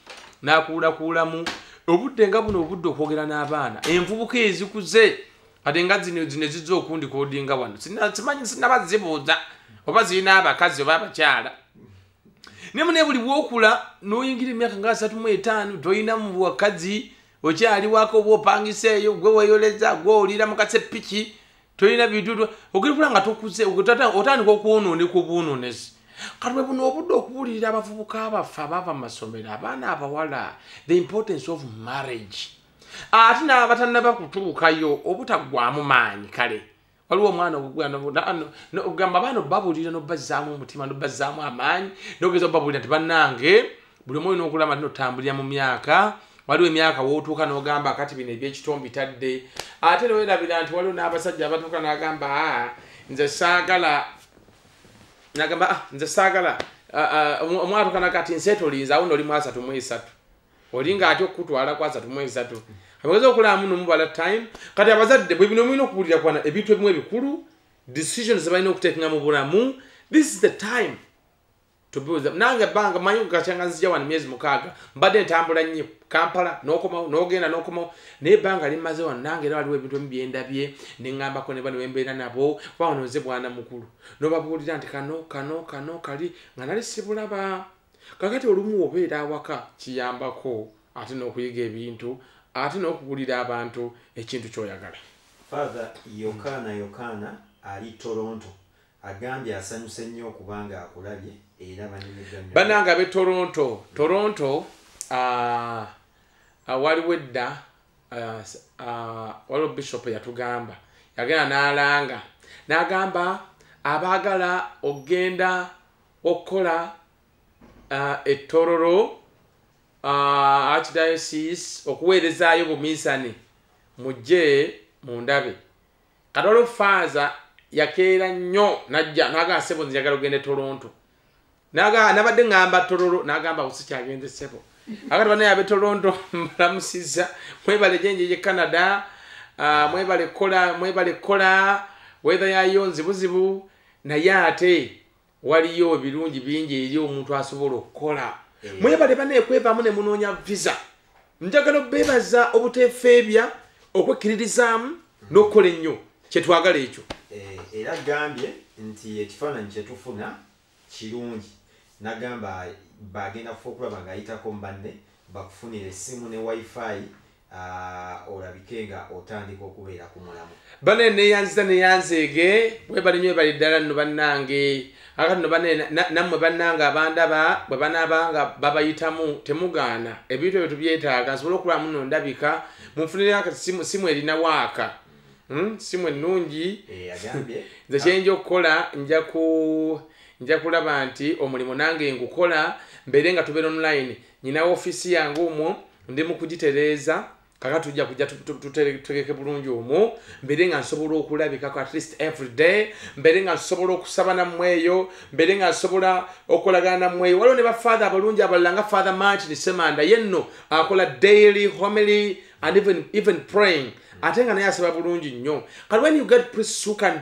n'akuulakuulamu obudde nga buno obudde okwogera n'abaana envubuka ezikuze ate nga zino zizza okundi kodinga wano simanyi sinnabazibuuza oba zirina abakazi oba abakyala ne buli bwokula n'oyingira emyaka nga 35 toyina mu bwakazi okyali wako oba opangiseeyo gwe weeyoleza gwe olira mu kasepiki toyina bintu ogirikula nga tokuze otandika okwonooneka obwonoonezi kati bwe buno obudde okuwulirira abavubuka abafa abava mu masomero abaana abawala the importance of marriage ate n'abatannaba kutuukayo obutaggwamu maanyi kale waliwo omwana ogamba abaana babuulira n'obazzaamu omutima n'obazzaamu amaanyi n'ogeza obabuulira nti bannange buli omu olina okulaba nti notambulira mu myaka waliwo emyaka wootuuka n'ogamba kati bino ebyekitombi tadde ate neweerabira nti waliwo n'abasajja abatuuka n'agamba nze saagala nagamba nze saagala omwatu kana kati nseetolinza awo noli mu 3 olinga ati okutwala kwa 3 amagezi okulaba muno mubala time kati abazadde bwe bino mulina okuwulira kwana ebintu ebimu ebikulu decisions balina okuteekenga mu bulamu. This is the time to build them. Nange banga manyi kachanga nzija wano myezi 6 mbadde ntambula nnyo Kampala n'okomawo n'ogenda n'okomawo naye banga limaze wano nange era waliwo ebintu ebyendabye neŋŋambako ne bano bembeera nabo wano nze bwana mukulu n'obabuulira nti kano kali nga nali sibulaba kakati olumu obeera awaka kiyambako ate n'okuyiga ebintu ate n'okugulira abantu ekintu ky'oyagala. Father Yokana ali Toronto agambye asanyuse nnyo okubanga akulabye era bananga be Toronto waliwo edda waliwo bishop yatugamba yagenda n'agamba abaagala ogenda okukola etororo archdiocese okuweerezaayo buminsani mujje mundabe katolo faaza yakeera nnyo najja n'agamba sebo njagala ogende Toronto nabadde ngamba tororo n'agamba usikyagenze sebo akati bana yabe Toronto mbalamusiza mwebale jenje Canada mwebale kola weather yayo nzibuzibu naye ate waliyo ebirungi bingi eri omuntu asobola okukola mwebale bana ekwevaamu ne munoonya visa njagala obebaza obuteefeebya okwekiririzaamu n'okukola ennyo kyetwagala ekyo era gambye nti ekifaananyi kyetufuna kirungi nagamba bagenda kufa okulaba ng'ayitako mbanne bakufunira essimu ne wifi olabike nga otandika okubeera ku mulamu bane neyanzeege webali nnyo ebali ddala nno bannange akati nno bane nammwe bannange abandaba bwe banaaba nga babayitamu temugaana ebintu ebyo tubyetaaga nsobola okulamu nno ndabika munfunire akati simu erina waaka simu ennungi nze kyenja okukola nja kulaba nti omulimu nange ngukola mbeere nga tubeera online nyina ofiisi yange omwo ndi mu kugitereeza kaka tujja kujja tutegeke bulungi omwo mbeere nga nsobola okulabikako at least every day mbeere nga nsobola okusaba nammweyo mbeere nga nsobola okolagana nammweyo waliwo ne bafather abalungi abalala nga Father Martin Semanda yenno akola daily homily and even praying ate nga naye asaba bulungi nnyo kati when you get priests who can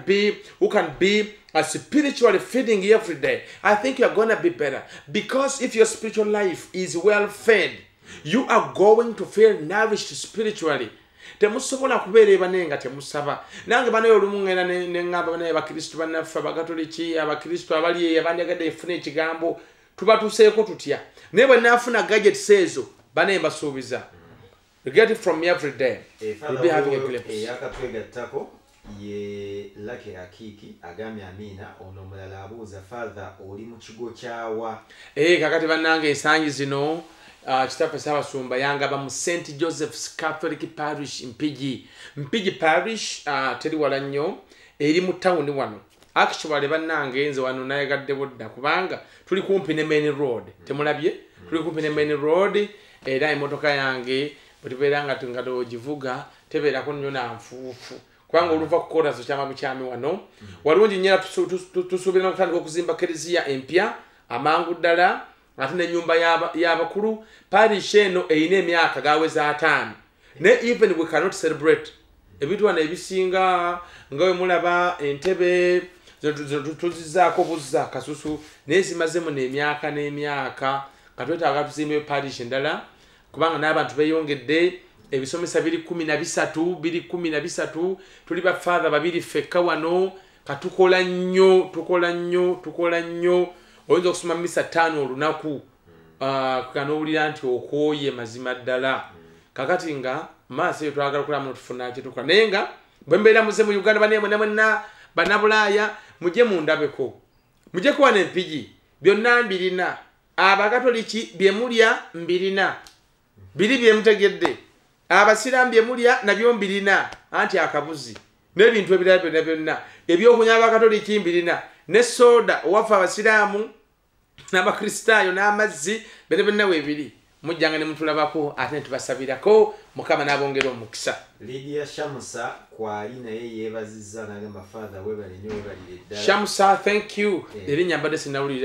be spiritually feeding every day, I think you are going to be better. Because if your spiritual life is well fed, you are going to feel nourished spiritually. Temusobola kubeera banenga temusaba. Nange banayo olumu ngenda ne ngamba banaye bakristo bannaffe abakatoliki abakristo abali abanyagadde efuna ekigambo tubatuseeko tutya. Naye bwe naafuna gadgets ezo banaye mbasuubiza. You get it from me every day. You'll be having a glimpse. Ye Lucky Akiki agambye Amina ono mulala abuuza Father oli mu kigo kyawa kakati bannange ensangi zino kitaffe Ssaabasumba yangaba mu St. Joseph's Catholic Parish Mpigi Parish teri wala nnyo eri mu tawuni wano actually bannange nze wano nayagadde budda kubanga tuli kumpi ne Main Road temulabye tuli kumpi ne Main Road era emmotoka yange bwe tubeera nga togivuga tebeerako nnyo na nfuufu kubanga oluva kukola zo kyama bukyami wano walungi nnyera tusuubira n'okutandika okuzimba kereziya empya amangu ddala ate n'ennyumba y'abakulu parish eno eyina emyaka gaweza 5 ne even we cannot celebrate ebintu wano ebisinga nga we mulaba entebe tuzizaako buzza kasusu naye zimazemu n'emyaka n'emyaka katwetaaga tuzimbe parish endala kubanga n'abantu beeyongedde ebisomesa 13 tuli ba father babiri fekka wano katukola nnyo oyinza okusoma misa 5 olunaku kanowulira nti okooye mazima ddala kakati nga maaso eyo twagala kulamu tufuna kitukola naye nga bwe mbeera muze mu Uganda banemwenamwena bannabulaaya mujje mundabeko mujjeko wano Empigi byonna mbirina abakatoliki byemulya mbirina biri byemutegedde abasiramu byemulya nabyo mbirina anti akabuzi n'ebintu ebirala byonna ebyokunywa abakatoliki mbirina ne soda owaffe abasiraamu n'abakristaayo n'amazzi byonna weebiri mujjanga ne mutulabako ate ne tubasabirako Mukama n'abongera omukisa. Lydia Shamusa kwali naye yeebazizza n'agamba Father webale nnyo webalire ddala. Shamusa, thank you. Erinnya mbadde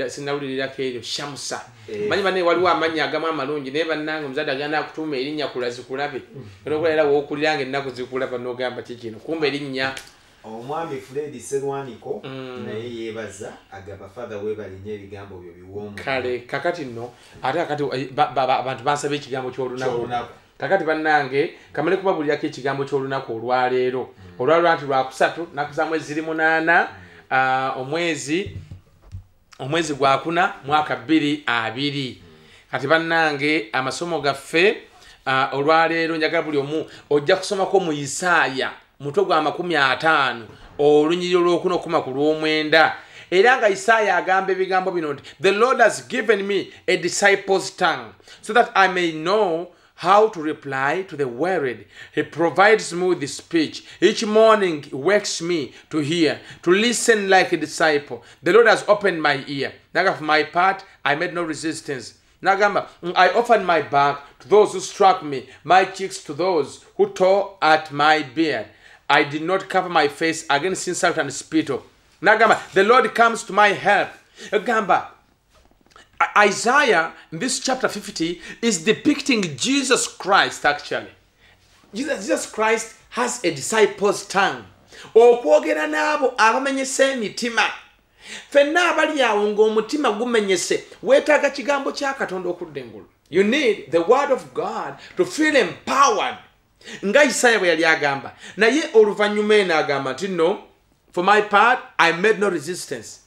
sinnawulirirako eryo Shamusa. Manyi banne waliwo amannya agamu amalungi naye bannange omuzadde agenda akutuuma erinnya kulazikulabe. Era okulala w'okulira ng'ennaku zikulaba n'ogamba kikino. Kumba erinnya Omwami Fred Serwaniko naye yeebaza agamba Father webale nnyo ebigambo byo biwoomu. Kale kakati nno ate kakati abantu bansaba ekigambo ky'olunaku. Kakati bannange kamale kubabulirako ekigambo ky'olunaku olwaleero. Olwalero nti lwakusatu naku za mwezi 8 omwezi gwa 4 mwaka 2020. Kati bannange amasomo gaffe olwaleero njagala buli omu ojja kusomako mu Isaaya mutwe gwa 50 olunyiriro lw'okuna ku lw'omwenda. Era nga Isaaya agamba ebigambo bino nti the Lord has given me a disciple's tongue so that I may know how to reply to the word. He provides me with the speech. Each morning he wakes me to hear, to listen like a disciple. The Lord has opened my ear. Naga, for my part, I made no resistance. Nagamba, I offered my back to those who struck me, my cheeks to those who tore at my beard. I did not cover my face against insult and spittle. Nagamba, the Lord comes to my help. Nagamba, Isaiah in this chapter 50 is depicting Jesus Christ actually. Jesus Christ has a disciple's tongue. Okwogera nabo abamenyese emitima. Fenna abali awo ng'omutima gumenyese weetaaga kigambo kya Katonda okudda engulu. You need the word of God to feel empowered. Nga Isaiah bwe yali agamba. Naye oluvannyuma eno agamba nti no, for my part I made no resistance.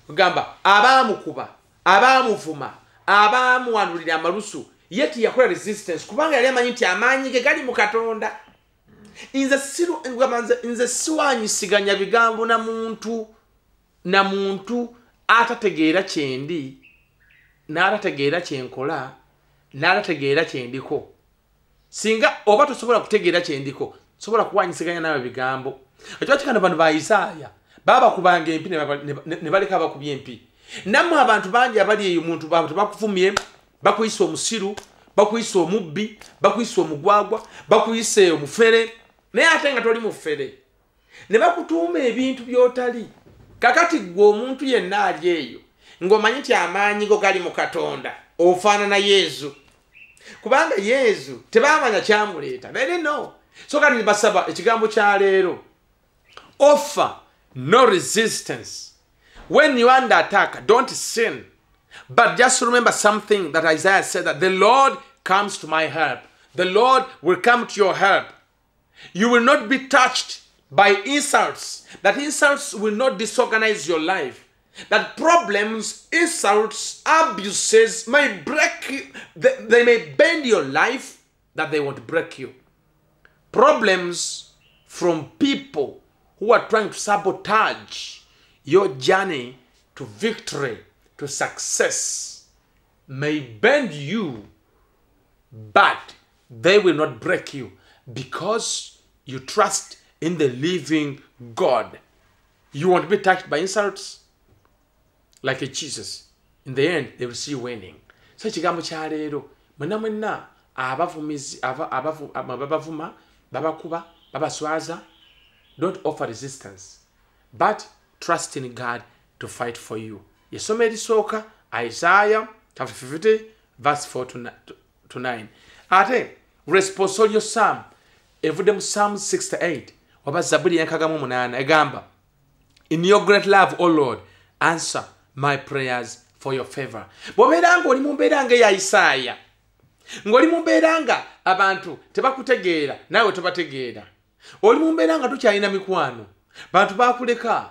Gamba abaamukuba, abaamuvuma, abaamuwanulira amalusu, yet yakola resistance kubanga yali amanyi nti amaanyi ge gali mu Katonda. Nze siwanyisiganya bigambo na muntu atategeera kyendi, n'atategeera kyenkola, n'atategeera kyendiko. Singa oba tosobola kutegeera kyendiko, sobola kuwanyisiganya nawe bigambo. Ekyo kikano bano ba Isaaya baba kubanga empi ne baleka bakubye empi. Nammwe abantu bangi abali eyo muntu bantu bakuvumye, bakuyisa omusiru, bakuyisa omubbi, bakuyisa omugwagwa, bakuyisa omufere, naye ate nga toli mufere. Ne bakutuuma ebintu by'otali. Kakati gwe omuntu yenna ali eyo ng'omanyi nti amaanyi go gali mu Katonda, ofaanana Yesu. Kubanga Yesu tebamanya kyamuleeta. They didn't know. So kati basaba ekigambo kya leero. Offer no resistance. When you are under attack, don't sin. But just remember something that Isaiah said, that the Lord comes to my help. The Lord will come to your help. You will not be touched by insults. That insults will not disorganize your life. That problems, insults, abuses may break you. They may bend your life, that they won't break you. Problems from people who are trying to sabotage your journey to victory, to success, may bend you, but they will not break you because you trust in the living God. You won't be touched by insults like a Jesus. In the end, they will see you winning. So ekigambo kya leero mwenna abavumizi abavuma babakuba babaswaza, don't offer resistance, but trust in God to fight for you. Yesome erisooka Isaiah chapter 50 verse 4 to 9. Ate responsorio psalm evudde mu Psalm 68 oba Zaburi yankagamu 8 egamba, in your great love, O Lord, answer my prayers for your favor. Bw'obeera ng'oli mu mbeera ng'eya Isaaya, ng'oli mu mbeera nga abantu tebakutegeera naawe tobategeera, oli mu mbeera nga tukyalina mikwano, bantu bakuleka,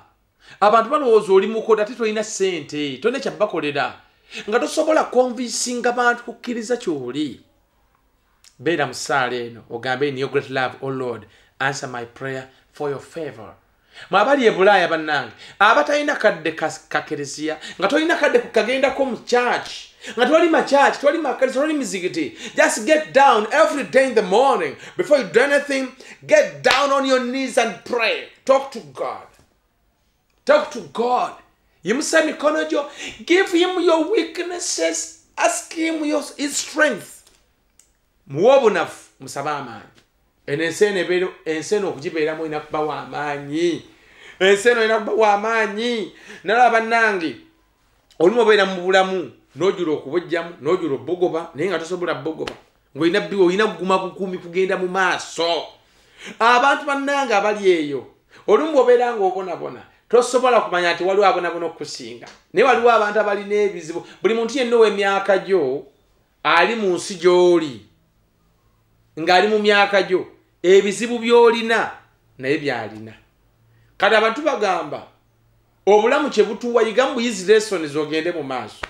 abantu balowooza oli mukoda ate tolina ssente, tolina kyabakolera, nga tosobola konvinsinga bantu kukkiriza ky'oli. Beera mu ssaala eno ogambe, in your great love, O Lord, answer my prayer for your favor. Mwabali e Bulaaya bannange abatalina kadde kakereziya, nga tolina kadde kukagendako mu church, nga toli ma church, toli makanisa, toli mizigiti, just get down every day in the morning before you do anything. Get down on your knees and pray. Talk to God. Talk to God. Yimusa mikono gyo, give him your weaknesses ask him his strength. Muobunafu musaba amaanyi. Enseno okugibeeramu ina kubawa amaanyi. Enseno ina kubawa amaanyi. Nalaba nange olumu obeera mu bulamu n'ojula okubujjamu n'ojula obbogoba naye nga tosobola bbogoba. Ng'olina bbiwa olina kuguma bukumi kugenda mu maaso. Abantu bannange abali eyo olumu obeera ng'obonabona tosobola kumanya nti waliwo abonabona okusinga. Naye waliwo abantu abalina ebizibu. Buli muntu yenna ow'emyaka gyo ali mu nsi gy'oli ng'ali mu myaka gyo ebizibu by'olina naye by'alina. Kati abantu bagamba obulamu kye butuwa yigamu buyizi lessons ogende mu maaso.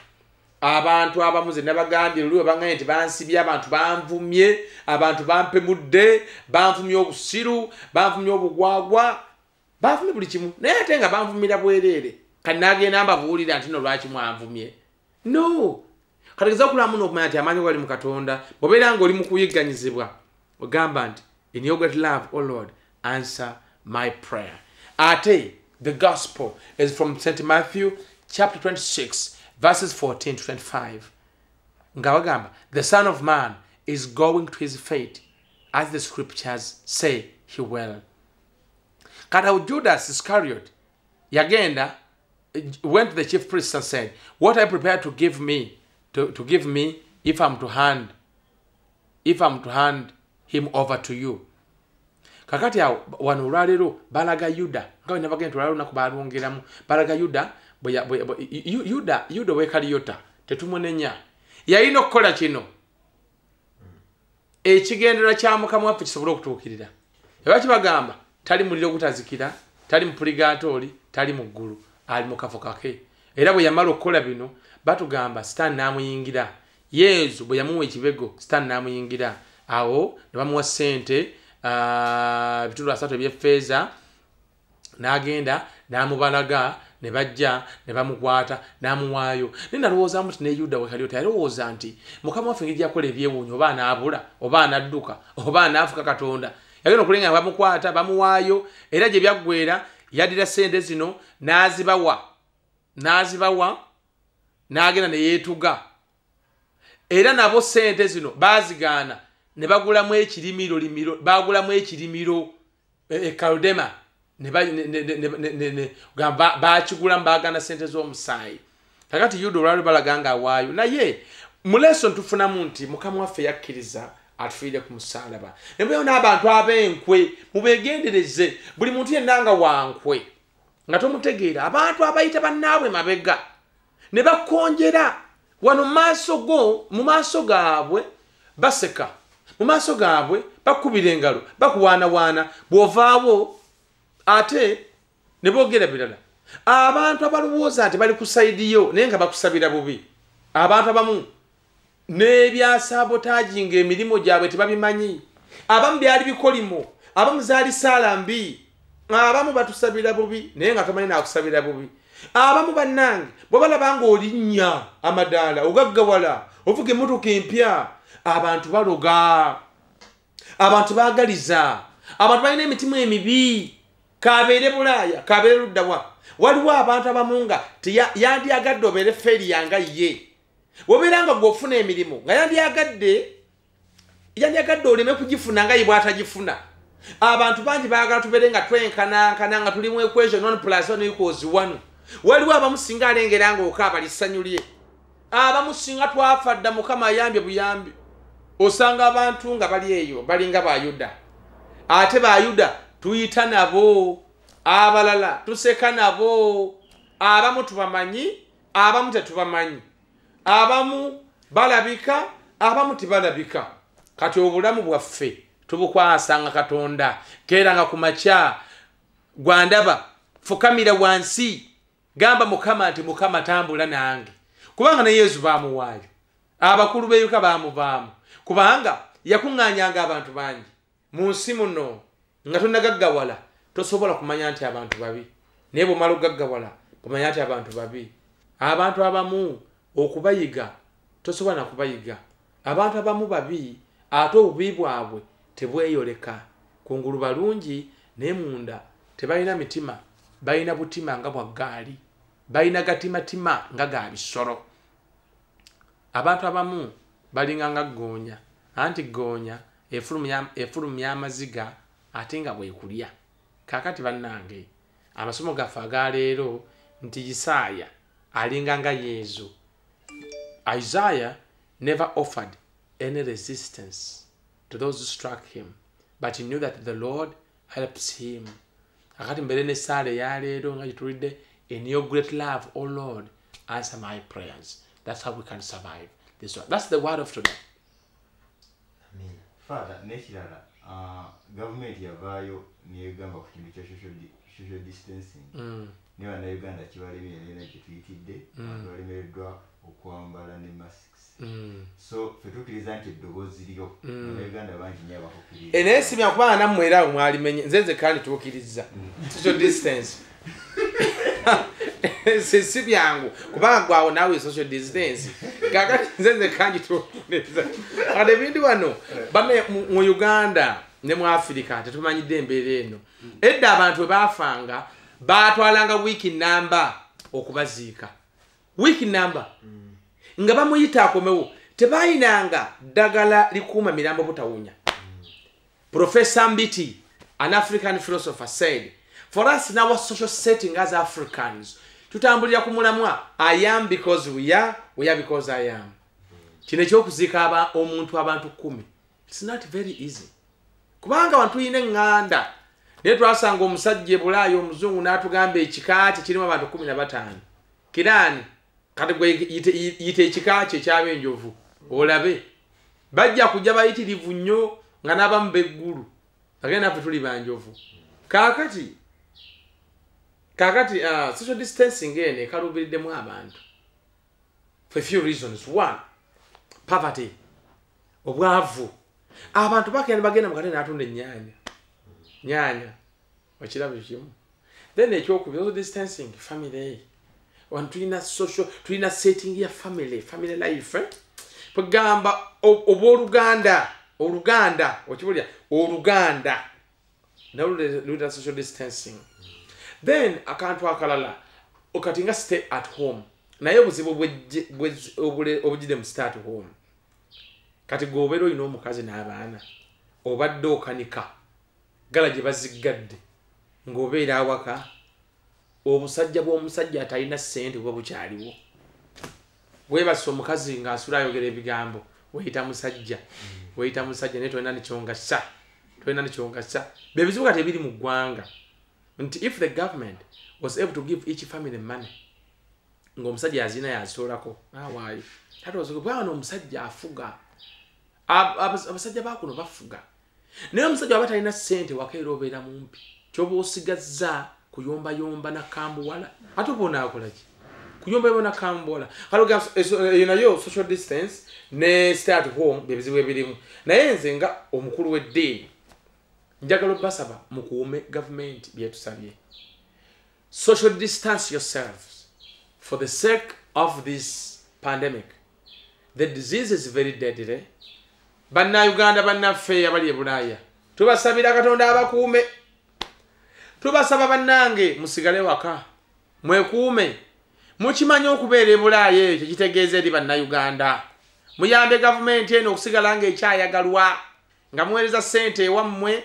Abantu abamu ze nabagambye luli banganye nti bansibye, abantu banvumye, abantu bampemudde, banvumye obusiru, banvumye obugwagwa, banvumye buli kimu. Naye ate nga banvumira bwereere kati nagenda mbabuulira nti no lwaki mwanvumye. No, kategeza okulamu n'okumanya nti amaanyi gali mu Katonda. Bw'obeera ng'oli mu kuyigganyizibwa ogamba nti in your great love, O Lord, answer my prayer. Ate the gospel is from St. Matthew chapter 26 verses 14 to 25. Ngawagamba, the Son of Man is going to his fate, as the scriptures say he will. Kata Judas Iscariot, yagenda, went to the chief priests and said, what are you prepared to give me, to give me if I'm to hand him over to you? Kakati ya wano olwaleero balaga Yuda nga bwe nabagenda olwaleero naku balwongeramu balaga Yuda Yuda w'Ekaliyota tetumunenya yalina okukola kino ekigendera kya Mukama waffe kisobole okutuukirira. Eba kibagamba tali muliro gutazikira, tali mu purigatori, tali mu ggulu, ali mu kafo kake. Era bwe yamala okukola bino batugamba Sitaani n'amuyingira. Yesu bwe yamuwa ekibego Sitaani n'amuyingira. Awo ne bamuwa ssente bitulu 3 eby'effeeza n'agenda n'amubalaga ne bajja ne bamukwata n'amuwaayo. Naye nalowooza nti ne Yuda w'Ekaliyota yalowooza nti Mukama waffe ngeri yakola ebyewuunyo oba anaabula oba anadduka oba anaafuka Katonda. Yagenda okulenga bamukwata bamuwaayo era gye byaggweera yaddira ssente zino n'azibawa n'agenda ne yeetuga. Era nabo ssente zino baazigaana ne bagulamu ekirimiro bagulamu ekirimiro Kaldema bakigulamu baagana ssente z'omusaayi. Kakati Yuda olwali balaganga awaayo naye mu lesson tufunamu nti Mukama waffe yakkiriza atufiire ku musaalaba. Nembeyo n'abantu ab'enkwe mubeegendereze buli muntu yenna nga wankwe nga tomutegeera abantu abayita bannaabwe mabega ne bakonjera wano mu maaso gaabwe baseka, mu maaso gaabwe bakubira engalo bakuwaanawaana bw'ovaawo ate ne boogera birala. Abantu abalowooza nti bali ku sayidiyo naye nga bakusabira bubi. Abantu abamu n'ebyasaabotaaginga emirimu gyabwe tebabimanyi. Abamu byali bikolimo, abamu zaali saala mbi, abamu batusabira bubi naye nga tomanyi naakusabira bubi. Abamu bannange bwe balaba ng'olinnya amadaala ogaggawala ovuga emmotoka empya, abantu baloga, abantu baagaliza, abantu balina emitima emibi. Kabeere Bulaaya, kabeere luddawa. Waliwo abantu abamu nga yandyagadde obeere feeri yanga ye. Wobeera nga gw'ofuna emirimu nga yandyagadde oleme kugifuna nga ye bw'atagifuna. Abantu bangi baagala tubeere nga twenkanankana nga tuli mu equation 1+1=1. Waliwo abamu singa alengera ng'okaaba lissanyu lye. Abamu singa twafa dda Mukama ayambye buyambi. Osanga abantu nga bali eyo balinga ba Yuda. Ate ba Yuda tuyita nabo, abalala tuseka nabo. Abamu tubamanyi, abamu tetubamanyi. Abamu balabika, abamu tebalabika. Kati obulamu bwaffe tubukwasanga Katonda. Keeranga ku makya gwandaba fukamira wansi gamba Mukama nti Mukama tambula nange. Kubanga ne Yesu baamuwaayo, abakulu b'eyuka baamuvaamu, kubanga yakuŋŋaanyanga abantu bangi mu nsi muno nga tonnagaggawala tosobola kumanya nti abantu babi. Naye bw'omala okugaggawala kumanya nti abantu babi. Abantu abamu okubayiga tosobola na kubayiga. Abantu abamu babi ate obubi bwabwe tebweyoleka. Kungulu balungi naye munda tebalina mitima, balina butima nga bwa ggaali, balina gatimatima nga ga bisolo. abantu abamu balinga nga goonya anti goonya efulumya amaziga ate nga bwekulya kakati bannange amasomo gaffe agaleero nti Isaaya alinga nga Yesu. Isaiah never offered any resistance to those who struck him, but he knew that the Lord helps him. Akati mbere ne sale ya leero nga gitulidde, in your great love, O Lord, answer my prayers. That's how we can survive this one. That's the word of today. Amen. Father, nekirala government yavaayo negamba ku kintu kya social distancing. Ne bana Uganda kibalemye nena kituyitidde balemereddwa okwambala ne masks. So fetukiriza nti eddoboozi lyo Uganda bangi nnyo abakukkiriza. Eneesimya kubanga nammwe era mwalimenye nzenze kandi tukkiriza social distance. Si byangu kubanga gwawo naawe social distance kakati nzenze kandi tukkiriza. Kati ebintu wano bane mu Uganda ne mu Africa tetumanyidde embeera eno. Edda abantu baafanga batwalanga wiki namba okubaziika. Wiki namba nga bamuyita akomewo tebayinanga ddagala likuuma mirambo butawunya. Professor Mbiti, an African philosopher, said, for us in our social setting as Africans, tutambulira ku mulamwa, I am because we are because I am. Kino ekyokuziika omuntu abantu 10. It's not very easy. Kubanga abantu yine nganda. Ne twasanga omusajja Bulaaya omuzungu n'atugamba ekikaati kirimu abantu 15. Kirani kati gwe yite ekikaaki ekyabenjovu. Olabe. Bajja kujja bayitirivu nnyo nga n'abamu beggulu. Agenda naffe tuli banjovu. Kakati social distancing ene kalubiriddemu abantu. For a few reasons. One, poverty. Obwavu. Abantu bagenda mu katale n'atunda nyanya wakirabo kimu. Then ekyokubi social distancing family. Want tulina setting ya family life. Pagamba Oluganda wakibulya Oluganda now do social distancing. Then akantu akalala okatinga stay at home naye obuzibu obujide mu stay at home. Kati gobero ino omukazi n'abaana obadde okanika gala gye baziggadde ng'obeera awaka obusajja bw'omusajja atalina ssente bwe bukyaliwo. Weebasa omukazi ng'asula ayogera ebigambo weyita musajja naye tolina nekyongassa bye bizibu kati ebiri mu ggwanga nti if the government was able to give each family money ng'omusajja yazina yasoolako awaayo bwana omusajja afuga abasajja bakuno bafuga naye omusajja waba talina ssente wakaera obeera mumpi kyoba osigazza kuyombayomba na kambuwala ate oba onaakolaki kuyombayomba na kambuwala nayo social distance ne stay at home byebizibu ebirimu naye nze nga omukulu w'eddiini njagala basaba mukuume government byetusabye. Social distance yourselves for the sake of this pandemic. The disease is very deadly. Bannayuganda bannaffe abali e Bulaaya tubasabira Katonda abakuume. Tubasaba bannange musigale waka mwekuume mukimanyi okubeera e Bulaaya ekyo kitegeeza eri bannayuganda. Muyambe gavumenti eno okusigala nga ekyayagalwa nga muweereza ssente ewammwe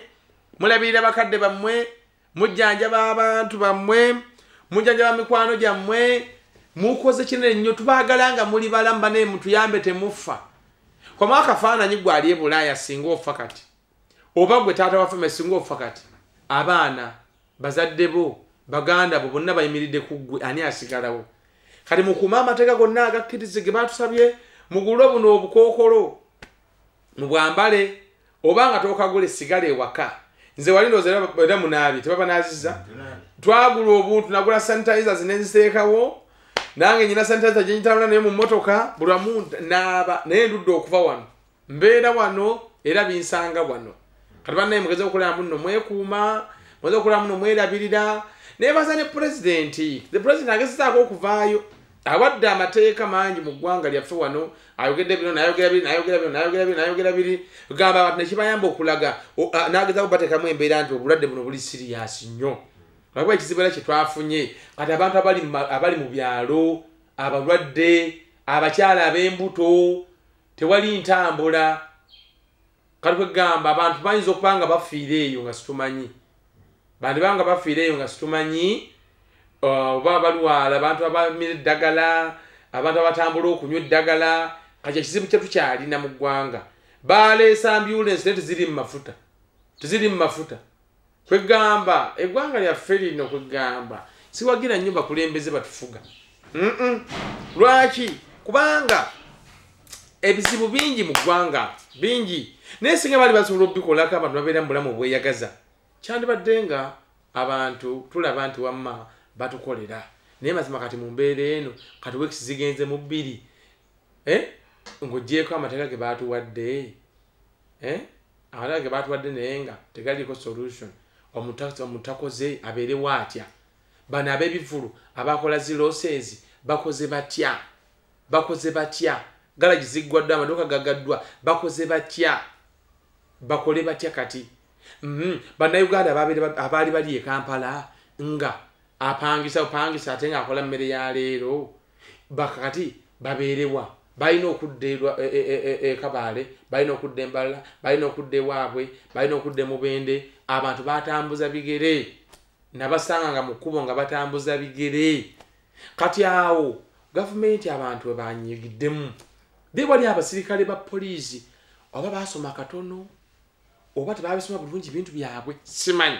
mulabirira bakadde bammwe mujjanjaba abantu bammwe mujjanjaba mikwano gyammwe mukoze kinene nnyo tubaagala nga muli balamu bane mutuyambe temufa. Kwa akafaananyi gwe ali e Bulaaya singa ofa kati oba gwe taata waffe singa ofa kati abaana bazadde bo baganda bo bonna bayimiridde ku ggwe ani asigalawo. Kati mukuuma amateeka gonna agakkiriza ge batusabye mugule buno obukookolo mubwambale oba nga tookagula sigala ewaka. Nze wali ndowooza era munaabi tebabanaazizza twagula obuntu nagula sanitizers nenziteekawo nange nyina sanitizer gye nyitambula naye mu mmotoka buli wamu naaba naye ndudde okuva wano mbeera wano era binsanga wano. Kati bannaye mugeze okulaba muno mwekuuma mugeze okulaba muno mwerabirira neebaza ne pulezidenti. The president agezezaako okuvaayo awadde amateeka mangi mu ggwanga lyaffe wano ayogedde bino nayogera biri gamba abantu nekibayamba okulaga n'agezaako bateekamu embeera nti obulwadde buno buli siriyasi nnyo lwakuba ekizibu era kye twafunye kati abantu abali mu byalo abalwadde abakyala ab'embuto tewali ntambula kati kwegamba abantu bayinza okuba nga bafiira eyo nga situmanyi bandi banga bafiira eyo nga situmanyi oba balwala abantu abamira eddagala abantu abatambula okunywa eddagala kati ekizibu kye tukyalina mu ggwanga baleesa ambulensi naye teziri mu mafuta kwegamba eggwanga lyaffe lino kwegamba siwagira nnyo bakulembeze batufuga lwaki kubanga ebizibu bingi mu ggwanga bingi naye singa bali basobola okubikolako abantu babeera mu bulamu obweyagaza kyandibadde nga abantu tulaba nti wamma batukolera naye mazima kati mu mbeera eno kati weekisi zigenze mu 2 ng'oggyeko amateeka ge baatuwadde amateeka ge baatuwadde naye nga tegaliko solution omutakoze abeerewo atya bano ab'ebivulu abakola ziloses bakoze batya galagi ziggwaddwa amaduuka gagaddwa bakoze batya bakole batya kati bannayuganda abaali bali e Kampala nga apangisa ate ng'akola mmere ya leero bakati babeerewa balina okudda Kabaale balina okudda Embala balina okudda ewaabwe balina okudda Mubende abantu batambuza bigere nabasanga nga mu kkubo nga batambuza bigere kati awo gavumenti abantu webanyigiddemu bali abasirikale ba poliisi oba basoma katono oba tebabisoma bulungi bintu byabwe simanyi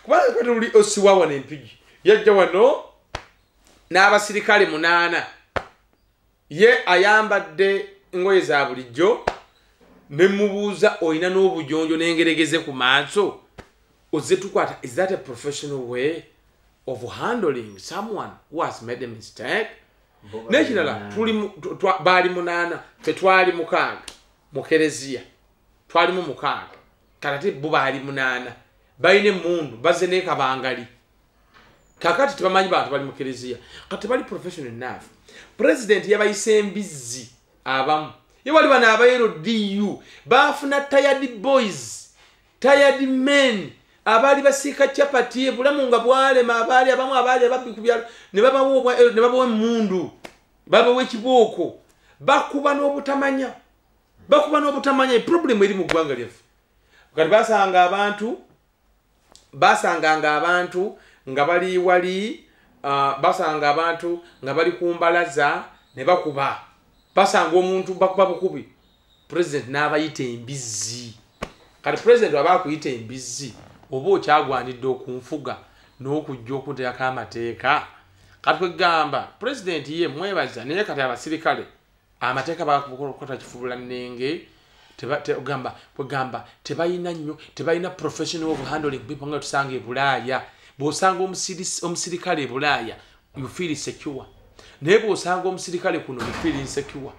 kubanga kati luli osiwawa n'empigi yajja wano n'abasirikale 8 ye ayambadde ngoye za bulijjo ne mubuuza olina n'obujonjo n'engeregeze ku maaso ozze tukwata is that a professional way of handling someone who has made a mistake nekirala baali 8 fe twali 6 mu kereziya twalimu 6 kati bo baali 8 balina emmundu bazze ne kabangali kakati tebamanyi bantu bali mu kereziya kati bali professional enough president yabayise embizzi abamu ye wali bana abayero DU bafuna tired boys tired men abali basiika chapati ebulamu nga bwalema abali abamu abali ababbi ku byalo ne babawo emmundu babawo ekibooko bakuba n'obutamanya problem eri mu ggwanga lyaffe kati basanganga abantu nga bali wali basanga abantu nga bali kumbalaza ne bakuba basanga omuntu bakuba bukubi president n'abayita embizzi kati president abakuyita embizzi oba okyagwanidde okunfuga n'okujja okuteeka amateeka kati kwegamba president ye mwebaza naye kati abasirikale amateeka bakukota kifubula nnenge kwegamba tebalina professional of handling people nga tusanga e Bulaaya bw'osanga omusirikale e Bulaaya you feel secure naye bw'osanga omusirikale kuno you feel insecure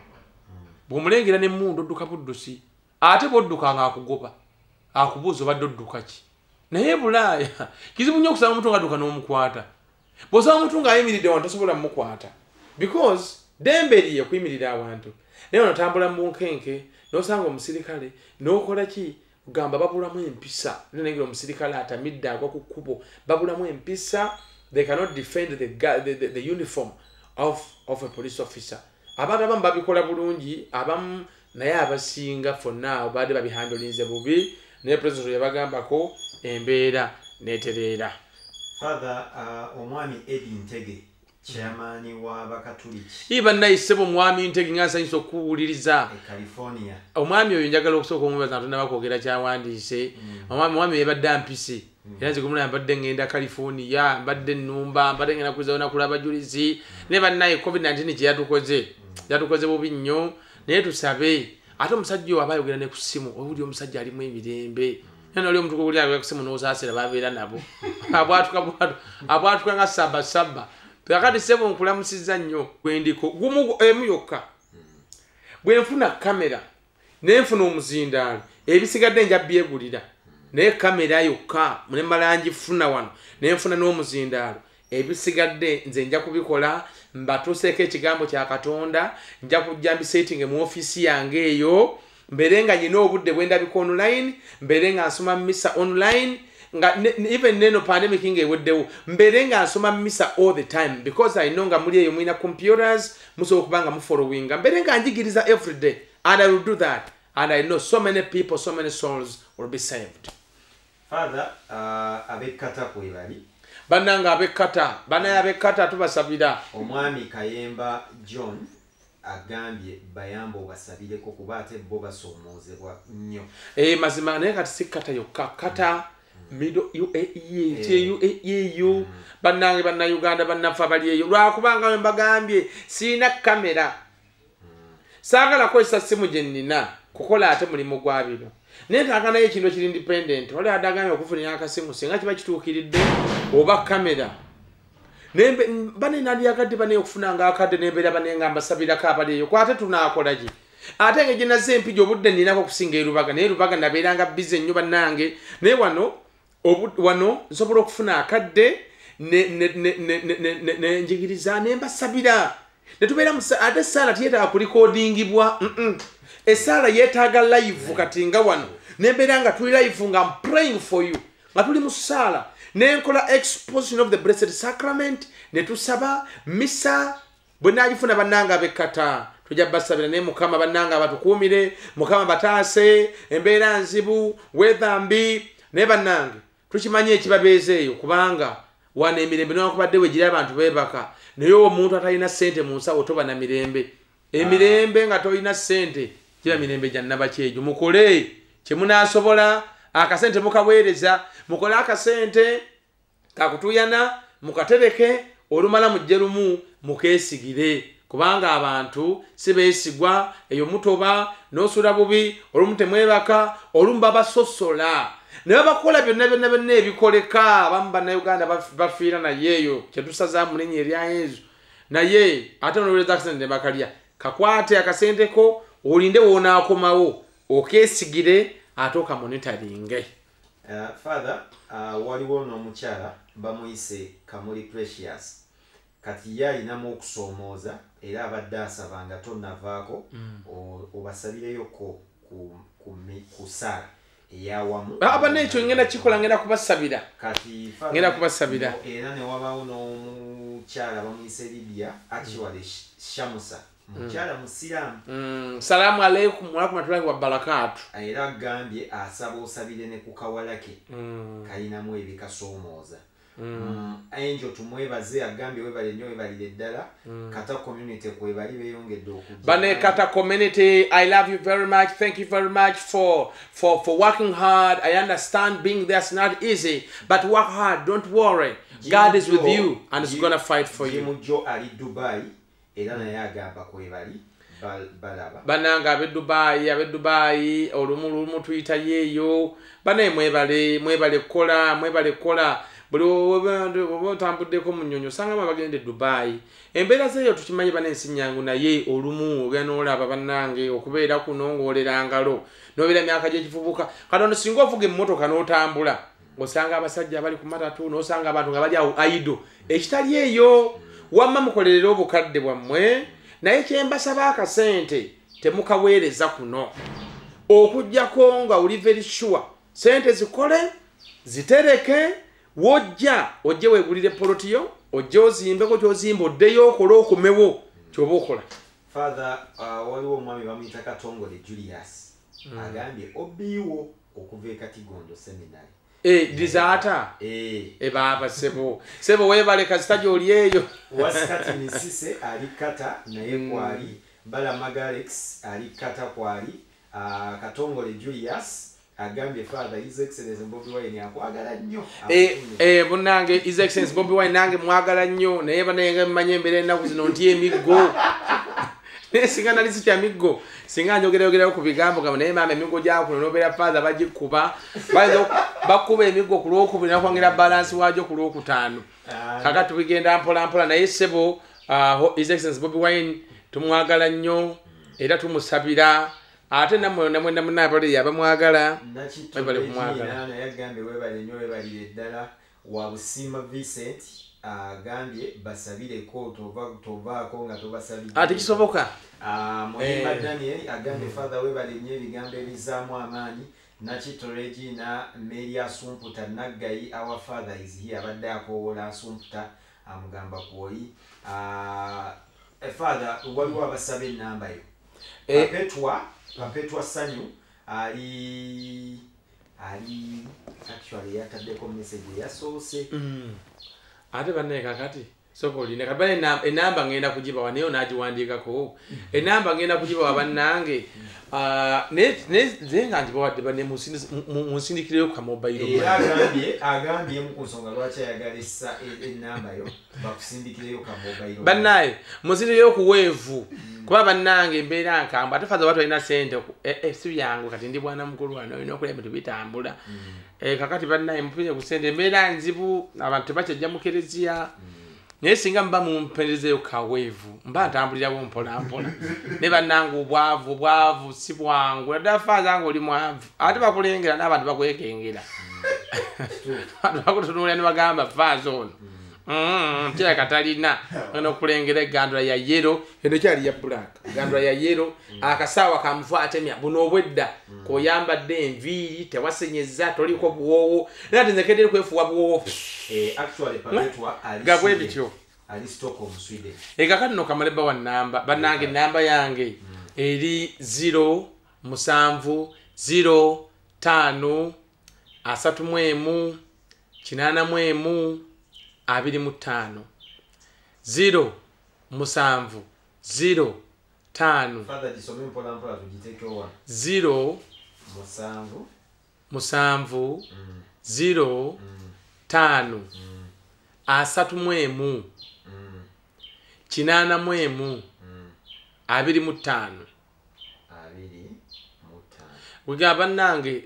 bw'omulengera n'emmundu odduka buddusi ate bw'odduka nga akugoba akubuuza obadde odduka ki naye Bulaaya kizibu nnyo okusanga omuntu ng'adduka n'omukwata bw'osanga omuntu ng'ayimiridde wantu tosobola mmukwata because dembe liye kuyimirira awantu naye onotambula mu bunkenke n'osanga omusirikale n'okola ki kugamba babulamu empisa nenengera omusirikale atamidde agwa ku kkubo babulamu empisa they cannot defend the uniform of a police officer abantu abamu babikola bulungi abamu naye abasinga for now badde babihandolinze bubi naye president yabagambako embeera netereera Father omwami Eddie Ntege chairman wa bakatuliki iba nayisebo mwami Ntege ngansanyisa okuwuliriza California omwami oyo njagala okusooka omubaza Katonda bakwogera kyawandiise omwami yabadde ampise era nze kumulaba mbadde ngenda California mbadde nnumba mbadde ngenda kuzaona kulaba abajulizi ne bannaye COVID-19 kye yatukoze bubi nnyo naye tusabe ate omusajja oyo aba ayogera ne ku ssimu obuli omusajja alimu emirembe nano oli omuntu guli ayogera ku ssimu n'osaasira babeera nabo abwatuka nga sabasaba kakati sebo nkulamusiza nnyo gwendiko gumu emu yokka bwe nfuna kamera nenfuna omuzindaalo ebisigadde nja byegulira naye kamera yokka mune malangi funa wano nenfuna n'omuzindaalo ebisigadde nze nja kubikola mbatuuseeko ekigambo kya Katonda nja kujja mbisetinge mu ofiisi yange eyo mbeere nga nyina obudde bwe ndabika online mbeere nga nsoma misa online even neno pandemic ngeweddewo mbere nga nsoma misa all the time because I know nga muli eyo mwina computers musobola kubanga mufollowinga mbere nga njigiriza every day and I will do that and I know so many people, so many souls will be saved. Father, abekata kwebali bannanga abekata tubasabira. Omwami Kayemba John agambye bayambo basabireko kuba ate bo basoomozebwa nnyo. Mazima naye kati si kata yokka kata middle UAE bannange bannayuganda bannafa bali eyo lwakubanga mbagambye sina kamera saagala kwesa simu gye nnina kukola ate mulimu gwa bino naye ntaagala naye ekintu kiri independent wali adagambye okufunira akasimu singa kiba kituukiridde oba kamera bane nandyagadde bane okufunanga akadde nembeera banenga mbasabirako abali eyo kwate tunaakolaki ate nga gyenaze empija obudde nninako okusinga erubaga naye erubaga nabeeranga bize nnyo bannange naye wano nsobola okufuna akadde nenjigiriza nembasabira netubeera ate esaala tiyetaaga kulikodingibwa esaala yeetaaga live kati nga wano nembeera nga tuli live nga I'm praying for you nga tuli mu saala nenkola exposition of the blessed sacrament netusaba misa bwe naagifuna bannanga abekata tujja basabira naye mukama bannanga batukuumire mukama bataase embeera nzibu weather mbi naye bannange tukimanye ekibabeeza eyo kubanga wana emirembe newakubadde wegira abantu beebaka naye omuntu atalina ssente mu nsawo toba na mirembe emirembe nga tolina ssente kiba mirembe gya nnabakyejo mukole kyemunaasobola akasente mukaweereza mukole akasente kakutuyana mukatereke olumala mujje lumu mukeesigire kubanga abantu si beesigwa eyo mutoba n'osula bubi olumu temwebaka olumu babasosola ne babakola byonna ebikoleka abamu bannayuganda bafiira naye eyo kyetusazaamu linnya erya Yesu naye ate noloweza akasente ne bakalya kakwate akasenteko olinde woonaakomawo okeesigire ate okamonitaringe. Father, waliwo n'omukyala bamuyise Kamuli Precious kati ye alinamu okusoomooza era abadde asaba nga tonnavaako obasabireyo ku saala eyawamu abanekyo ngenda kikola ngenda kubasabira kati ngenda kubasabira era ne wabaawo n'omukyala bamuyise Libya actually Shamusa mukyala musiraamu salaamu aleikum warakumatullahi wa barakatu era agambye asaba osabire ne ku kawala ke kalinamu ebikasoomooza Angel tumwebaze agambye webale nnyo webalire ddala Kata community kwebali beeyongedde okujja bane Kata community I love you very much, thank you very much for working hard. I understand being there's not easy but work hard, don't worry, God is with you and is gonna fight for you. Jimujo ali Dubai era naye agamba kwebali balaba bananga abe Dubai olumu tuyita yeeyo bane mwebale kola buli obutambuddeko mu nnyonyo osanga bagende Dubai embeera zeeyo tukimanyi banensi nyangu naye olumu ogenda olaba bannange okubeera kuno ng'olera ngalo n'obeera myaka gy'ekivubuka katono singa ovuga emmotoka n'otambula osanga abasajja abali ku matatu n'osanga abantu nga bali awo aido ekitali eyo wamma mukolerera obukadde bwammwe naye kyembasaba akasente temukaweereza kuno okujjako nga oli very sure sente zikole zitereke wojja ojje weegulire polotiyo ojje ozimbeko kyozimba oddeyo okole okumewo kyoba okola. Father, waliwo omwami bamuyita Katongole Julius agambye obiiwo okuva e Katigondo seminary dizaata baba sebo weebale kasita gy'oli eyo wasikati misise ali Kata naye kwali Bala Magalex ali Kata kwali Katongole Julius agambye Father His Excellency Bobi Wine akwagala nnyo munnange His Excellency Bobi Wine nange mwagala nnyo naye banenge mmanye embeera ennaku zino nti emiggo singa nali sitya miggo singa njogerayogerayo ku bigambo gamba naye maama emiggo gyakuno n'obeera Father bagikuba bakuba emiggo ku lwokubiri nakwongera balansi waagyo ku lwokutaano kaka tubigenda mpolampola naye sebo His Excellency Bobi Wine tumwagala nnyo era tumusabira ate namwe munabali abamwagala webale kumwagala naye agambye webale nnyo webalire ddala wa Busima Vincent agambye basabireko tovaako nga tobasabire ate kisoboka Muhimba Daniel agambye Father webale nnyo ebigambo ebizaamu amaanyi Nachito Regina, Mary Asumputa, Nagai, our father is here, Abadako, Asumputa, Amugamba Koi. Father, what you have a 7 number? Perpetua Sanyu, Ali actually yesterday message so say ate banne kakati soko line kabane enamba ngenda kujiba waneyo najiwandika ko enamba ngenda kujiba wabannange ne zenga ndibawadde bane musindikire ku mobile agambye mu kusonga lwacha yagalisa enamba yo bakusindikire ku mobile bannaye musindikire ku wevu kuba bannange mbeera nkamba atafaza watu alina sente si yangu kati ndi bwana mukulu wano ino kulema tubitambula kakati bannaye mpinye ku sente mbeera nzibu abantu bachajja mu kerezia naye singa mba mumperezeyo ka wevu mba ntambulira bo mpola ne bannange obwavu si bwangu adafaza ngo oli mwavu ate bakulengera n'abantu bakwekengera abantu bakutunulira ne bagamba faza ono kya katalina ono kulengera gandula ya yero eno kyali ya black gandula ya yero akasawa kamvu atemya buno obwedda ko yambadde enviri tewasenyeza toliko buwowo nati nzekedde kwefuwa buwowo actually Perpetua gabwe bityo ali Stockholm Sweden kakati no kamaleba wa namba banange namba yange eri 0 musanvu 0 5 asatu mwemu kinana mwemu 25 0 musanvu 0 5 father disome mpola tujiteke wa 0 musanvu 0 5 asatu mwemu kinana mwemu 25 Wigaba nange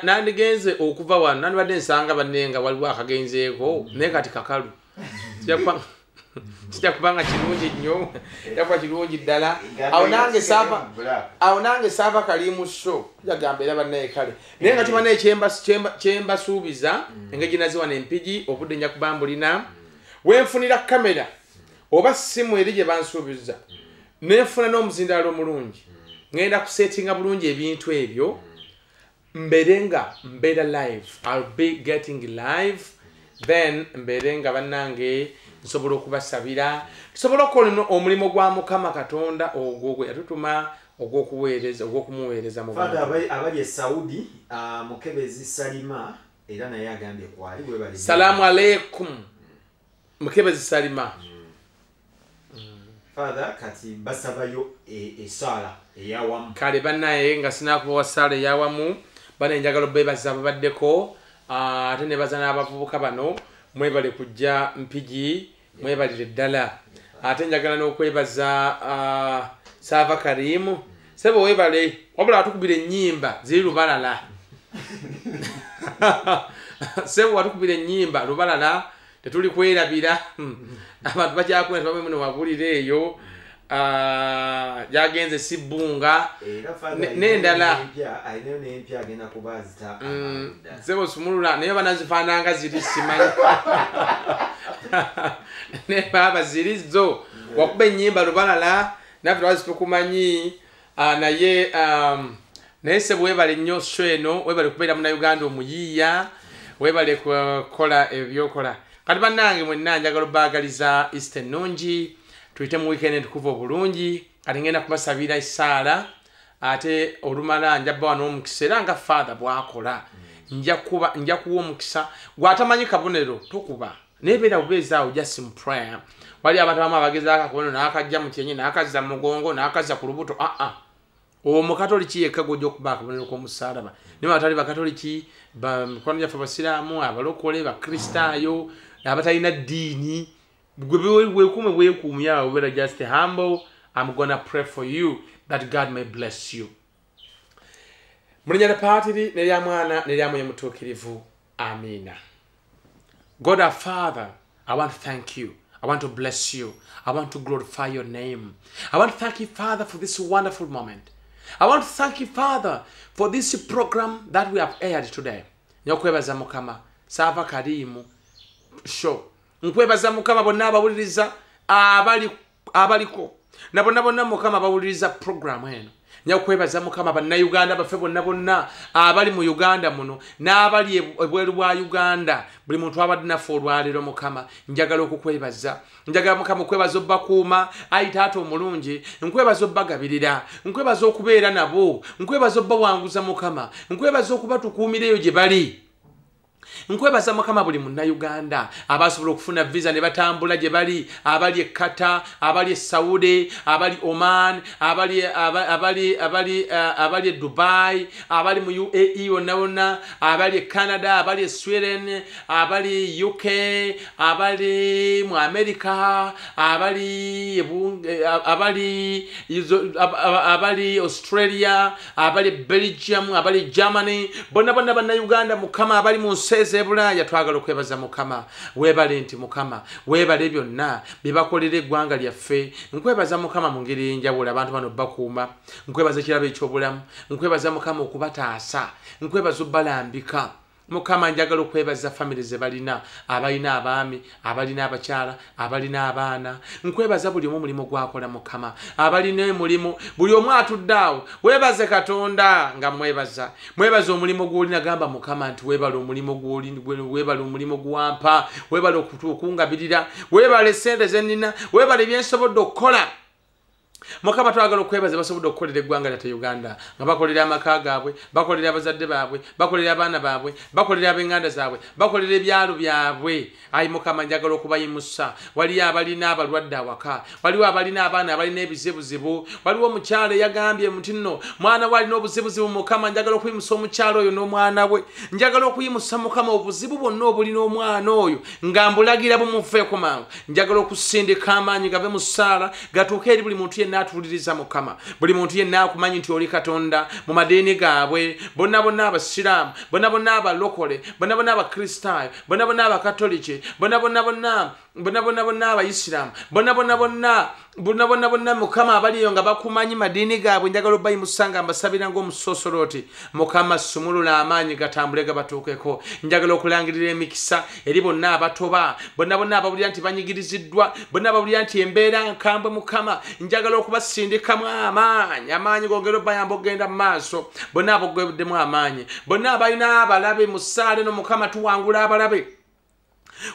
nandigenze okuva wano nani badde nsanga banenga waliwo akagenzeeko naye kati kakalu sijja kubanga kirungi nnyo yakwa kirungi ddala awo nange saava kalimu show yagamba era bannaye kale naye nga tumanyi kyembasuubiza engeri ginaziwa n'empigi obudde nja kubambulina wenfunira kamera oba simu eri gye bansuubiza nenfuna n'omuzindaalo omulungi ngenda kusettinga bulungi ebintu ebyo mberenga live. I'll be getting live then mberenga bannange nsobola okubasabira tusobola okukola omulimu gwa Mukama Katonda ogwo yatutuma ogwokumuweereza mu bantu abali Saudi Mukebezi Salima era naye agambye kwali bwe bali Salamu alaykum Mukebezi Salima Father kati basabayo esala eyawamu kale bannaye nga sinakuwa sala eyawamu bana njagalo bebaza babaddeko ate ne bazana abavubuka bano mwebale kujja mpigi mwebalire ddala ate njagala n'okwebaza Sava Karimu sebo webale wabula atukubira ennyimba ziri lubalala sebo watukubira ennyimba lubalala tetuli kwerabira abantu bakyakwenda bamwe muno wabulire eyo yagenze sibunga nendala agenda kubazita sebo sumulula naye banazifaananga ziri simanyi ne baba ziri zo wakuba ennyimba lubalala naffe twazitukumanyi naye naye sebo webale nnyo sho eno webale kubeera Munnayuganda omuyiiya webale kukola ebyokola kati bannange mwenna njagala obbagaliza Easter ennungi tuyite mu weekend entukuvu obulungi kati ngenda kubasabira essaala ate olumala njabba wano omukisa era nga father bwakola nja kuwa omukisa gwatamanyi kabonero tokuba nebeera bubeezaawo just in prayer wali abantu abamu abagezaako akabonero n'akajja mu kyenyi n'akazza mu mugongo n'akazza ku lubuto omukatoliki yekka gwojja okuba akabonero k'omusaalaba naye batali bakatoliki bamikono gyaffe abasiraamu abalokole bakristaayo abatalina ddiini weekuume awo beera just humble. I'm gonna pray for you that God may bless you. Mulinya na patiri nerya mwana nerya mwenye mutuukirivu. Amina. God our Father, I want to thank you. I want to bless you. I want to glorify your name. I want to thank you, Father, for this wonderful moment. I want to thank you, Father, for this program that we have aired today. Nyokwebaza Mukama, Sava Karimu show. Nkwebaza Mukama bonna abawuliriza abaliko. Nabo Mukama abawuliriza program eno. nyakwebaza mukama bannayuganda baffe bonna abali mu Uganda muno n'abali ebweru bwa Uganda buli muntu abadde naffe olwaleero mukama njagala okukwebaza njagala mukama okwebaza obbakuuma ayi taata omulungi nkwebaza obbagabirira nkwebaza okubeera nabo nkwebaza obbawanguza mukama nkwebaza okuba tukuumireyo gye bali nkwebaza mukama buli munnayuganda abasobola okufuna visa ne batambula gye bali abali Qatar abali Saudi abali Oman abali Dubai abali mu UAE yonna abali Canada abali Sweden abali UK abali mu America abali Australia abali Belgium abali Germany bonna bannayuganda mukama abali mu Bulaya twagala okwebaza mukama webale nti mukama webale byonna bibakolera eggwanga lyaffe nkwebaza mukama mu ngeri y'enjawulo abantu bano bakuuma nkwebaza ekirabo eky'obulamu nkwebaza mukama okubataasa nkwebaza obbalambika mukama njagala okwebaza family ze balina abalina abaami abalina abakyala abalina abaana nkwebaza buli omu mulimo gwakola mukama abalina emulimu buli omu atuddaawo webaze katonda nga mwebaza omulimu gw'olina gamba mukama nti webala omulimu gw'olina webala omulimu gwampa webala okungabirira webala essente zenina webala ebyensobodde okukola mukama twagala okwebaza basobodde okukolera eggwanga lyaffe Uganda nga bakolera amaka gaabwe bakolera abazadde baabwe bakolera abaana baabwe bakolera ab'enganda zaabwe bakolera ebyalo byabwe ayi mukama njagala okubayimusa waliyo abalina abalwadde awaka waliwo abalina abaana abalina ebizibuzibu waliwo omukyalo eyagambye muti nno mwana we alina obuzibuzibu mukama njagala okuyimusa omukyalo oyo n'omwana we njagala okuyimusa mukama obuzibu bwonna obulina omwana oyo nga mbulagira bumuveeko mangu njagala okusindika amaanyi gave mu ssaala gatuuke eri buli muntu yenna atuliriza mukama buli muntu yenna akumanyi nti oli katonda mu madeeni gaabwe bonna abasiraamu bonna abalokole bonna abakristaayo bonna abakatoliki bonna abayisiraamu bonna mukama abaliyo nga bakumanyi madeeni gaabwe njagala obayimusa nga mbasabira ng'omusosoloti mukama sumulula amaanyi gatambule gabatuukeko njagala okulangirira emikisa eri bonna abatoba bonna abawulira nti banyigiriziddwa bonna abawulira nti embeera nkambwe mukama njagala okubasindikamu amaanyi gongera obayamba okugenda mu maaso bonna abogeddemu amaanyi bonna abalina abalabe mu ssaala eno mukama tuwangula abalabe.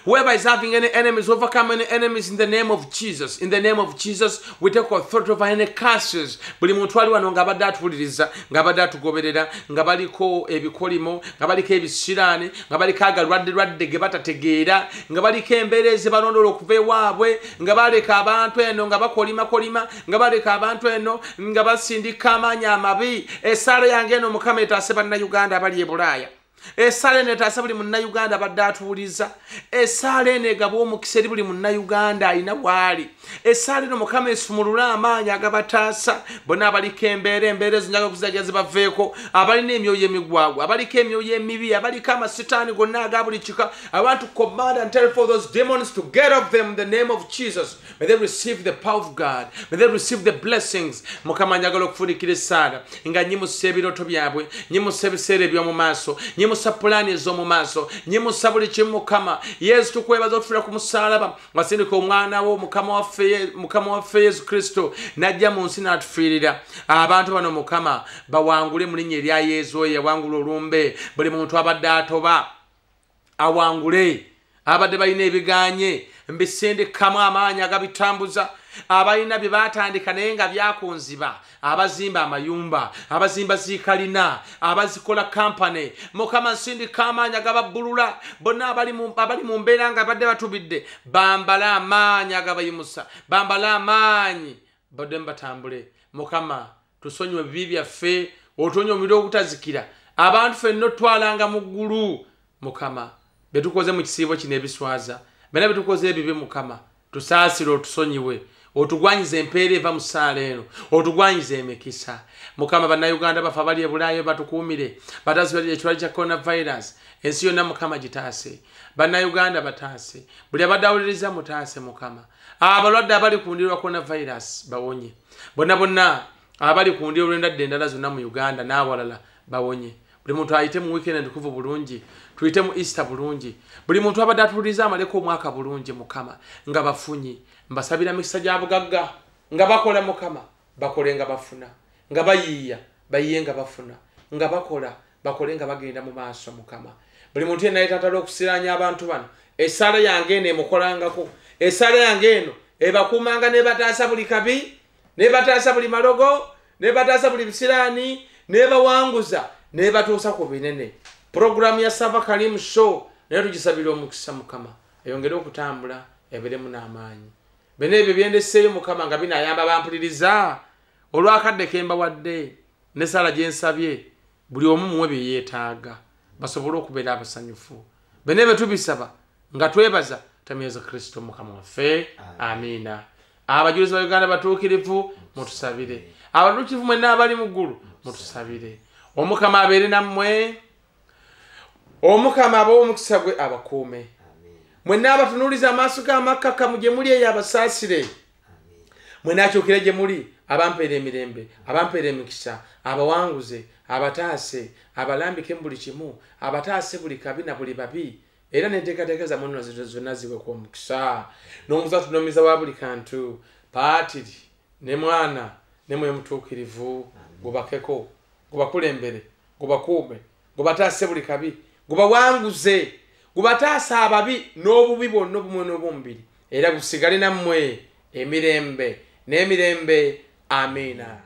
Whoever is having any enemies, overcome any enemies in the name of Jesus. In the name of Jesus, we take authority over any curses. Buli muntu ali wano nga badde atuliriza, nga badde atugoberera, nga baliko ebikolimo, nga baliko ebisiraani, nga baliko agalwadde ge batategeera, nga baliko embeera ezibalondola okuva ewaabwe, nga baleka abantu eno nga bakolima, nga baleka abantu eno nga basindika amaanyi amabi. Essaala yange eno Mukama etaase bannayuganda abali e Bulaaya. Esaala eno etaasa buli munnayuganda badde atuwuliza. Esaala eno egaba omukisa eri buli munnayuganda alina waali. Esaala eno Mukama esumulula amaanyi agabataasa bonna abaliko embeera ezo njaga okuzijaja zibaveeko, abalina emyoyo emigwagwa, abaliko emyoyo emibi, abaliko amasitaani gonna aga buli kika. I want to command and tell for those demons to get off them in the name of Jesus. May they receive the power of God. May they receive the blessings. Mukama njagala okufunikira esaala nga nyimusa ebirooto byabwe, nyimusa ebiseera eby'omu maaso, nyimusa pulaani ez'omu maaso, nyimusa buli kimu Mukama. Yesu tukwebaza otufiira ku musaalaba wasindika omwana wo Mukama waffe Yesu Kristo najja mu nsi n'atufiirira. Abantu bano Mukama bawangule mu linnya erya Yesu oyo yawangula olumbe. Buli muntu abadde atoba awangule, abadde balina ebiganye mbisindikamu amaanyi agabitambuza. Abalina bye batandika naye nga byakunziba, abazimba amayumba, abazimba zikalina, abazikola kampani, Mukama nsindika amaanyi agababbulula. Bonna abali mu mbeera nga badde batubidde, bambala amaanyi agabayimusa, bambala amaanyi badde mbatambule. Mukama tusonyiwe ebibi byaffe, otonye omuliro ogutazikira. Abantu ffenna otwalanga mu ggulu Mukama. Betukoze mu kisiibo kino ebiswaza, bena betukoze ebibi Mukama tusaasire otusonyiwe, otugwanyize empeera eva mu ssaala eno, otugwanyize emikisa. Mukama bannayuganda bafe abali e Bulaaya batukuumire, batazibadde ekirwadde kya coronavirus. Ensi yonna Mukama gitaase, bannayuganda bataase, buli abadde awuliriza mutaase Mukama. Abalwadde abali ku ndiri lwa coronavirus bawonye, bonna abali ku ndiri olw'endwadde endala zonna mu Uganda n'awalala bawonye. Buli muntu ayite mu weekend entukuvu bulungi, tuyite mu Easter bulungi. Buli muntu abadde atuliza amaleko omwaka bulungi Mukama nga bafunyi. Mbasabira mikisa gya bugagga nga bakola Mukama, bakole nga bafuna. nga bayiiya bayiye nga bafuna nga bakola bakole nga bagenda mu maaso Mukama. Buli muntu yenna yetatala okusiranya abantu bano essala yange eno emukolangako, essala yange eno ebakuumanga nebataasa buli kabi, nebataasa buli malogo, nebataasa buli bisiraani, nebawanguza nebatuusa ku binene. Programu ya Sava Kalimu Show naye tugisabira omukisa Mukama eyongere okutambula ebeeremu n'amaanyi. Bino ebyo byendeseeyo Mukama nga binayamba bampuliriza olwakadde kemba wadde n'essala gye nsabye buli omu muwe bye yeetaaga basobole okubeera abasanyufu. Bino ebyo tubisaba nga twebaza tamyezo Kristo Mukama waffe. Amiina. Abajulizi ba Uganda batuukirivu mutusabire, abatuukivu mwenna abali mu ggulu mutusabire. Omukama abeere nammwe, Omukama abawe omukisa gwe abakuume. Mwenna abatunuuliza amaaso g'amakkakkamu gye muli eyo abasaasire. Mwenna akyukire gye muli abampeera emirembe, abampeera emikisa, abawanguze, abataase, abalambike mu buli kimu, abataase buli kabi na buli babi, era n'enteekateeka zammwe nno zonna ziweeko omukisa. N'omuza tunomiza wa buli kantu, Paatiri ne Mwana ne Mwoyo Mutuukirivu gubakeko, gubakulembere, gubakuume, gubataase buli kabi, gubawanguze, gubataasa ababi n'obubi bwonna obumwe n'obw'omubiri, era gusigale nammwe emirembe n'emirembe. Amiina.